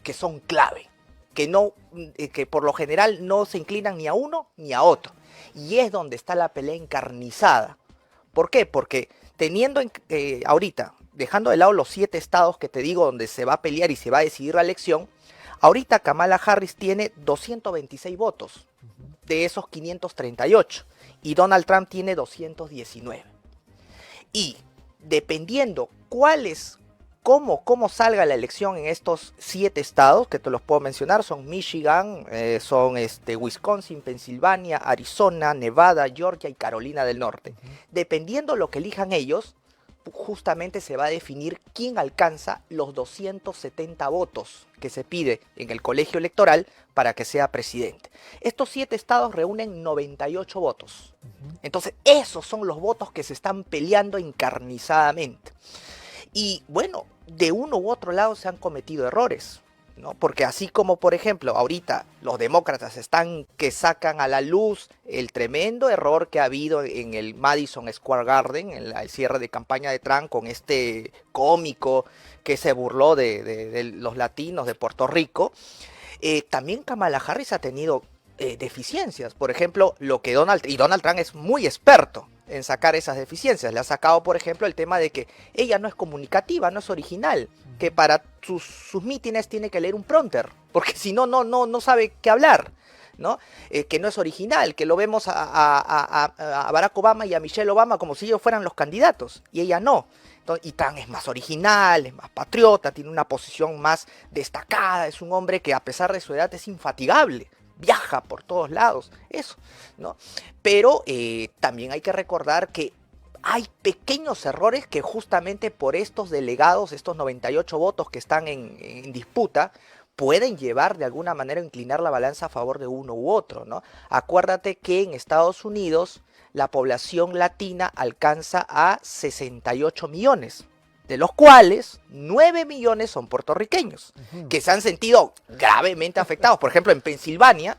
que son clave, que por lo general no se inclinan ni a uno ni a otro. Y es donde está la pelea encarnizada. ¿Por qué? Porque teniendo ahorita, dejando de lado los 7 estados que te digo donde se va a pelear y se va a decidir la elección, ahorita Kamala Harris tiene 226 votos de esos 538 y Donald Trump tiene 219. Y dependiendo cómo salga la elección en estos 7 estados, que te los puedo mencionar, son Michigan, son Wisconsin, Pensilvania, Arizona, Nevada, Georgia y Carolina del Norte. Dependiendo lo que elijan ellos, justamente se va a definir quién alcanza los 270 votos que se pide en el colegio electoral para que sea presidente. Estos 7 estados reúnen 98 votos. Entonces, esos son los votos que se están peleando encarnizadamente. Y bueno, de uno u otro lado se han cometido errores, ¿no? Porque así como, por ejemplo, ahorita los demócratas que sacan a la luz el tremendo error que ha habido en el Madison Square Garden, en el cierre de campaña de Trump, con este cómico que se burló de los latinos de Puerto Rico, también Kamala Harris ha tenido deficiencias. Por ejemplo, Donald Trump es muy experto en sacar esas deficiencias. Le ha sacado, por ejemplo, el tema de que ella no es comunicativa, no es original, que para sus mítines tiene que leer un prompter, porque si no, no sabe qué hablar, ¿no? Que no es original, que lo vemos a Barack Obama y a Michelle Obama como si ellos fueran los candidatos, y ella no. Y Trump es más original, es más patriota, tiene una posición más destacada, es un hombre que a pesar de su edad es infatigable, viaja por todos lados, eso, ¿no? Pero también hay que recordar que hay pequeños errores que justamente por estos delegados, estos 98 votos que están en disputa, pueden llevar de alguna manera a inclinar la balanza a favor de uno u otro, ¿no? Acuérdate que en Estados Unidos la población latina alcanza a 68 millones, de los cuales 9 millones son puertorriqueños, que se han sentido gravemente afectados. Por ejemplo, en Pensilvania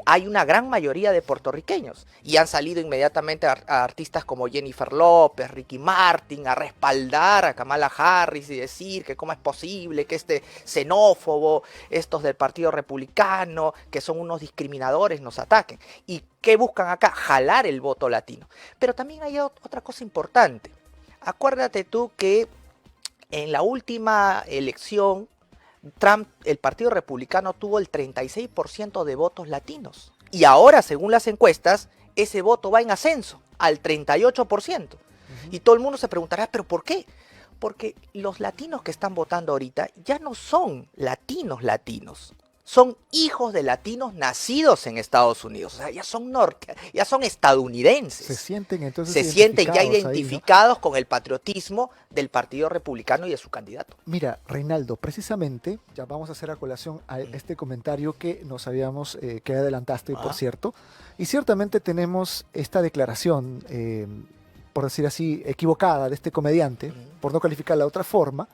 hay una gran mayoría de puertorriqueños y han salido inmediatamente a artistas como Jennifer López, Ricky Martin, a respaldar a Kamala Harris y decir que cómo es posible que xenófobo, estos del Partido Republicano, que son unos discriminadores, nos ataquen. ¿Y qué buscan acá? Jalar el voto latino. Pero también hay otra cosa importante. Acuérdate tú que en la última elección Trump, el Partido Republicano tuvo el 36% de votos latinos. Y ahora, según las encuestas, ese voto va en ascenso al 38%. Y todo el mundo se preguntará, ¿pero por qué? Porque los latinos que están votando ahorita ya no son latinos. Son hijos de latinos nacidos en Estados Unidos. O sea, ya son estadounidenses. Se sienten entonces ya identificados identificados ahí, ¿no? con el patriotismo del Partido Republicano y de su candidato. Mira, Reinaldo, precisamente, ya vamos a hacer a colación a este comentario que nos habíamos, que adelantaste, por cierto, y ciertamente tenemos esta declaración, por decir así, equivocada de este comediante, por no calificarla de otra forma,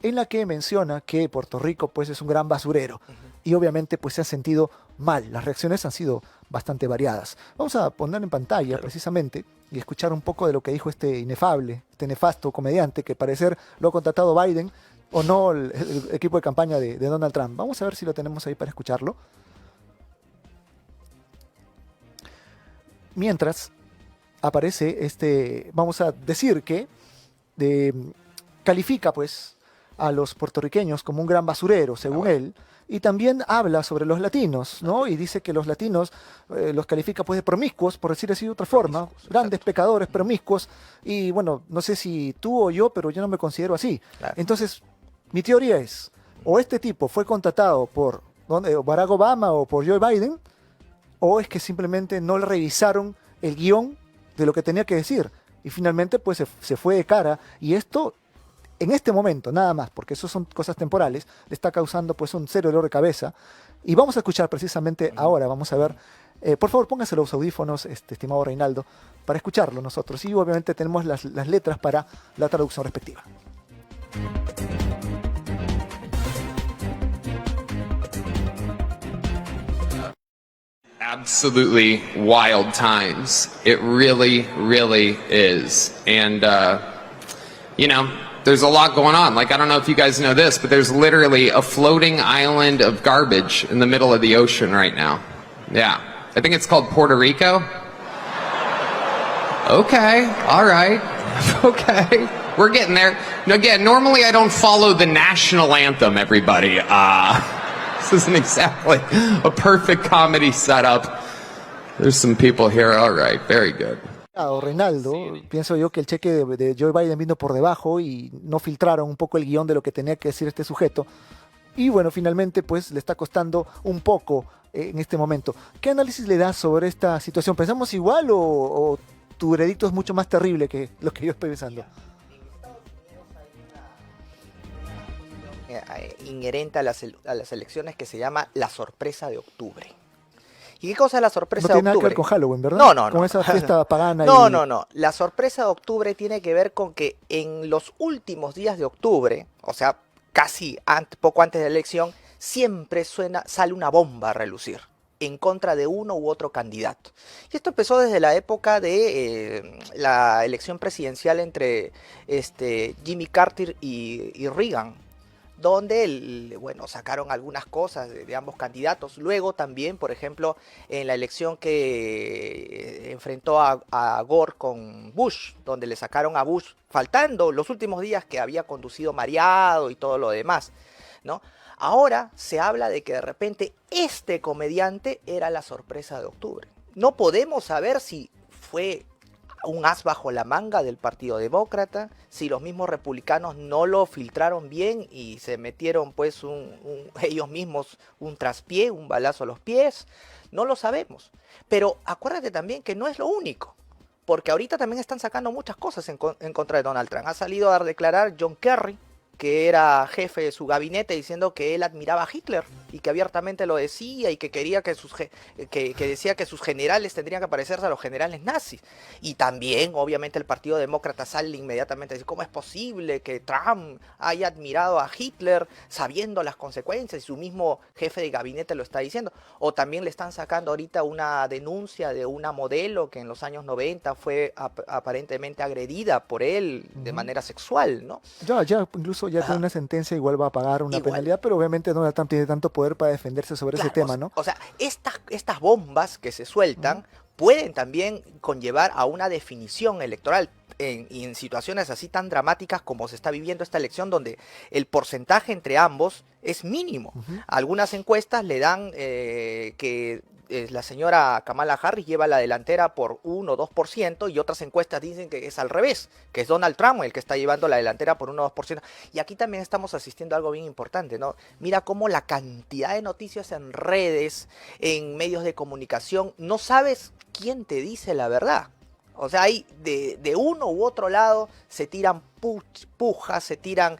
en la que menciona que Puerto Rico pues es un gran basurero y obviamente pues se ha sentido mal. Las reacciones han sido bastante variadas. Vamos a poner en pantalla precisamente y escuchar un poco de lo que dijo este inefable, este nefasto comediante que parecer lo ha contratado Biden o no el equipo de campaña de Donald Trump. Vamos a ver si lo tenemos ahí para escucharlo. Mientras aparece vamos a decir que califica pues a los puertorriqueños como un gran basurero, según él, y también habla sobre los latinos, ¿no? Y dice que los latinos los califica pues de promiscuos, por decir así de otra forma, grandes pecadores promiscuos, y bueno, no sé si tú o yo, pero yo no me considero así. Claro. Entonces, mi teoría es, o este tipo fue contratado por Barack Obama o por Joe Biden, o es que simplemente no le revisaron el guión de lo que tenía que decir, y finalmente pues se fue de cara, y esto en este momento, nada más, porque eso son cosas temporales, le está causando pues un serio dolor de cabeza. Y vamos a escuchar precisamente ahora, vamos a ver, por favor póngase los audífonos, estimado Reinaldo, para escucharlo nosotros. Y obviamente tenemos las letras para la traducción respectiva. Absolutely wild times. It really, really is. And, you know, there's a lot going on. Like, I don't know if you guys know this, but there's literally a floating island of garbage in the middle of the ocean right now. Yeah. I think it's called Puerto Rico. Okay. All right. Okay. We're getting there. Now, again, normally I don't follow the national anthem, everybody. This isn't exactly a perfect comedy setup. There's some people here. All right. Very good. Reinaldo, pienso yo que el cheque de Joe Biden vino por debajo y no filtraron un poco el guión de lo que tenía que decir este sujeto. Y bueno, finalmente pues le está costando un poco en este momento. ¿Qué análisis le das sobre esta situación? ¿Pensamos igual o tu veredicto es mucho más terrible que lo que yo estoy pensando? Inherente a las elecciones que se llama la sorpresa de octubre. ¿Y qué cosa es la sorpresa de octubre? No tiene nada que ver con Halloween, ¿verdad? No. Con esa fiesta pagana. No. La sorpresa de octubre tiene que ver con que en los últimos días de octubre, o sea, casi poco antes de la elección, siempre sale una bomba a relucir en contra de uno u otro candidato. Y esto empezó desde la época de la elección presidencial entre Jimmy Carter y Reagan, donde sacaron algunas cosas de ambos candidatos. Luego también, por ejemplo, en la elección que enfrentó a Gore con Bush, donde le sacaron a Bush, faltando los últimos días, que había conducido mareado y todo lo demás, ¿no? Ahora se habla de que de repente este comediante era la sorpresa de octubre. No podemos saber si fue un as bajo la manga del Partido Demócrata, si los mismos republicanos no lo filtraron bien y se metieron pues ellos mismos un traspié, un balazo a los pies, no lo sabemos. Pero acuérdate también que no es lo único, porque ahorita también están sacando muchas cosas en contra de Donald Trump. Ha salido a declarar John Kerry, que era jefe de su gabinete, diciendo que él admiraba a Hitler y que abiertamente lo decía y que quería que decía que sus generales tendrían que parecerse a los generales nazis. Y también, obviamente, el Partido Demócrata sale inmediatamente a decir cómo es posible que Trump haya admirado a Hitler sabiendo las consecuencias, y su mismo jefe de gabinete lo está diciendo. O también le están sacando ahorita una denuncia de una modelo que en los años 90 fue aparentemente agredida por él de manera sexual, ¿no? Ya incluso ya con una sentencia igual va a pagar una penalidad, pero obviamente Donald Trump tiene tanto poder para defenderse sobre ese tema, ¿no? O sea, estas bombas que se sueltan pueden también conllevar a una definición electoral. y en situaciones así tan dramáticas como se está viviendo esta elección, donde el porcentaje entre ambos es mínimo. Algunas encuestas le dan que la señora Kamala Harris lleva la delantera por 1 o 2%, y otras encuestas dicen que es al revés, que es Donald Trump el que está llevando la delantera por 1 o 2%. Y aquí también estamos asistiendo a algo bien importante, ¿no? Mira cómo la cantidad de noticias en redes, en medios de comunicación, no sabes quién te dice la verdad. O sea, hay de uno u otro lado se tiran pujas, se tiran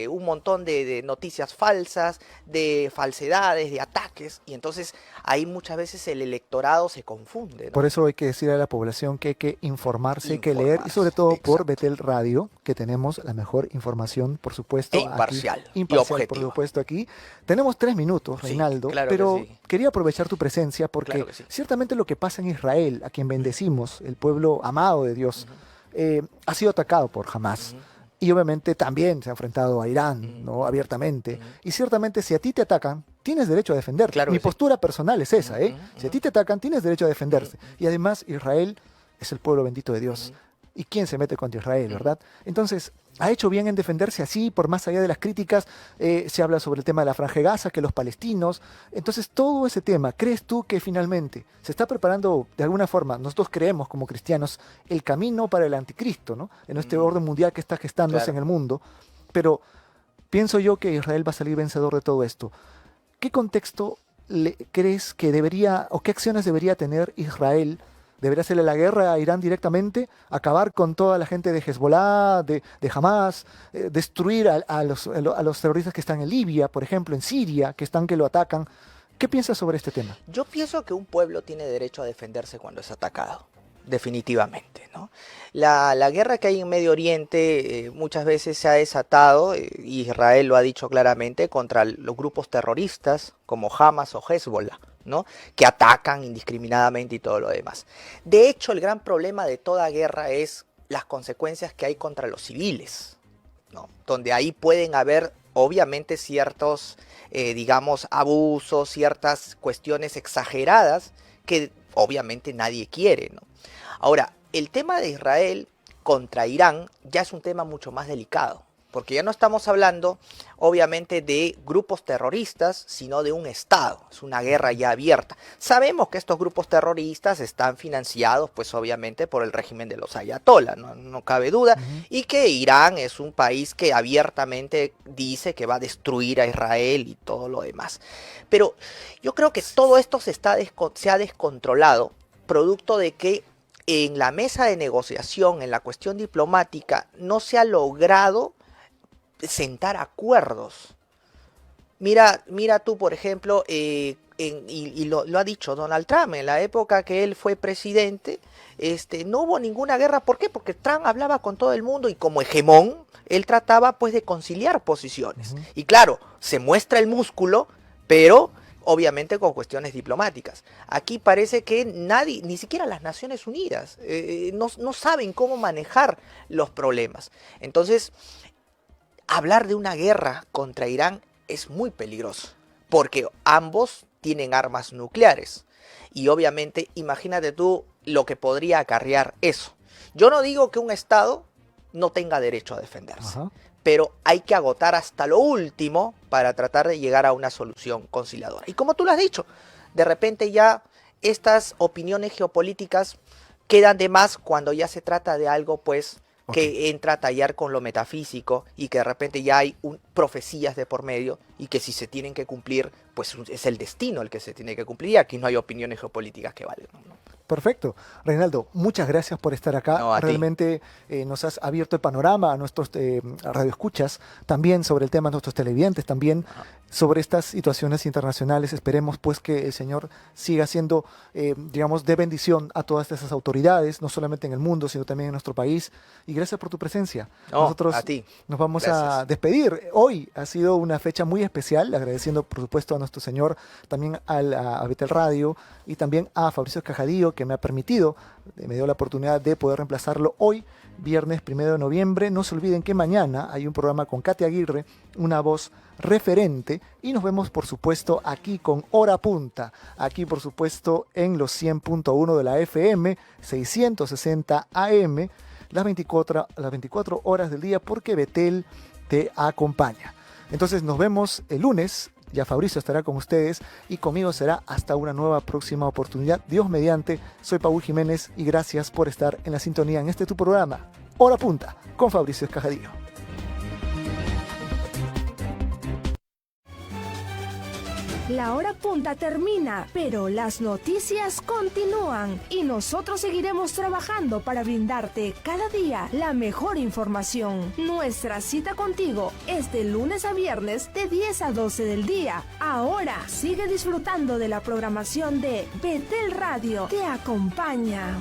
un montón de noticias falsas, de falsedades, de ataques, y entonces ahí muchas veces el electorado se confunde, ¿no? Por eso hay que decir a la población que hay que informarse, hay que leer, y sobre todo por Betel Radio, que tenemos la mejor información, por supuesto. Imparcial aquí, y por objetiva. supuesto, aquí. Tenemos 3 minutos, Reinaldo, claro pero que sí. quería aprovechar tu presencia porque Claro que sí. ciertamente lo que pasa en Israel, a quien bendecimos, el pueblo amado de Dios, ha sido atacado por Hamas. Y obviamente también se ha enfrentado a Irán, ¿no? Abiertamente. Y ciertamente si a ti te atacan, tienes derecho a defenderte. Claro Mi que sí. postura personal es esa, ¿eh? Si a ti te atacan, tienes derecho a defenderse. Y además Israel es el pueblo bendito de Dios. ¿Y quién se mete contra Israel, verdad? Entonces, ha hecho bien en defenderse así, por más allá de las críticas. Se habla sobre el tema de la Franja de Gaza, que los palestinos. Entonces, todo ese tema, ¿crees tú que finalmente se está preparando de alguna forma? Nosotros creemos como cristianos el camino para el anticristo, ¿no? En este orden mundial que está gestándose en el mundo. Pero pienso yo que Israel va a salir vencedor de todo esto. ¿Qué contexto crees que debería, o qué acciones debería tener Israel? ¿Debería hacerle la guerra a Irán directamente? ¿Acabar con toda la gente de Hezbollah, de Hamas? ¿Destruir a los terroristas que están en Libia, por ejemplo, en Siria, que lo atacan? ¿Qué piensas sobre este tema? Yo pienso que un pueblo tiene derecho a defenderse cuando es atacado, definitivamente, ¿no? La guerra que hay en Medio Oriente muchas veces se ha desatado, y Israel lo ha dicho claramente, contra los grupos terroristas como Hamas o Hezbollah, ¿no? Que atacan indiscriminadamente y todo lo demás. De hecho, el gran problema de toda guerra es las consecuencias que hay contra los civiles, ¿no? Donde ahí pueden haber, obviamente, ciertos, digamos, abusos, ciertas cuestiones exageradas que obviamente nadie quiere, ¿no? Ahora, el tema de Israel contra Irán ya es un tema mucho más delicado, porque ya no estamos hablando, obviamente, de grupos terroristas, sino de un Estado. Es una guerra ya abierta. Sabemos que estos grupos terroristas están financiados, pues obviamente, por el régimen de los ayatolás, no cabe duda, y que Irán es un país que abiertamente dice que va a destruir a Israel y todo lo demás. Pero yo creo que todo esto se ha descontrolado, producto de que en la mesa de negociación, en la cuestión diplomática, no se ha logrado sentar acuerdos. Mira tú, por ejemplo, y lo ha dicho Donald Trump, en la época que él fue presidente, no hubo ninguna guerra. ¿Por qué? Porque Trump hablaba con todo el mundo y como hegemón, él trataba pues de conciliar posiciones. Y claro, se muestra el músculo, pero obviamente con cuestiones diplomáticas. Aquí parece que nadie, ni siquiera las Naciones Unidas, no saben cómo manejar los problemas. Entonces, hablar de una guerra contra Irán es muy peligroso, porque ambos tienen armas nucleares. Y obviamente, imagínate tú lo que podría acarrear eso. Yo no digo que un Estado no tenga derecho a defenderse, pero hay que agotar hasta lo último para tratar de llegar a una solución conciliadora. Y como tú lo has dicho, de repente ya estas opiniones geopolíticas quedan de más cuando ya se trata de algo pues que entra a tallar con lo metafísico y que de repente ya hay profecías de por medio y que si se tienen que cumplir, pues es el destino el que se tiene que cumplir, y aquí no hay opiniones geopolíticas que valgan, ¿no? Perfecto. Reinaldo, muchas gracias por estar acá. No, realmente nos has abierto el panorama a nuestros radioescuchas, también sobre el tema de nuestros televidentes, también sobre estas situaciones internacionales. Esperemos pues que el Señor siga siendo, digamos, de bendición a todas esas autoridades, no solamente en el mundo, sino también en nuestro país. Y gracias por tu presencia. Nosotros a ti. nos vamos Gracias. a despedir. Hoy ha sido una fecha muy especial, agradeciendo por supuesto a nuestro Señor, también a Betel Radio y también a Fabricio Cajadillo, que me ha permitido, me dio la oportunidad de poder reemplazarlo hoy, viernes 1 de noviembre. No se olviden que mañana hay un programa con Katy Aguirre, una voz referente, y nos vemos por supuesto aquí con Hora Punta, aquí por supuesto en los 100.1 de la FM, 660 AM, las 24 horas del día, porque Betel te acompaña. Entonces nos vemos el lunes. Ya Fabricio estará con ustedes y conmigo será hasta una nueva próxima oportunidad. Dios mediante, soy Paul Jiménez y gracias por estar en la sintonía en este tu programa, Hora Punta, con Fabricio Escajadillo. La hora punta termina, pero las noticias continúan y nosotros seguiremos trabajando para brindarte cada día la mejor información. Nuestra cita contigo es de lunes a viernes de 10 a 12 del día. Ahora sigue disfrutando de la programación de Betel Radio. Te acompaña.